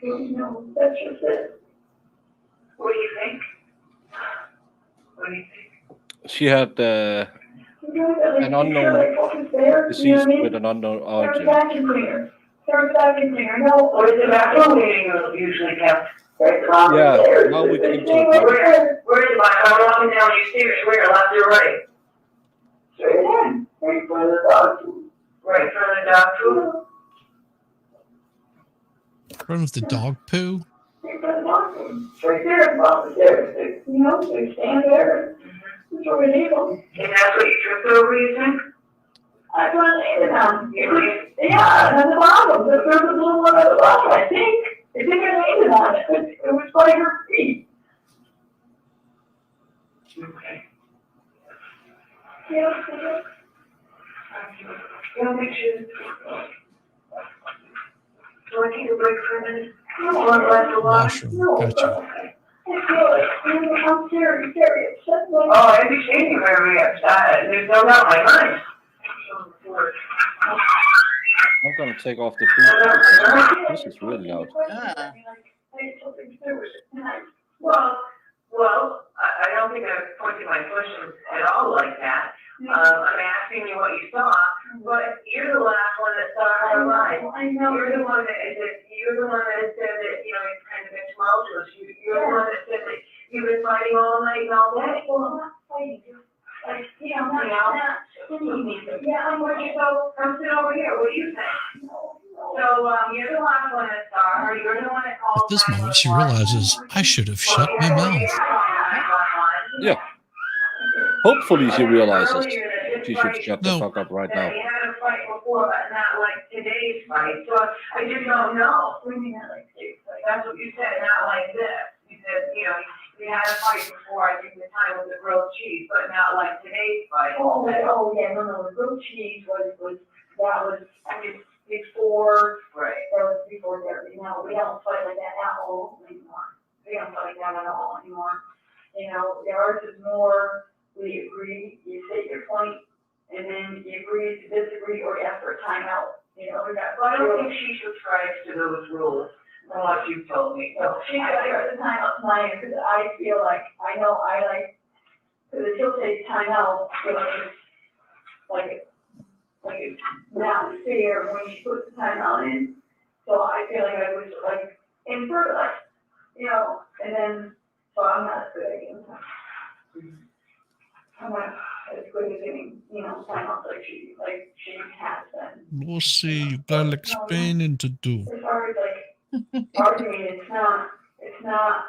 Speaker 8: No, that's just it.
Speaker 10: What do you think? What do you think?
Speaker 1: She had an unknown disease with an unknown origin.
Speaker 8: Vacuum cleaner. There's a vacuum cleaner. No.
Speaker 10: What is the vacuum cleaner usually kept?
Speaker 1: Yeah, now we came to the problem.
Speaker 10: Where is my, I'm walking down these stairs, where, left or right?
Speaker 8: Straight ahead. Right in front of the dog food.
Speaker 10: Right in front of the dog food?
Speaker 3: Run with the dog poo?
Speaker 8: Right in front of the dog food. Right there, above the stairs. You know, they stand there. That's where we leave them.
Speaker 10: And that's what you tripped over, you think?
Speaker 8: I put it in them. Yeah, at the bottom. There was a little one at the bottom, I think. I think I landed on it. It was by her feet.
Speaker 10: Okay.
Speaker 8: Yeah.
Speaker 10: Yeah, make sure. Do I take a break for a minute?
Speaker 8: No,
Speaker 10: Want a glass of water?
Speaker 3: Washroom.
Speaker 8: no,
Speaker 3: Gotcha.
Speaker 8: I feel like I'm very, very upset.
Speaker 10: Oh, I understand you very upset. There's no doubt in my mind.
Speaker 1: I'm gonna take off the boot. This is really loud.
Speaker 10: Well, I don't think I'm pointing my question at all like that. I'm asking you what you saw, but you're the last one that saw her live.
Speaker 8: I know.
Speaker 10: You're the one that said that, you know, it's kind of been tumultuous. You're the one that said that you've been fighting all night and all day.
Speaker 8: Well, I'm not fighting. Like, yeah, I'm not. Yeah, I'm with you.
Speaker 10: So come sit over here. What do you think? So, you're the last one that saw her. You're the one that called.
Speaker 3: At this moment, she realizes, I should have shut my mouth.
Speaker 1: Yeah. Hopefully she realizes she should shut the
Speaker 3: No.
Speaker 1: fuck up right now.
Speaker 10: You had a fight before, but not like today's fight, so I just don't know.
Speaker 8: What do you mean, like,
Speaker 10: That's what you said, not like this. You said, you know, we had a fight before, I think the time was the grilled cheese, but not like today's fight.
Speaker 8: yeah, no, the grilled cheese was, I mean, before,
Speaker 10: Right.
Speaker 8: that was before there, you know, we don't fight like that at all anymore. We don't fight like that at all anymore. You know, ours is more, we agree, you say your point, and then you agree to disagree or ask for a timeout. You know, we got.
Speaker 10: Well, I don't think she subscribes to those rules, from what you've told me.
Speaker 8: So she got her the timeout tonight, because I feel like, I know I like, because she'll take timeout, like it's not fair when she puts the timeout in. So I feel like I was like, in for like, you know, and then, so I'm not good at getting time. I'm not as good at getting, you know, timeouts like she has been.
Speaker 3: We'll see. You got explaining to do.
Speaker 8: As far as like arguing, it's not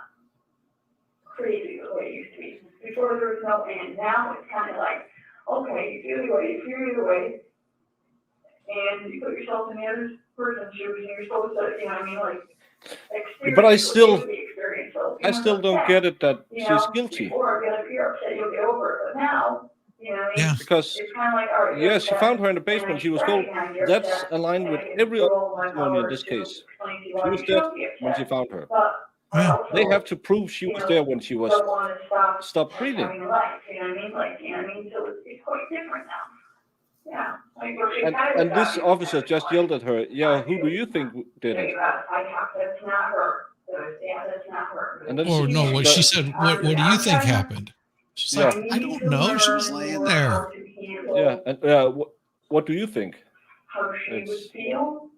Speaker 8: crazy the way it used to be. Before there was no end, now it's kind of like, okay, you feel your way, and you put yourself in the other person's shoes, and you're supposed to, you know what I mean, like,
Speaker 1: But I
Speaker 8: experience
Speaker 1: still-
Speaker 8: what you experience. So,
Speaker 1: I still don't get it that
Speaker 8: you
Speaker 1: she's
Speaker 8: know,
Speaker 1: guilty.
Speaker 8: Before, you're upset, you'll get over it, but now, you know what I mean?
Speaker 3: Yeah.
Speaker 1: Because,
Speaker 8: It's kind of like, all right.
Speaker 1: yeah, she found her in the basement. She was told that's aligned with every other testimony in this case. She was dead when she found her.
Speaker 3: Yeah.
Speaker 1: They have to prove she was there when she was stopped breathing.
Speaker 8: Having a life, you know what I mean? Like, you know what I mean? So it's quite different now. Yeah. Like, well, she kind of
Speaker 1: And this
Speaker 8: got-
Speaker 1: officer just yelled at her, yeah, who do you think did it?
Speaker 8: That's not her. Yeah, that's not her.
Speaker 1: And then
Speaker 3: Or no, what she said, what do you think happened? She's like,
Speaker 1: Yeah.
Speaker 3: I don't know. She was laying there.
Speaker 1: Yeah, and what do you think?
Speaker 8: How she would
Speaker 1: It's-
Speaker 8: feel,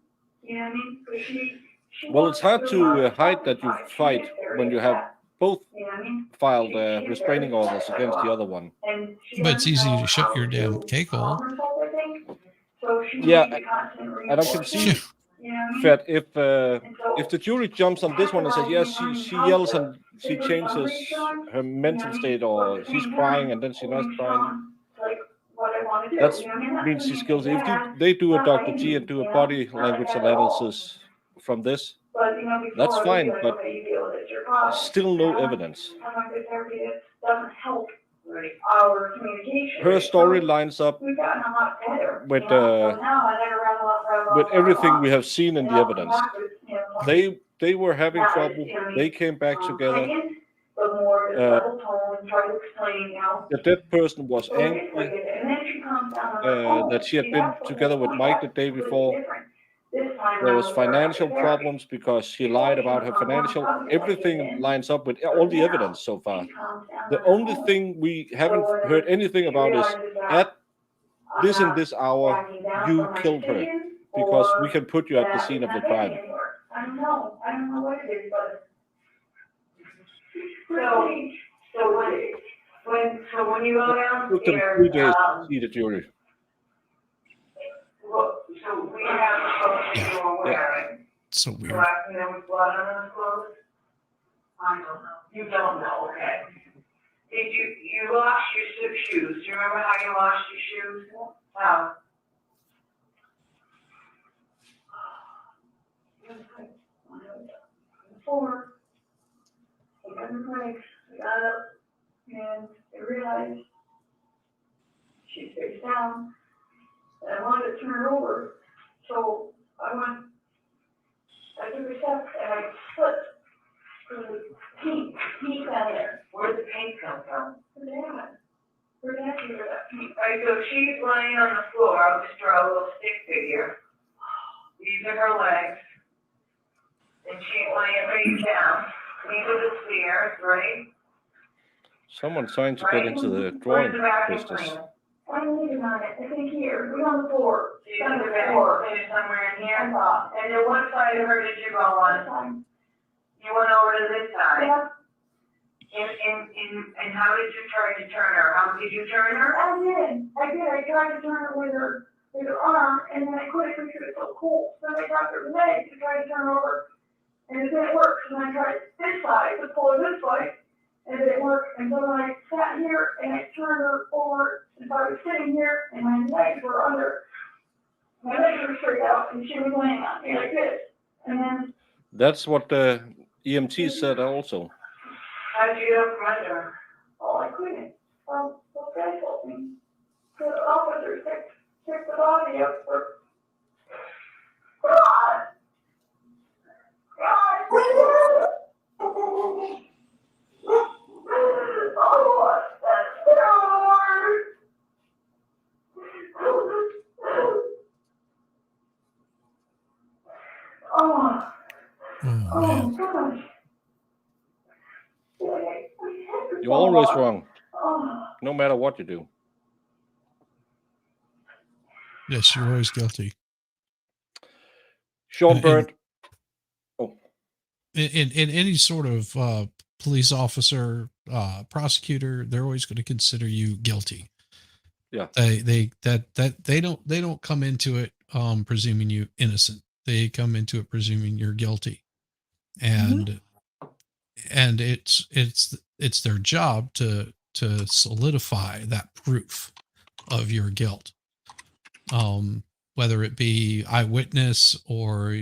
Speaker 8: you know what I mean? 'Cause she
Speaker 1: Well, it's hard
Speaker 8: wants
Speaker 1: to
Speaker 8: do
Speaker 1: hide that you
Speaker 8: She
Speaker 1: fight
Speaker 8: gets very
Speaker 1: when you have
Speaker 8: upset,
Speaker 1: both
Speaker 8: you know what I mean?
Speaker 1: filed restraining orders against the other one.
Speaker 8: And she
Speaker 3: But it's
Speaker 8: doesn't
Speaker 3: easy
Speaker 8: know
Speaker 3: to shut
Speaker 8: how
Speaker 3: your damn
Speaker 8: to
Speaker 3: cake hole.
Speaker 8: calm herself, I think. So she
Speaker 1: Yeah,
Speaker 8: needs to constantly
Speaker 1: and I can
Speaker 8: reinforce
Speaker 1: see
Speaker 8: it, you know what I mean?
Speaker 1: that
Speaker 8: And so
Speaker 1: if the jury jumps on this one and says, yes, she yells and she changes her mental state, or she's crying and then she's not crying,
Speaker 8: like what I want to do.
Speaker 1: that
Speaker 8: you know what I mean?
Speaker 1: means
Speaker 8: That's
Speaker 1: she's
Speaker 8: gonna be
Speaker 1: guilty. If
Speaker 8: bad,
Speaker 1: they do a
Speaker 8: not
Speaker 1: Dr.
Speaker 8: like
Speaker 1: G
Speaker 8: me,
Speaker 1: and do a
Speaker 8: you know?
Speaker 1: body
Speaker 8: Not
Speaker 1: language
Speaker 8: like that at all.
Speaker 1: analysis from this,
Speaker 8: But, you know, before
Speaker 1: That's
Speaker 8: it would
Speaker 1: fine,
Speaker 8: be like,
Speaker 1: but
Speaker 8: okay, you deal with it, it's your problem.
Speaker 1: still no
Speaker 8: Now,
Speaker 1: evidence.
Speaker 8: I'm like, the therapy doesn't help our communication.
Speaker 1: Her
Speaker 8: rate.
Speaker 1: story
Speaker 8: So
Speaker 1: lines up
Speaker 8: we've gotten a lot better.
Speaker 1: with,
Speaker 8: you know? So now I never run a lot,
Speaker 1: with everything we have seen in
Speaker 8: and
Speaker 1: the
Speaker 8: I'll come
Speaker 1: evidence.
Speaker 8: back with, you know,
Speaker 1: They were having
Speaker 8: Now,
Speaker 1: trouble.
Speaker 8: you know,
Speaker 1: They came back together.
Speaker 8: opinions, but more just
Speaker 1: Uh,
Speaker 8: level tone, try to explain, you know.
Speaker 1: The dead person was
Speaker 8: So it's like
Speaker 1: angry
Speaker 8: it, and then she comes down on her own.
Speaker 1: that she had
Speaker 8: See,
Speaker 1: been
Speaker 8: that's the
Speaker 1: together
Speaker 8: whole
Speaker 1: with
Speaker 8: point.
Speaker 1: Mike the
Speaker 8: That's
Speaker 1: day
Speaker 8: completely
Speaker 1: before.
Speaker 8: different. This time
Speaker 1: There
Speaker 8: around
Speaker 1: was
Speaker 8: with her
Speaker 1: financial
Speaker 8: therapy.
Speaker 1: problems because she lied about her financial. Everything lines up with all the evidence so far.
Speaker 8: She calms down
Speaker 1: The
Speaker 8: on her
Speaker 1: only
Speaker 8: own.
Speaker 1: thing we haven't
Speaker 8: So when
Speaker 1: heard anything
Speaker 8: she
Speaker 1: about is
Speaker 8: realizes that
Speaker 1: at
Speaker 8: I'm
Speaker 1: this and
Speaker 8: not
Speaker 1: this hour
Speaker 8: backing down
Speaker 1: you
Speaker 8: from my
Speaker 1: killed her,
Speaker 8: decision,
Speaker 1: because we
Speaker 8: or
Speaker 1: can put you at the
Speaker 8: that
Speaker 1: scene
Speaker 8: it's
Speaker 1: of the
Speaker 8: not getting
Speaker 1: crime.
Speaker 8: anywhere. I don't know. I don't know what it is, but. So when you go
Speaker 1: It took them
Speaker 8: downstairs,
Speaker 1: 3 days to see the jury.
Speaker 8: so we have clothes that you were wearing.
Speaker 3: So weird.
Speaker 8: Correct, and there was blood on those clothes? I don't know. You don't know, okay. Did you washed your shoes? Do you remember how you washed your shoes? How? Before, we got in the breaks, we got up, and I realized she's face down, and I wanted to turn her over, so I took a step and I slipped the paint down there. Where did the paint come from? Her dad. Her dad gave her that paint. Alright, so she's laying on the floor, I'll just draw a little stick figure. These are her legs. And she's laying face down. These are the stairs, right?
Speaker 1: Someone's trying to get into the drawing business.
Speaker 8: I'm leaving on it, I think here, we're on the floor.
Speaker 10: So you put the back in somewhere in here? And then what side of her did you go on? You went over to this side?
Speaker 8: Yeah,
Speaker 10: And how did you try to turn her? How did you turn her?
Speaker 8: I tried to turn her with her arm, and then I couldn't because it was so cold. So then I grabbed her leg to try to turn her over, and it didn't work. So then I tried this side, to pull her this way, and it didn't work. And so then I sat here, and I turned her over, and so I was sitting here, and my legs were under. My legs were straight out, and she was laying on me like this. And then,
Speaker 1: That's what the EMT said also.
Speaker 10: How did you get up from under her?
Speaker 8: oh, I couldn't. The guy told me. The officer picked the body up for. God! Oh, that's hard. Oh,
Speaker 3: Oh man.
Speaker 8: gosh.
Speaker 1: You're always wrong,
Speaker 8: Oh,
Speaker 1: no matter what you do.
Speaker 3: Yes, you're always guilty.
Speaker 1: Sean
Speaker 3: And-
Speaker 1: Bird.
Speaker 3: In any sort of police officer, prosecutor, they're always going to consider you guilty.
Speaker 1: Yeah.
Speaker 3: They don't come into it presuming you innocent. They come into it presuming you're guilty. And it's their job to solidify that proof of your guilt. Whether it be eyewitness or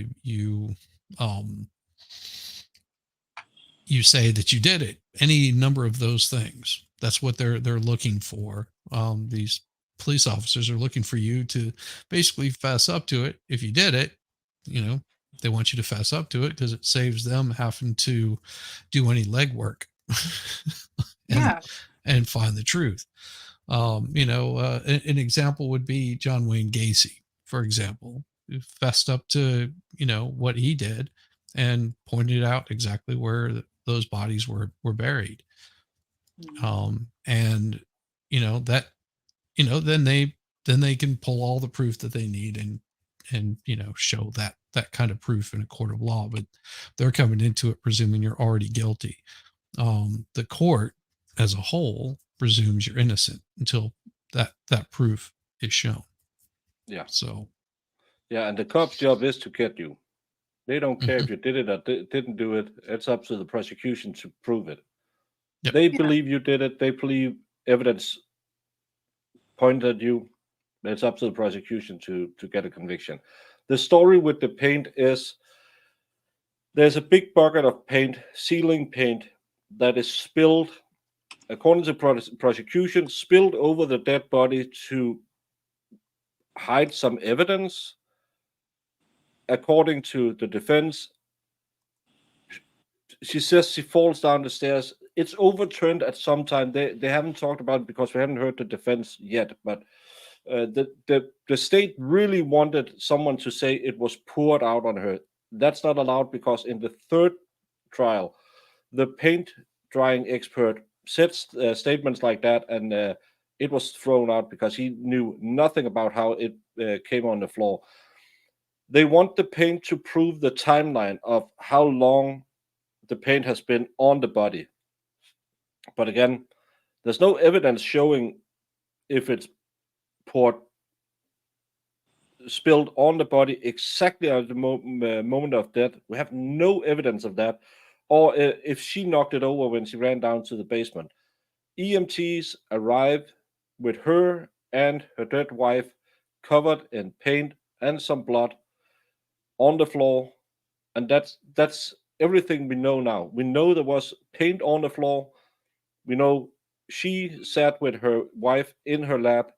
Speaker 3: you say that you did it, any number of those things. That's what they're looking for. These police officers are looking for you to basically fess up to it. If you did it, they want you to fess up to it because it saves them having to do any legwork and find the truth. An example would be John Wayne Gacy, for example, who fessed up to, what he did and pointed out exactly where those bodies were buried. Then they can pull all the proof that they need and show that kind of proof in a court of law, but they're coming into it presuming you're already guilty. The court as a whole presumes you're innocent until that proof is shown.
Speaker 1: Yeah.
Speaker 3: So.
Speaker 1: Yeah, and the cop's job is to get you. They don't care if you did it or didn't do it. It's up to the prosecution to prove it.
Speaker 3: Yep.
Speaker 1: They believe you did it. They believe evidence pointed at you. It's up to the prosecution to get a conviction. The story with the paint is there's a big bucket of paint, ceiling paint, that is spilled according to prosecution, spilled over the dead body to hide some evidence. According to the defense, she says she falls down the stairs. It's overturned at some time. They haven't talked about it because we haven't heard the defense yet. But the state really wanted someone to say it was poured out on her. That's not allowed because in the third trial, the paint drying expert said statements like that, and it was thrown out because he knew nothing about how it came on the floor. They want the paint to prove the timeline of how long the paint has been on the body. But again, there's no evidence showing if it's spilled on the body exactly at the moment of death. We have no evidence of that. Or if she knocked it over when she ran down to the basement. EMTs arrived with her and her dead wife covered in paint and some blood on the floor. And that's everything we know now. We know there was paint on the floor. We know she sat with her wife in her lap,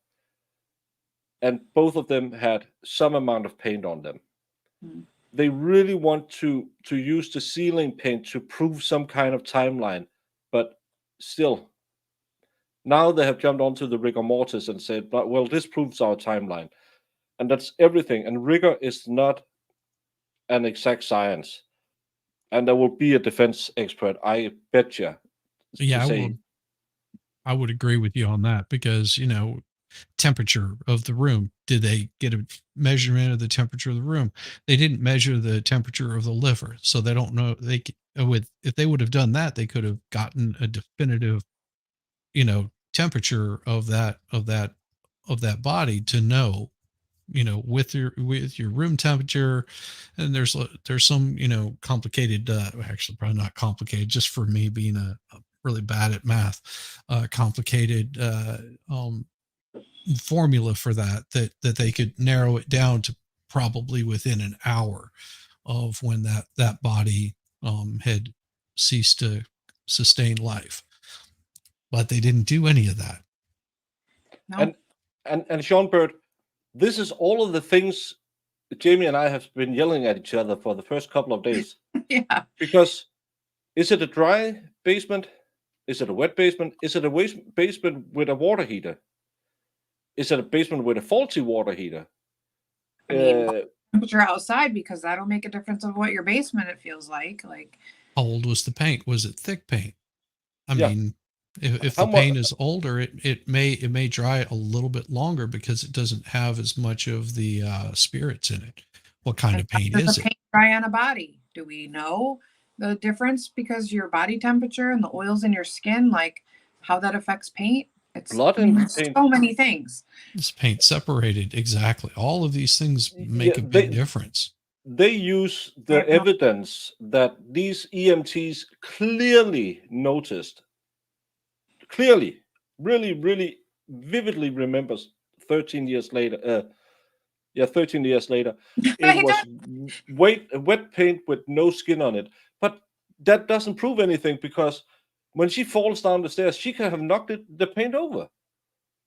Speaker 1: and both of them had some amount of paint on them. They really want to use the ceiling paint to prove some kind of timeline, but still, now they have jumped onto the rigor mortis and said, well, this proves our timeline. And that's everything. And rigor is not an exact science. And there will be a defense expert, I bet you.
Speaker 3: Yeah, I would agree with you on that because, temperature of the room. Did they get a measurement of the temperature of the room? They didn't measure the temperature of the liver, so they don't know. If they would have done that, they could have gotten a definitive, temperature of that body to know, with your room temperature. And there's some complicated, actually probably not complicated, just for me being a really bad at math, complicated formula for that they could narrow it down to probably within an hour of when that body had ceased to sustain life. But they didn't do any of that.
Speaker 2: No.
Speaker 1: And Sean Bird, this is all of the things Jamie and I have been yelling at each other for the first couple of days.
Speaker 2: Yeah.
Speaker 1: Because is it a dry basement? Is it a wet basement? Is it a basement with a water heater? Is it a basement with a faulty water heater?
Speaker 2: I mean, temperature outside, because that'll make a difference of what your basement it feels like.
Speaker 3: How old was the paint? Was it thick paint? I
Speaker 1: Yeah.
Speaker 3: mean, if the paint is older, it may dry a little bit longer because it doesn't have as much of the spirits in it. What kind of paint is it?
Speaker 2: Paint dry on a body? Do we know the difference because your body temperature and the oils in your skin, like how that affects paint? It's
Speaker 1: blood and paint.
Speaker 2: So many things.
Speaker 3: It's paint separated, exactly. All of these things make a big difference.
Speaker 1: They use the evidence that these EMTs clearly noticed. Clearly, really, really vividly remembers 13 years later. 13 years later, it was wet paint with no skin on it. But that doesn't prove anything because when she falls down the stairs, she could have knocked the paint over.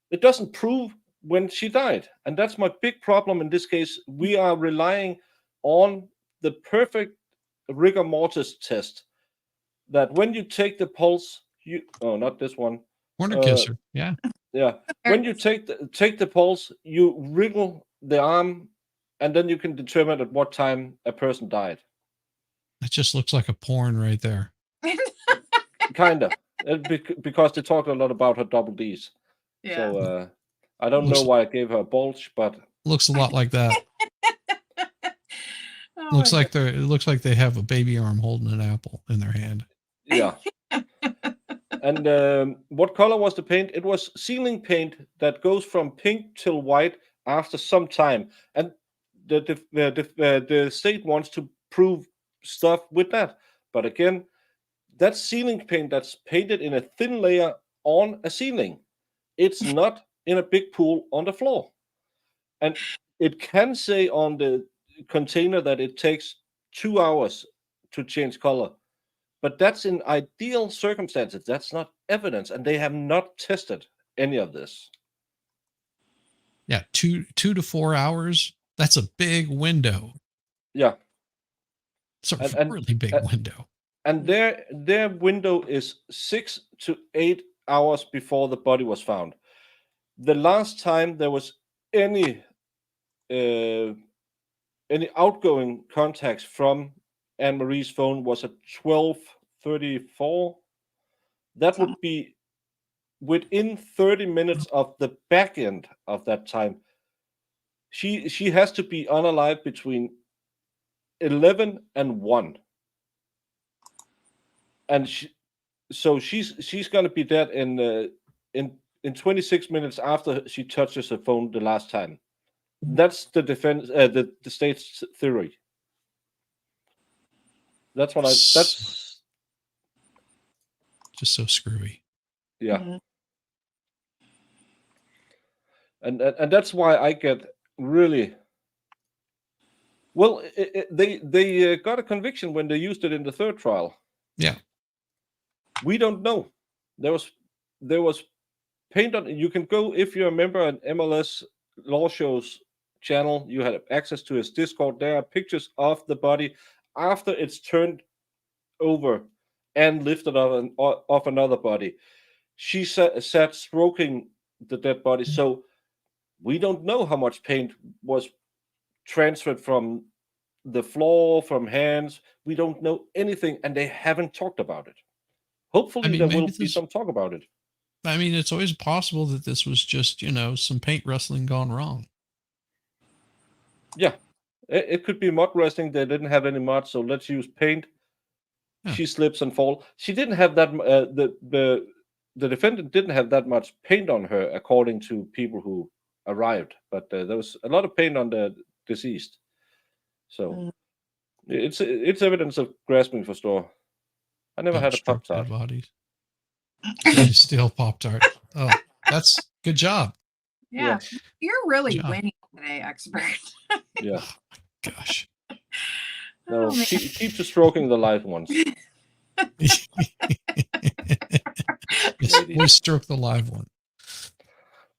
Speaker 1: It doesn't prove when she died. And that's my big problem in this case. We are relying on the perfect rigor mortis test that when you take the pulse, not this one.
Speaker 3: Corner kisser, yeah.
Speaker 1: Yeah. When you take the pulse, you wriggle the arm, and then you can determine at what time a person died.
Speaker 3: That just looks like a porn right there.
Speaker 1: Kind of. Because they talked a lot about her double Ds.
Speaker 2: Yeah.
Speaker 1: So I don't know why I gave her a bulge, but
Speaker 3: looks a lot like that. It looks like they have a baby arm holding an apple in their hand.
Speaker 1: Yeah. And what color was the paint? It was ceiling paint that goes from pink till white after some time. And the state wants to prove stuff with that. But again, that's ceiling paint that's painted in a thin layer on a ceiling. It's not in a big pool on the floor. And it can say on the container that it takes 2 hours to change color. But that's in ideal circumstances. That's not evidence, and they have not tested any of this.
Speaker 3: Yeah, 2 to 4 hours. That's a big window.
Speaker 1: Yeah,
Speaker 3: It's a
Speaker 1: and
Speaker 3: really big
Speaker 1: and,
Speaker 3: window.
Speaker 1: and their window is 6 to 8 hours before the body was found. The last time there was any outgoing contacts from Anne Marie's phone was at 12:34. That would be within 30 minutes of the back end of that time. She has to be unalive between 11 and 1. And she's going to be dead in 26 minutes after she touches her phone the last time. That's the defense, the state's theory. That's what that's
Speaker 3: just so screwy.
Speaker 1: Yeah.
Speaker 2: Mhm.
Speaker 1: And that's why I get really well. They got a conviction when they used it in the third trial.
Speaker 3: Yeah.
Speaker 1: We don't know. There was paint on. You can go if you're a member on MLS Law Show's channel. You had access to his Discord. There are pictures of the body after it's turned over and lifted off another body. She sat stroking the dead body. So we don't know how much paint was transferred from the floor, from hands. We don't know anything, and they haven't talked about it. Hopefully, there will be some talk about it.
Speaker 3: I mean, it's always possible that this was just, some paint wrestling gone wrong.
Speaker 1: Yeah, it could be mud wrestling. They didn't have any mud, so let's use paint. Yeah. She slips and falls. She didn't have that. The defendant didn't have that much paint on her, according to people who arrived. But there was a lot of paint on the deceased. So it's evidence of grasping for straw. I never had a Pop-Tart.
Speaker 3: Bodies. Still Pop-Tart. Oh, that's good job.
Speaker 2: Yeah. You're really
Speaker 3: Good job.
Speaker 2: winning today, expert.
Speaker 1: Yeah.
Speaker 3: Oh, gosh.
Speaker 1: No, keep to stroking the live ones.
Speaker 3: Yes, we stroke the live one.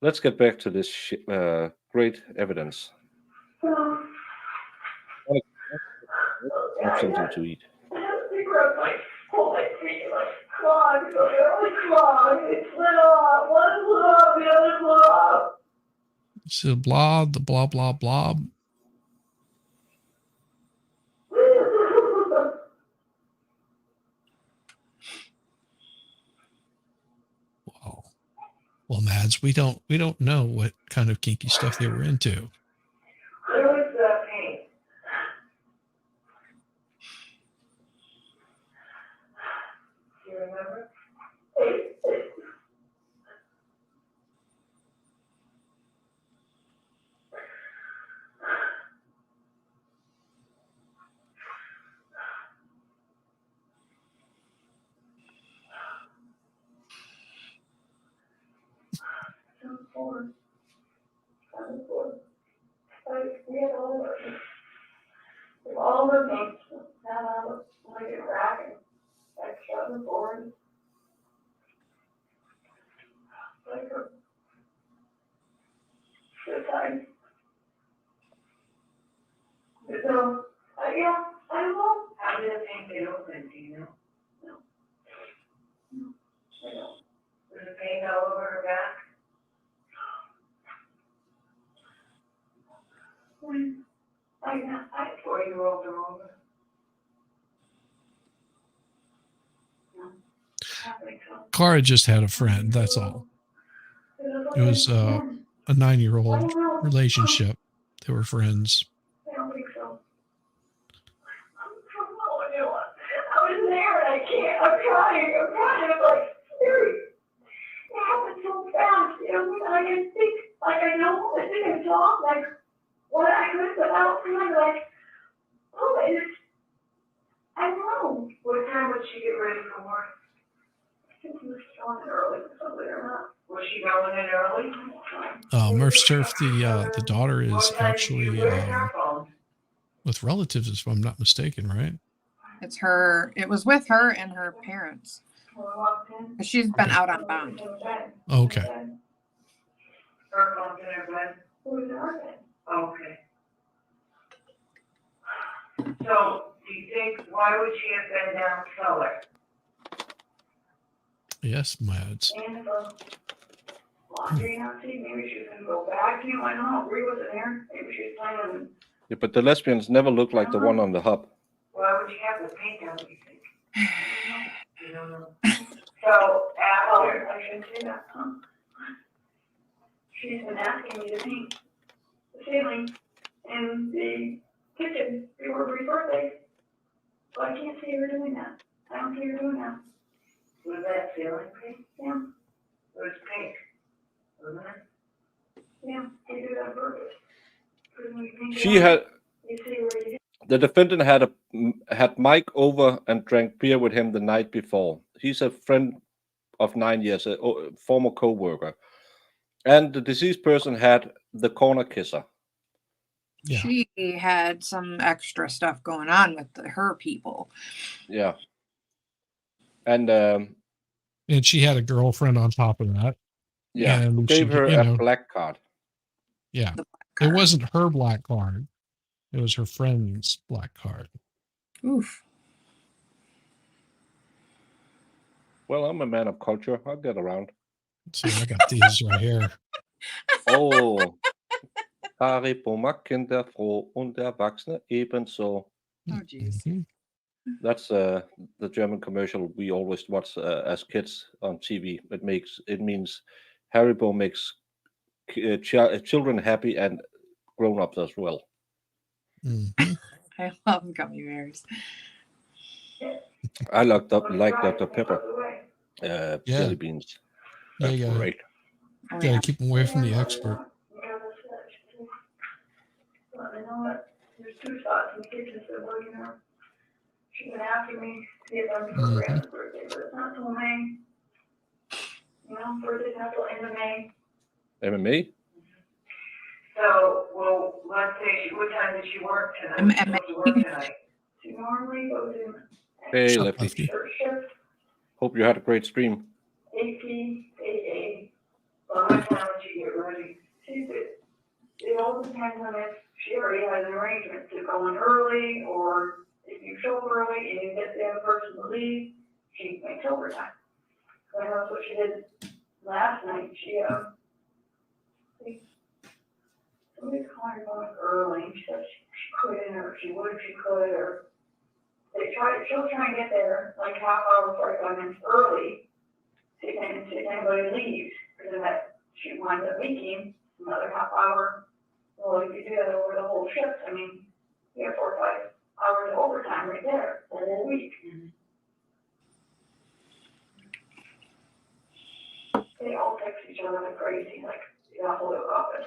Speaker 1: Let's get back to this great evidence. Have something to eat.
Speaker 3: It's a blob, the blah, blah, blob. Wow. Well, Mads, we don't know what kind of kinky stuff they were into.
Speaker 9: All the things that like a rack and extra the board. Like a good time. So, yeah, I will. How did the paint get open, do you know? No. I don't. Was the paint all over her back? I 4-year-old her over.
Speaker 3: Cara just had a friend, that's all. It was a 9-year-old relationship. They were friends.
Speaker 9: I don't think so. I was there and I can't. I'm trying. I'm like, serious. It happened so fast. I can think, like I know, I think I talk, like, what I heard about feeling like, oh, I know. What time would she get ready for work? I think she was going early or something or not. Was she going in early?
Speaker 3: Murph Surf, the daughter is actually with relatives, if I'm not mistaken, right?
Speaker 2: It's her. It was with her and her parents. She's been out on bond.
Speaker 3: Okay.
Speaker 10: Her phone's in her bed?
Speaker 9: Who's in our bed?
Speaker 10: Okay. So, do you think, why would she have been down cellar?
Speaker 3: Yes, Mads.
Speaker 9: And laundry, maybe she was gonna go vacuum, I don't know, Bree wasn't there, maybe she was planning.
Speaker 1: Yeah, but the lesbians never look like the one on the hub.
Speaker 10: Why would you have the paint down, do you think? You don't know. So, after,
Speaker 9: I shouldn't say that, huh? She's been asking me to paint the ceiling in the kitchen before Bree's birthday. But I can't see her doing that. I don't see her doing that.
Speaker 10: was that ceiling paint?
Speaker 9: Yeah,
Speaker 10: It was pink, wasn't it?
Speaker 9: yeah, they do that on purpose. 'Cause when you paint it
Speaker 1: She
Speaker 9: on,
Speaker 1: had
Speaker 9: you see where you
Speaker 1: the defendant had Mike over and drank beer with him the night before. He's a friend of 9 years, a former co-worker, and the deceased person had the corner kisser.
Speaker 3: Yeah.
Speaker 2: She had some extra stuff going on with her people.
Speaker 1: Yeah, and
Speaker 3: And she had a girlfriend on top of that.
Speaker 1: yeah,
Speaker 3: And
Speaker 1: who gave
Speaker 3: she,
Speaker 1: her
Speaker 3: you
Speaker 1: a
Speaker 3: know,
Speaker 1: black card.
Speaker 3: Yeah.
Speaker 2: The black
Speaker 3: It
Speaker 2: card.
Speaker 3: wasn't her black card. It was her friend's black card.
Speaker 2: Oof.
Speaker 1: Well, I'm a man of culture. I'll get around.
Speaker 3: So I got these right here.
Speaker 1: Oh, Harry Bomack, Kinder froh und Erwachsene ebenso.
Speaker 2: Oh, jeez.
Speaker 3: Mhm.
Speaker 1: That's the German commercial we always watch as kids on TV. It means Haribo makes children happy and grown-ups as well.
Speaker 3: Mhm.
Speaker 2: I love gummy bears.
Speaker 1: I like Dr. Pepper jelly beans.
Speaker 3: Yeah,
Speaker 1: That's
Speaker 3: you gotta,
Speaker 1: great.
Speaker 2: Oh,
Speaker 3: gotta
Speaker 2: yeah.
Speaker 3: keep them away from the expert.
Speaker 9: Let me know what, there's 2 spots in the kitchen, so well, you know. She's been asking me to see if I'm for Brandon's birthday, but it's not till May. You know, birthday's not till end of May.
Speaker 1: MMA?
Speaker 10: So, well, let's say, what time did she work tonight?
Speaker 2: I'm
Speaker 10: She supposed to work tonight.
Speaker 9: She normally goes in
Speaker 1: Hey,
Speaker 3: Shut
Speaker 1: Lefty.
Speaker 3: Lefty.
Speaker 9: third shift,
Speaker 1: Hope you had a great stream.
Speaker 9: AP, AA.
Speaker 10: Well, what time did she get ready?
Speaker 9: It all depends on if she already has an arrangement to go in early, or if you show up early and you get the other person to leave, she makes overtime. So I know that's what she did last night, somebody's calling her going early, and she said she couldn't, or she would if she could, or she'll try and get there like half hour, 45 minutes early, see if anybody leaves, because then that she winds up making another half hour. Well, if you do that over the whole shift, I mean, you have 4 or 5 hours of overtime right there, the whole week. They all text each other like crazy, like the whole office.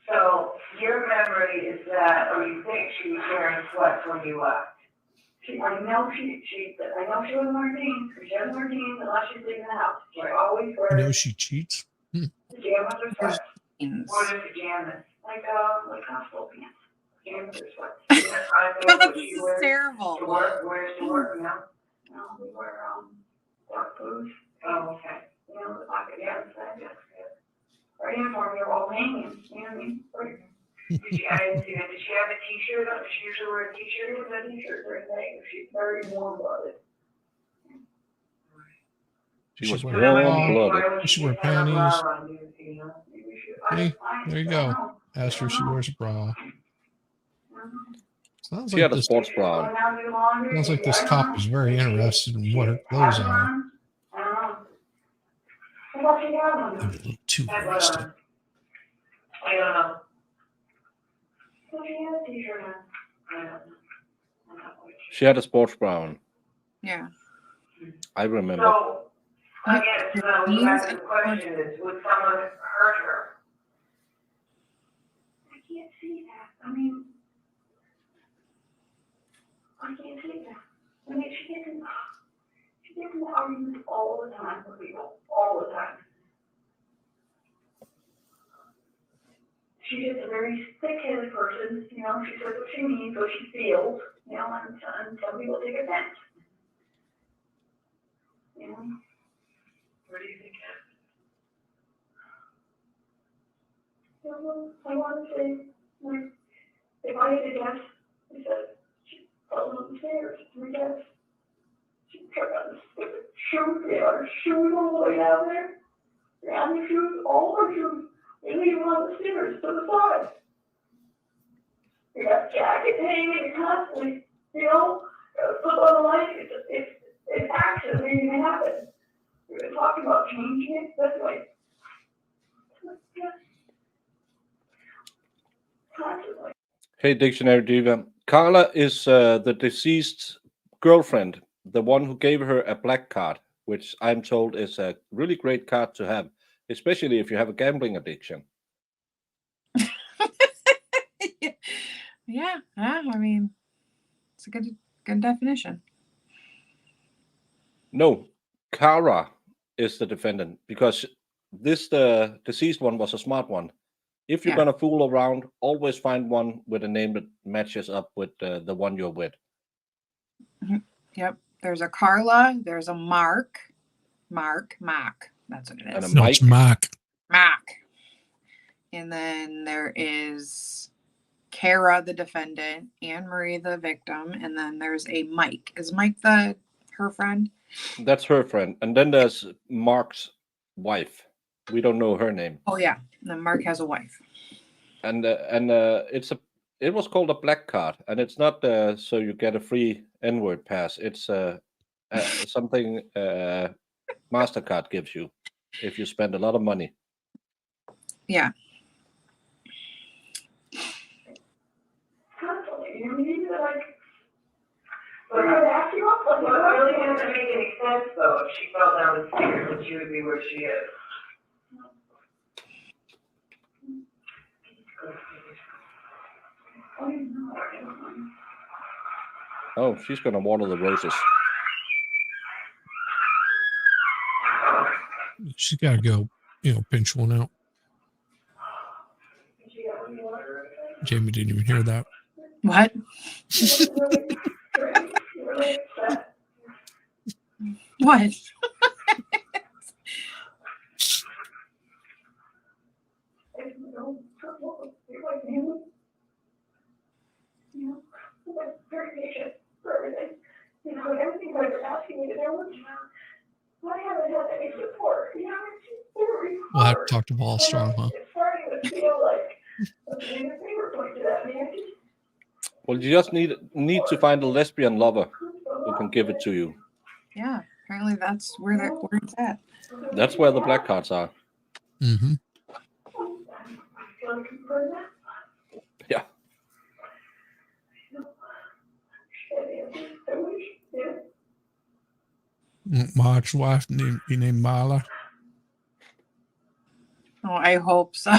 Speaker 10: So, your memory is that, or you think she was wearing sweats when you left?
Speaker 9: I know she was wearing jeans, because she doesn't wear jeans unless she's leaving the house. She always
Speaker 3: You
Speaker 9: wears
Speaker 3: know she cheats.
Speaker 9: pajamas or sweats,
Speaker 2: Jeans.
Speaker 10: What are pajamas?
Speaker 9: like hospital pants, pajamas or sweats.
Speaker 10: I thought what
Speaker 2: This
Speaker 10: she
Speaker 2: is
Speaker 10: wears
Speaker 2: terrible.
Speaker 10: to work, wears to work, no?
Speaker 9: No, we wear, dark blues,
Speaker 10: Oh, okay.
Speaker 9: you know, the pocket down inside, yes. Our uniform, they're all hanging, you know what I mean? Right.
Speaker 10: Did she, I didn't see that, did she have a t-shirt on, does she usually wear a
Speaker 9: She
Speaker 10: t-shirt?
Speaker 9: was a t-shirt during the day, she's very warm-blooded.
Speaker 1: She was
Speaker 3: should wear
Speaker 1: warm-blooded.
Speaker 10: Why would
Speaker 3: You should
Speaker 10: she
Speaker 3: wear
Speaker 10: just have a bra
Speaker 3: panties.
Speaker 10: on, you know?
Speaker 9: Maybe she,
Speaker 3: Hey, there you
Speaker 9: I
Speaker 3: go.
Speaker 9: don't know.
Speaker 3: Ask her if she wears a bra. Sounds
Speaker 1: She
Speaker 3: like
Speaker 1: had a
Speaker 3: this.
Speaker 1: sports bra on.
Speaker 9: Going down to do laundry,
Speaker 3: Sounds like
Speaker 9: maybe,
Speaker 3: this
Speaker 9: I don't
Speaker 3: cop
Speaker 9: know.
Speaker 3: is very interested in what her
Speaker 9: She
Speaker 3: clothes
Speaker 9: has
Speaker 3: are.
Speaker 9: on, I don't know. What about she has on?
Speaker 3: I'm a little too
Speaker 10: Have
Speaker 3: wasted.
Speaker 10: I don't know.
Speaker 9: Well, she has a t-shirt on.
Speaker 10: I don't know.
Speaker 9: I'm not quite sure.
Speaker 1: She had a sports bra on.
Speaker 2: Yeah.
Speaker 1: I remember.
Speaker 10: So, I guess, that's the question is, would someone hurt her?
Speaker 9: I can't see that. I mean, I can't see that. I mean, she gets in arguments all the time with people, all the time.
Speaker 8: she's just a very thick-headed person, you know, she says what she means, what she feels, you know, and some people take offense. You know?
Speaker 10: What do you think happened?
Speaker 8: I want to say, like, if I had to guess, I said, she fell down the stairs, 3 guess. She took out the stupid shoes, they had her shoes all the way down there. They had her shoes, all her shoes, they leave them on the stairs to the side. You got jackets hanging constantly, you know, flip on the light, it's action waiting to happen. We've been talking about changing it, that's like, constantly.
Speaker 1: Hey, Dictionary Diva. Carla is the deceased girlfriend, the one who gave her a black card, which I'm told is a really great card to have, especially if you have a gambling addiction.
Speaker 2: Yeah, I mean, it's a good definition.
Speaker 1: No, Cara is the defendant because the deceased one was a smart one. If you're
Speaker 2: Yeah.
Speaker 1: gonna fool around, always find one with a name that matches up with the one you're with.
Speaker 2: Yep. There's a Carla. There's a Mark. That's what it
Speaker 1: And
Speaker 2: is.
Speaker 1: a
Speaker 3: No, it's Mark.
Speaker 2: Mark. And then there is Cara, the defendant, Anne Marie, the victim, and then there's a Mike. Is Mike her friend?
Speaker 1: That's her friend. And then there's Mark's wife. We don't know her name.
Speaker 2: Oh yeah. And then Mark has a wife.
Speaker 1: And it was called a black card, and it's not so you get a free N-word pass. It's something MasterCard gives you if you spend a lot of money.
Speaker 2: Yeah.
Speaker 8: Constantly, you need to like, but I would ask you up, like,
Speaker 10: Well, it really doesn't make any sense though, if she fell down the stairs and she would be where she is.
Speaker 8: I don't know.
Speaker 1: Oh, she's gonna water the roses.
Speaker 3: She's got to go, pinch one out. Jamie didn't even hear that.
Speaker 2: What? What?
Speaker 8: Very patient for everything. You know, everything that you're asking me to do, I haven't had any support. You know, it's very
Speaker 3: We'll have
Speaker 8: hard.
Speaker 3: to talk to Ballstrong, huh?
Speaker 8: It's starting to feel like a finger pointed at me.
Speaker 1: Well, you just need to find a lesbian lover who can give it to you.
Speaker 2: Yeah. Apparently that's where it's at.
Speaker 1: That's where the black cards are.
Speaker 3: Mm-hmm.
Speaker 1: Yeah.
Speaker 3: Mark's wife be named Marla.
Speaker 2: Oh, I hope so.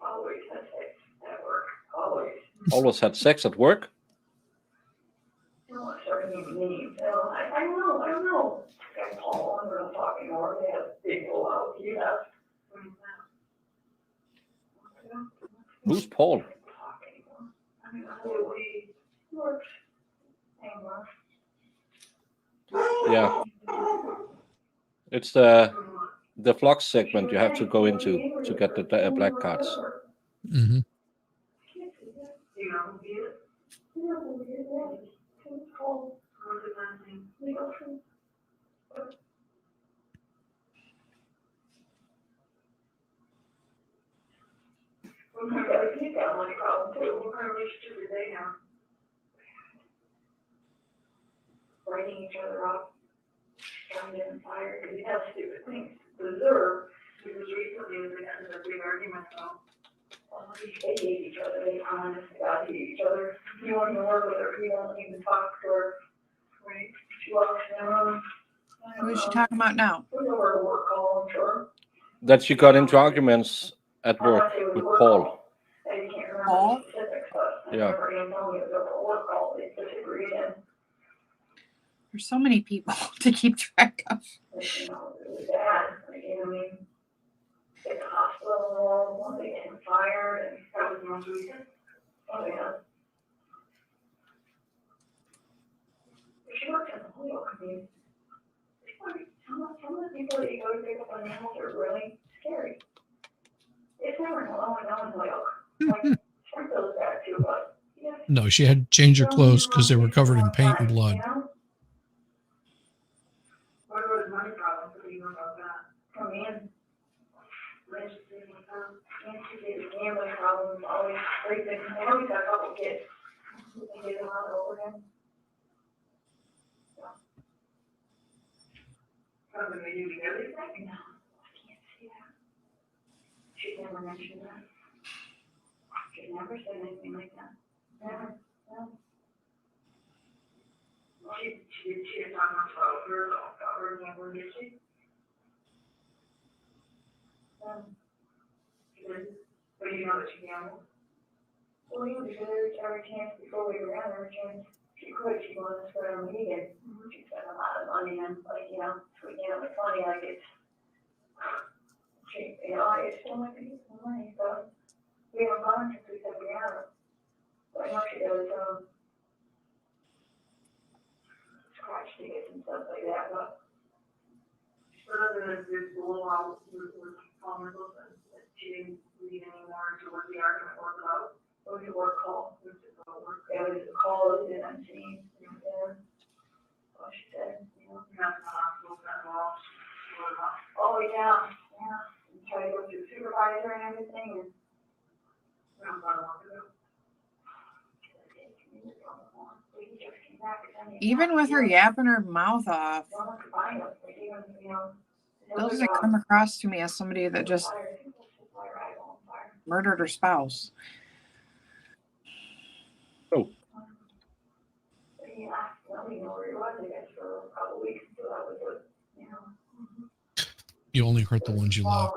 Speaker 8: Always has sex at work. Always.
Speaker 1: Always had sex at work.
Speaker 8: You know, starting names. I don't know. And Paul and we're talking more. They have big old house. You have.
Speaker 1: Who's Paul? Yeah. It's the flux segment you have to go into to get the black cards.
Speaker 3: Mm-hmm.
Speaker 8: He's got money problem too. What kind of relationship do they have? Writing each other up, trying to inspire, because he has stupid things to deserve. Because recently they got into a big argument about, they hate each other, they honest to God hate each other. He won't even work with her, he won't even talk to her. Right? She walks down.
Speaker 2: Who is she talking about now?
Speaker 8: We know where to work call, I'm sure.
Speaker 1: That she got into arguments at work with Paul.
Speaker 8: I can't remember
Speaker 2: Paul?
Speaker 8: the specifics, but I
Speaker 1: Yeah.
Speaker 8: remember him telling me it was a work call, they disagreed and.
Speaker 2: There's so many people to keep track of.
Speaker 9: But, you know, it was bad, like, you know what I mean? At the hospital, one day getting fired, and that was the most recent. Oh, yeah. She worked in the whole, I mean, some of the people that you go to pick up on animals are really scary. It's never no one's like, Springfield's bad too, but, yeah.
Speaker 3: No, she had to change her clothes because they were covered in paint and blood.
Speaker 9: You know? What are those money problems that you know about that? Come in. Gambling problems, always sleeping. I know he's got a couple kids. They get a lot over him. Something they do together? No, I can't see that. She never mentioned that. She never said anything like that. Never, no. She didn't talk much about her gambling, did she? She didn't. But you know that she gambled? Well, yeah, because every chance before we ran, every chance she could, she wanted to spread on Megan. She spent a lot of money on, like, you know, it's funny, like, it's, she, you know, it's still like, it's money, so we haven't gone since we said we have. But I know she does, scratch tickets and stuff like that, but. Other than this blowout with Palmer's and she didn't read anymore to what the argument was about. It was a work call. It was a call that didn't see. What she said, you know. Not the hospital, that law. Oh, yeah, yeah. And try to go through the supervisor and everything and. Not about a month ago.
Speaker 2: Even with her yapping her mouth off, doesn't come across to me as somebody that just murdered her spouse.
Speaker 1: Oh.
Speaker 3: You only hurt the ones you love.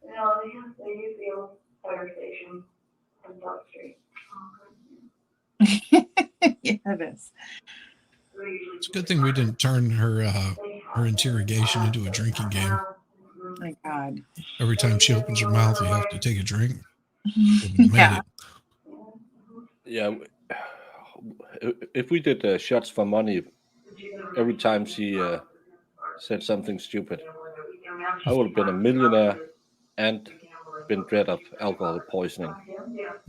Speaker 9: No, they use the old fire station on South Street.
Speaker 2: Yeah, it is.
Speaker 3: It's a good thing we didn't turn her interrogation into a drinking game.
Speaker 2: Oh my God.
Speaker 3: Every time she opens her mouth, you have to take a drink.
Speaker 2: Yeah.
Speaker 1: Yeah. If we did shots for money every time she said something stupid, I would have been a millionaire and been rid of alcohol poisoning.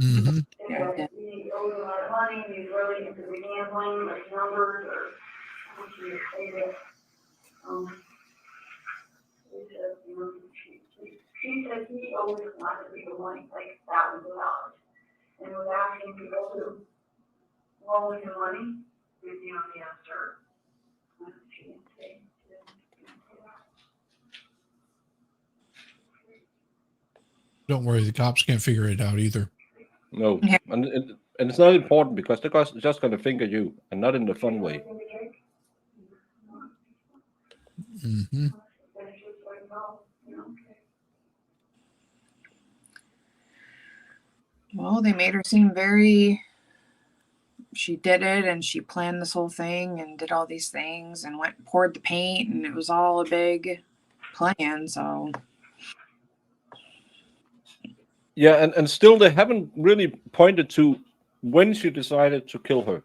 Speaker 3: Mm-hmm.
Speaker 2: Yeah.
Speaker 9: He owes a lot of money, he's really into the gambling, like numbers, or what's your favorite? She said he owes lots of people money, like thousands of dollars, and was asking people to loan him money, if you know the answer. She didn't say.
Speaker 3: Don't worry, the cops can't figure it out either.
Speaker 1: No,
Speaker 2: Yeah.
Speaker 1: and it's not important because they're just going to finger you, and not in the fun way.
Speaker 3: Mm-hmm.
Speaker 2: Well, they made her seem very. She did it, and she planned this whole thing, and did all these things, and went and poured the paint, and it was all a big plan. So.
Speaker 1: Yeah, and still they haven't really pointed to when she decided to kill her.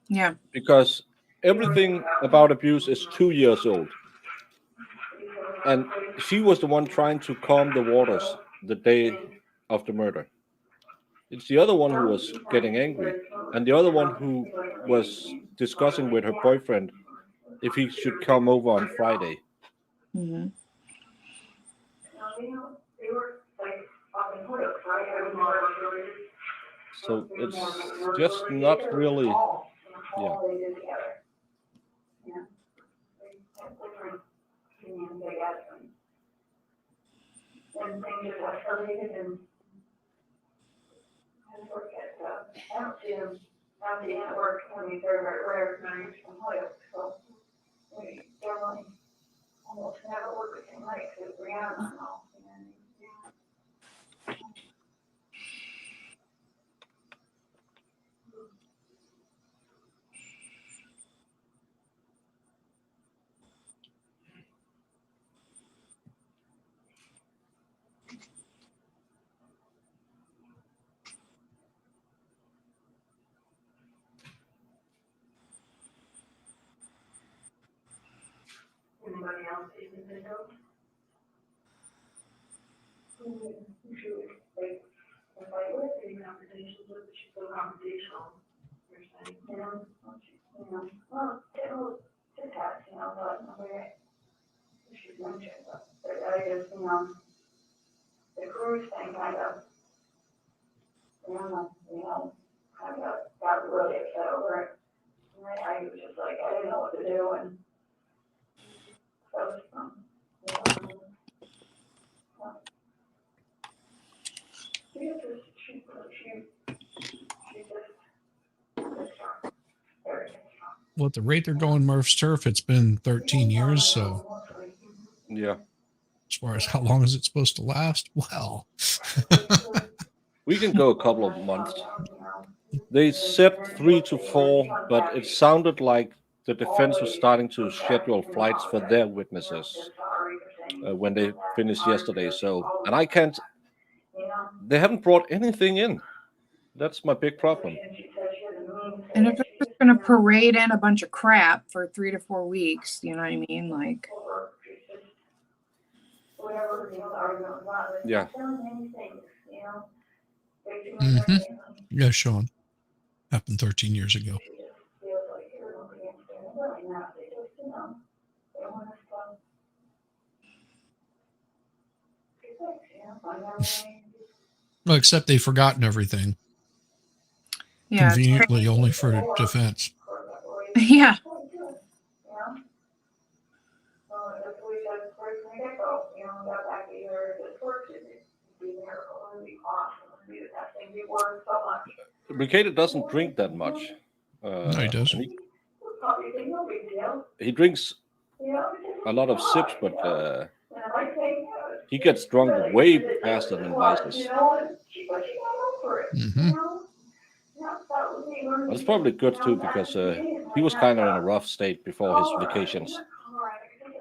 Speaker 2: Yeah.
Speaker 1: Because everything about abuse is 2 years old. And she was the one trying to calm the waters the day of the murder. It's the other one who was getting angry. And the other one who was discussing with her boyfriend if he should come over on Friday.
Speaker 2: Mm-hmm.
Speaker 1: So it's just not really, yeah.
Speaker 9: And things just escalated and I don't see him at the end of work, I mean, very, very rare, nights from Hoyok, so we generally almost never work the same night, because Brianna and all.
Speaker 8: Anybody else you can think of? Who should we, like, invite with, any conversations with, she's so confrontational, you're saying, well, it was just that, but nobody, she's mentioned, but I guess, the cruise thing kind of, kind of got really upset over it. And I was just like, I didn't know what to do, and so,
Speaker 3: Well, at the rate they're going Murph's turf, it's been 13 years. So
Speaker 1: Yeah.
Speaker 3: as far as how long is it supposed to last? Well,
Speaker 1: We can go a couple of months. They said 3 to 4, but it sounded like the defense was starting to schedule flights for their witnesses when they finished yesterday. So, and I can't, they haven't brought anything in. That's my big problem.
Speaker 2: And if they're just going to parade in a bunch of crap for 3 to 4 weeks, you know what I mean? Like,
Speaker 1: Yeah.
Speaker 3: yeah, Sean. Happened 13 years ago. Well, except they've forgotten everything.
Speaker 2: yeah, it's
Speaker 3: Conveniently only for defense.
Speaker 2: yeah.
Speaker 1: Brigade doesn't drink that much.
Speaker 3: No, he doesn't.
Speaker 1: He drinks a lot of sips, but he gets drunk way faster than Vices.
Speaker 3: Mm-hmm.
Speaker 1: That's probably good too, because he was kind of in a rough state before his vacations.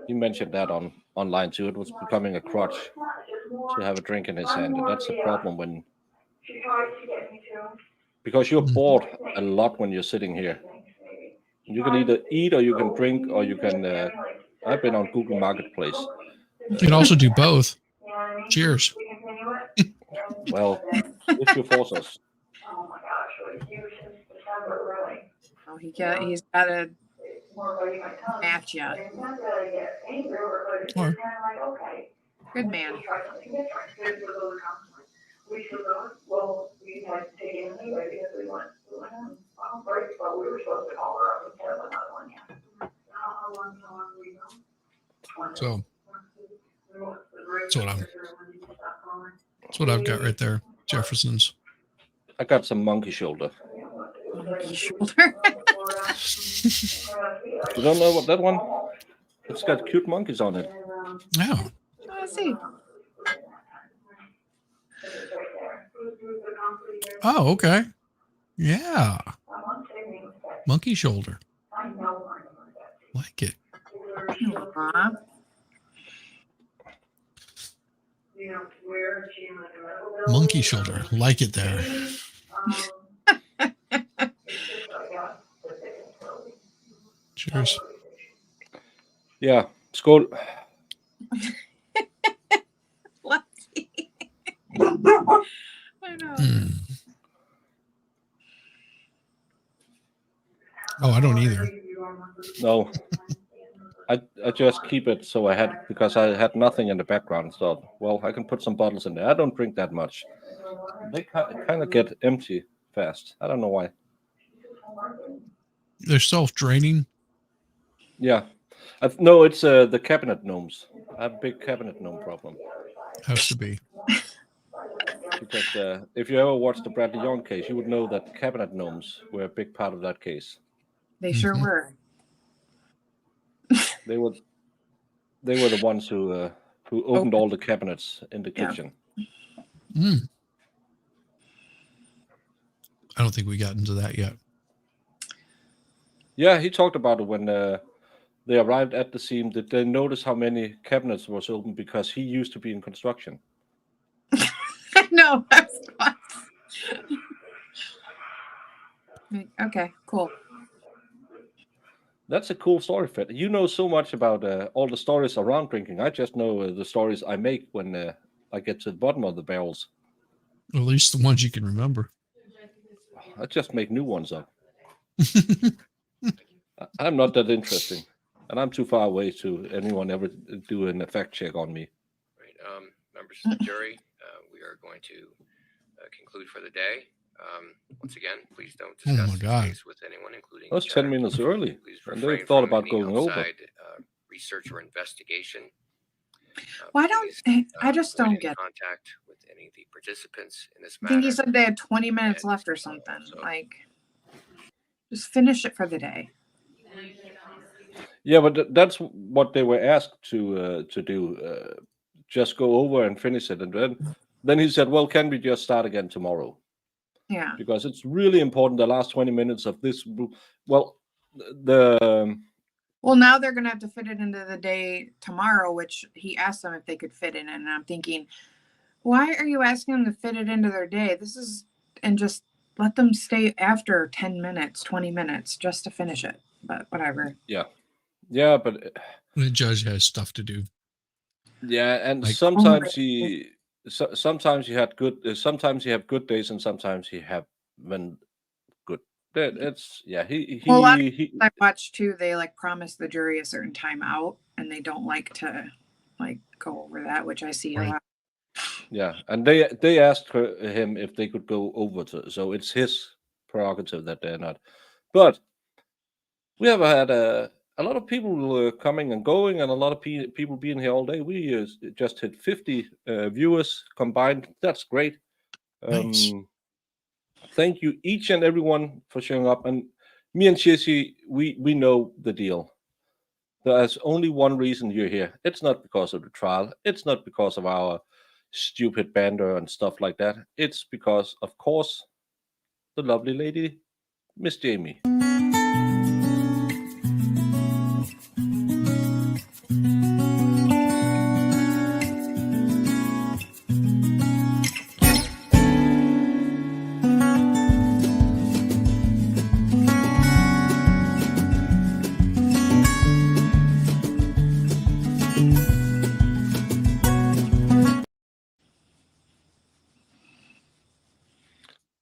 Speaker 1: He mentioned that online too. It was becoming a crutch to have a drink in his hand, and that's a problem when, because you're bored a lot when you're sitting here. You can either eat or you can drink or you can. I've been on Google Marketplace.
Speaker 3: You can also do both. Cheers.
Speaker 1: Well, if you force us.
Speaker 2: Oh, he's got a match yet.
Speaker 3: Or,
Speaker 2: Good man.
Speaker 3: so that's what I've got right there. Jefferson's.
Speaker 1: I got some monkey shoulder.
Speaker 2: Monkey shoulder.
Speaker 1: You don't know what that one? It's got cute monkeys on it.
Speaker 3: Yeah.
Speaker 2: Let's see.
Speaker 3: Oh, okay. Yeah. Monkey shoulder. Like it.
Speaker 2: Aw.
Speaker 3: Monkey shoulder. Like it there. Cheers.
Speaker 1: Yeah, skål.
Speaker 2: Let's see. I know.
Speaker 3: Mm. Oh, I don't either.
Speaker 1: No, I just keep it so because I had nothing in the background. So, well, I can put some bottles in there. I don't drink that much. They kind of get empty fast. I don't know why.
Speaker 3: They're self-draining.
Speaker 1: Yeah. No, it's the cabinet gnomes. I have a big cabinet gnome problem.
Speaker 3: Has to be.
Speaker 1: Because if you ever watched the Bradley Young case, you would know that cabinet gnomes were a big part of that case.
Speaker 2: They sure were.
Speaker 1: They were the ones who opened all the cabinets in the
Speaker 2: Yeah.
Speaker 1: kitchen.
Speaker 3: Mm. I don't think we got into that yet.
Speaker 1: Yeah, he talked about it when they arrived at the scene. Did they notice how many cabinets was open because he used to be in construction?
Speaker 2: No, that's fine. Okay, cool.
Speaker 1: That's a cool story, Fred. You know so much about all the stories around drinking. I just know the stories I make when I get to the bottom of the barrels.
Speaker 3: At least the ones you can remember.
Speaker 1: I just make new ones up. I'm not that interesting, and I'm too far away to anyone ever do a fact check on me.
Speaker 5: Right, members of the jury, we are going to conclude for the day. Once again, please don't
Speaker 3: Oh my
Speaker 5: discuss this
Speaker 3: God.
Speaker 5: case with anyone, including
Speaker 1: That was
Speaker 5: each
Speaker 1: 10
Speaker 5: other.
Speaker 1: minutes early,
Speaker 5: Please
Speaker 1: and they
Speaker 5: refrain
Speaker 1: thought
Speaker 5: from
Speaker 1: about
Speaker 5: any
Speaker 1: going over.
Speaker 5: outside research or investigation.
Speaker 2: Why don't I just
Speaker 5: avoid
Speaker 2: don't
Speaker 5: any
Speaker 2: get it.
Speaker 5: contact with any of the participants in this
Speaker 2: I think
Speaker 5: matter.
Speaker 2: he said they had 20 minutes
Speaker 5: And,
Speaker 2: left or something.
Speaker 5: so-
Speaker 2: Like, just finish it for the day.
Speaker 1: Yeah, but that's what they were asked to do. Just go over and finish it, and then he said, "Well, can we just start again tomorrow?"
Speaker 2: Yeah.
Speaker 1: Because it's really important. The last 20 minutes of this. Well, the
Speaker 2: Well, now they're gonna have to fit it into the day tomorrow, which he asked them if they could fit it in, and I'm thinking, why are you asking them to fit it into their day? And just let them stay after 10 minutes, 20 minutes just to finish it. But whatever.
Speaker 1: yeah, but
Speaker 3: The judge has stuff to do.
Speaker 1: yeah, and
Speaker 3: Like-
Speaker 1: sometimes sometimes you had good, sometimes you have good days, and sometimes you have when good. It's yeah.
Speaker 2: Well, a lot of I watch too, they like promise the jury a certain time out, and they don't like to like go over that, which I see a
Speaker 3: Right.
Speaker 2: lot.
Speaker 1: Yeah, and they asked him if they could go over to, so it's his prerogative that they're not. But we have had a lot of people coming and going, and a lot of people being here all day. We just hit 50 viewers combined. That's great.
Speaker 3: Nice.
Speaker 1: Thank you each and everyone for showing up. And me and Chissy, we know the deal. There's only one reason you're here. It's not because of the trial. It's not because of our stupid banter and stuff like that. It's because, of course, the lovely lady, Miss Jamie.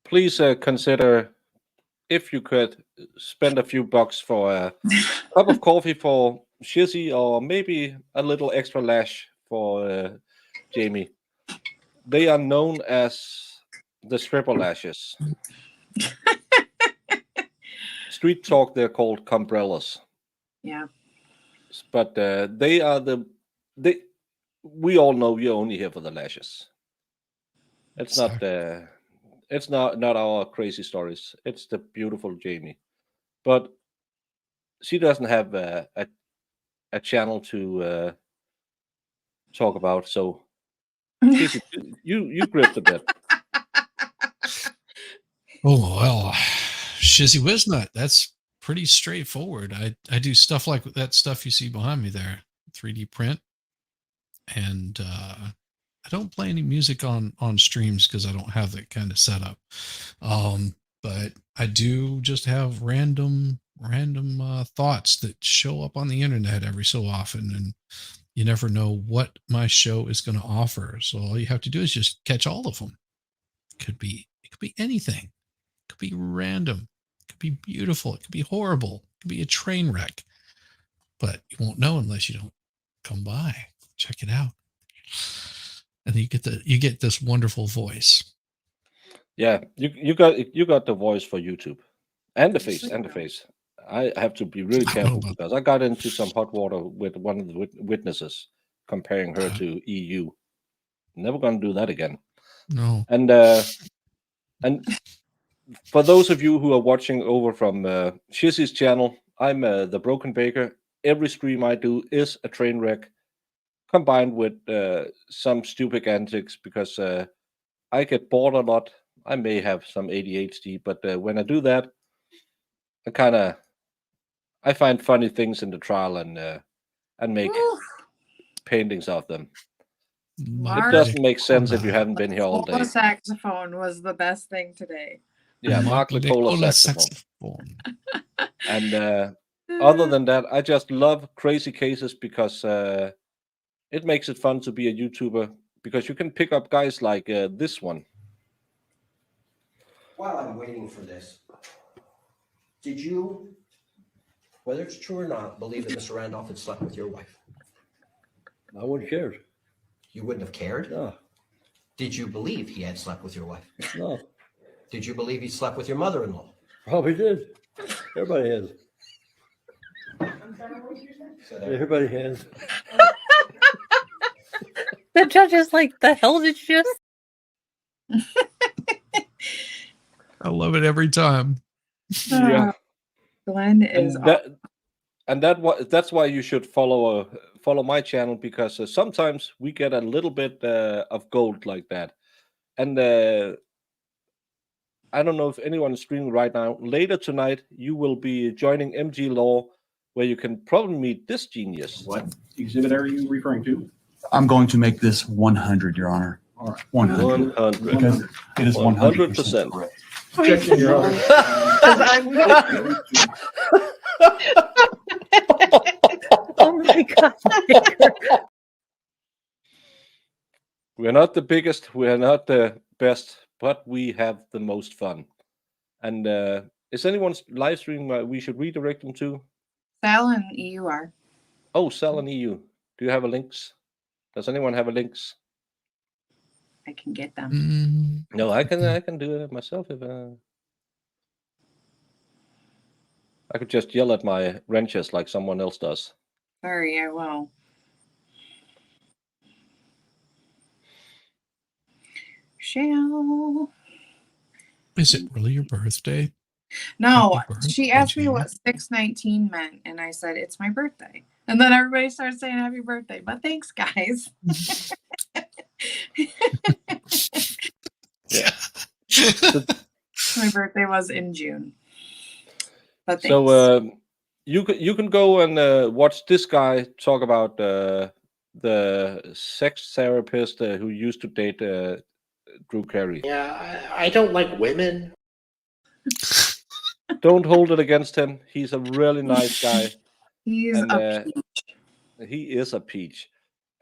Speaker 1: Please consider if you could spend a few bucks for a cup of coffee for Shizzy, or maybe a little extra lash for Jamie. They are known as the stripper lashes. Street talk, they're called cumbrellas.
Speaker 2: Yeah.
Speaker 1: But they are we all know you're only here for the lashes. It's not it's not our crazy stories. It's the beautiful Jamie. But she doesn't have a channel to talk about, so Shizzy, you grip the bit.
Speaker 3: Oh well, Shizzy Wiznut. That's pretty straightforward. I do stuff like that stuff you see behind me there, 3D print, and I don't play any music on streams because I don't have that kind of setup. But I do just have random thoughts that show up on the internet every so often, and you never know what my show is going to offer. So all you have to do is just catch all of them. It could be anything. It could be random. It could be beautiful. It could be horrible. It could be a train wreck. But you won't know unless you don't come by. Check it out. And you get this wonderful voice.
Speaker 1: Yeah, you got the voice for YouTube, and the face. I have to be really careful because I got into some hot water with one of the witnesses, comparing her to EU. Never gonna do that again.
Speaker 3: No.
Speaker 1: And for those of you who are watching over from Shizzy's channel, I'm the Broken Baker. Every stream I do is a train wreck, combined with some stupid antics because I get bored a lot. I may have some ADHD, but when I do that, I find funny things in the trial and make paintings of them. It doesn't make sense if you haven't been here all day.
Speaker 2: The saxophone was the best thing today.
Speaker 1: Yeah, Mark Licola saxophone. And other than that, I just love crazy cases because it makes it fun to be a YouTuber because you can pick up guys like this one.
Speaker 11: While I'm waiting for this, did you, whether it's true or not, believe that Mr. Randolph had slept with your wife?
Speaker 12: I wouldn't care.
Speaker 11: You wouldn't have cared?
Speaker 12: No,
Speaker 11: Did you believe he had slept with your wife?
Speaker 12: no,
Speaker 11: Did you believe he slept with your mother-in-law?
Speaker 12: probably did. Everybody has.
Speaker 11: Said
Speaker 12: Everybody has.
Speaker 13: The judge is like, the hell did you just?
Speaker 3: I love it every time.
Speaker 1: Yeah.
Speaker 2: Glenn is
Speaker 1: That's why you should follow my channel because sometimes we get a little bit of gold like that, and I don't know if anyone is streaming right now. Later tonight, you will be joining MG Law, where you can probably meet this genius.
Speaker 14: What exhibit are you referring to?
Speaker 15: I'm going to make this 100, Your Honor.
Speaker 14: All right.
Speaker 15: 100.
Speaker 1: 100.
Speaker 15: Because it is 100%
Speaker 1: 100%.
Speaker 15: correct.
Speaker 14: Objection, Your Honor.
Speaker 13: Oh my God.
Speaker 1: We're not the biggest, we're not the best, but we have the most fun. And is anyone's live stream we should redirect them to?
Speaker 2: Sal and EUR.
Speaker 1: Oh, Sal and EU. Do you have a links? Does anyone have a links?
Speaker 2: I can get them.
Speaker 1: No, I can do it myself if I could just yell at my wrenches like someone else does.
Speaker 2: Sorry, I will. Shall.
Speaker 3: Is it really your birthday?
Speaker 2: No,
Speaker 3: Happy birthday,
Speaker 2: she asked me
Speaker 3: Jamie.
Speaker 2: what 619 meant, and I said it's my birthday. And then everybody started saying happy birthday. But thanks, guys.
Speaker 1: Yeah.
Speaker 2: My birthday was in June. But thanks.
Speaker 1: So you can go and watch this guy talk about the sex therapist who used to date Drew Carey.
Speaker 4: Yeah, I don't like women.
Speaker 1: Don't hold it against him. He's a really nice guy.
Speaker 2: He's a peach.
Speaker 1: He is a peach.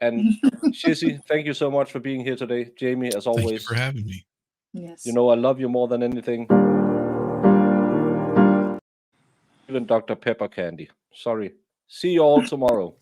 Speaker 1: And Shizzy, thank you so much for being here today. Jamie, as always.
Speaker 3: Thank you for having me.
Speaker 2: Yes.
Speaker 1: You know I love you more than anything. Even Dr. Pepper Candy. Sorry. See you all tomorrow.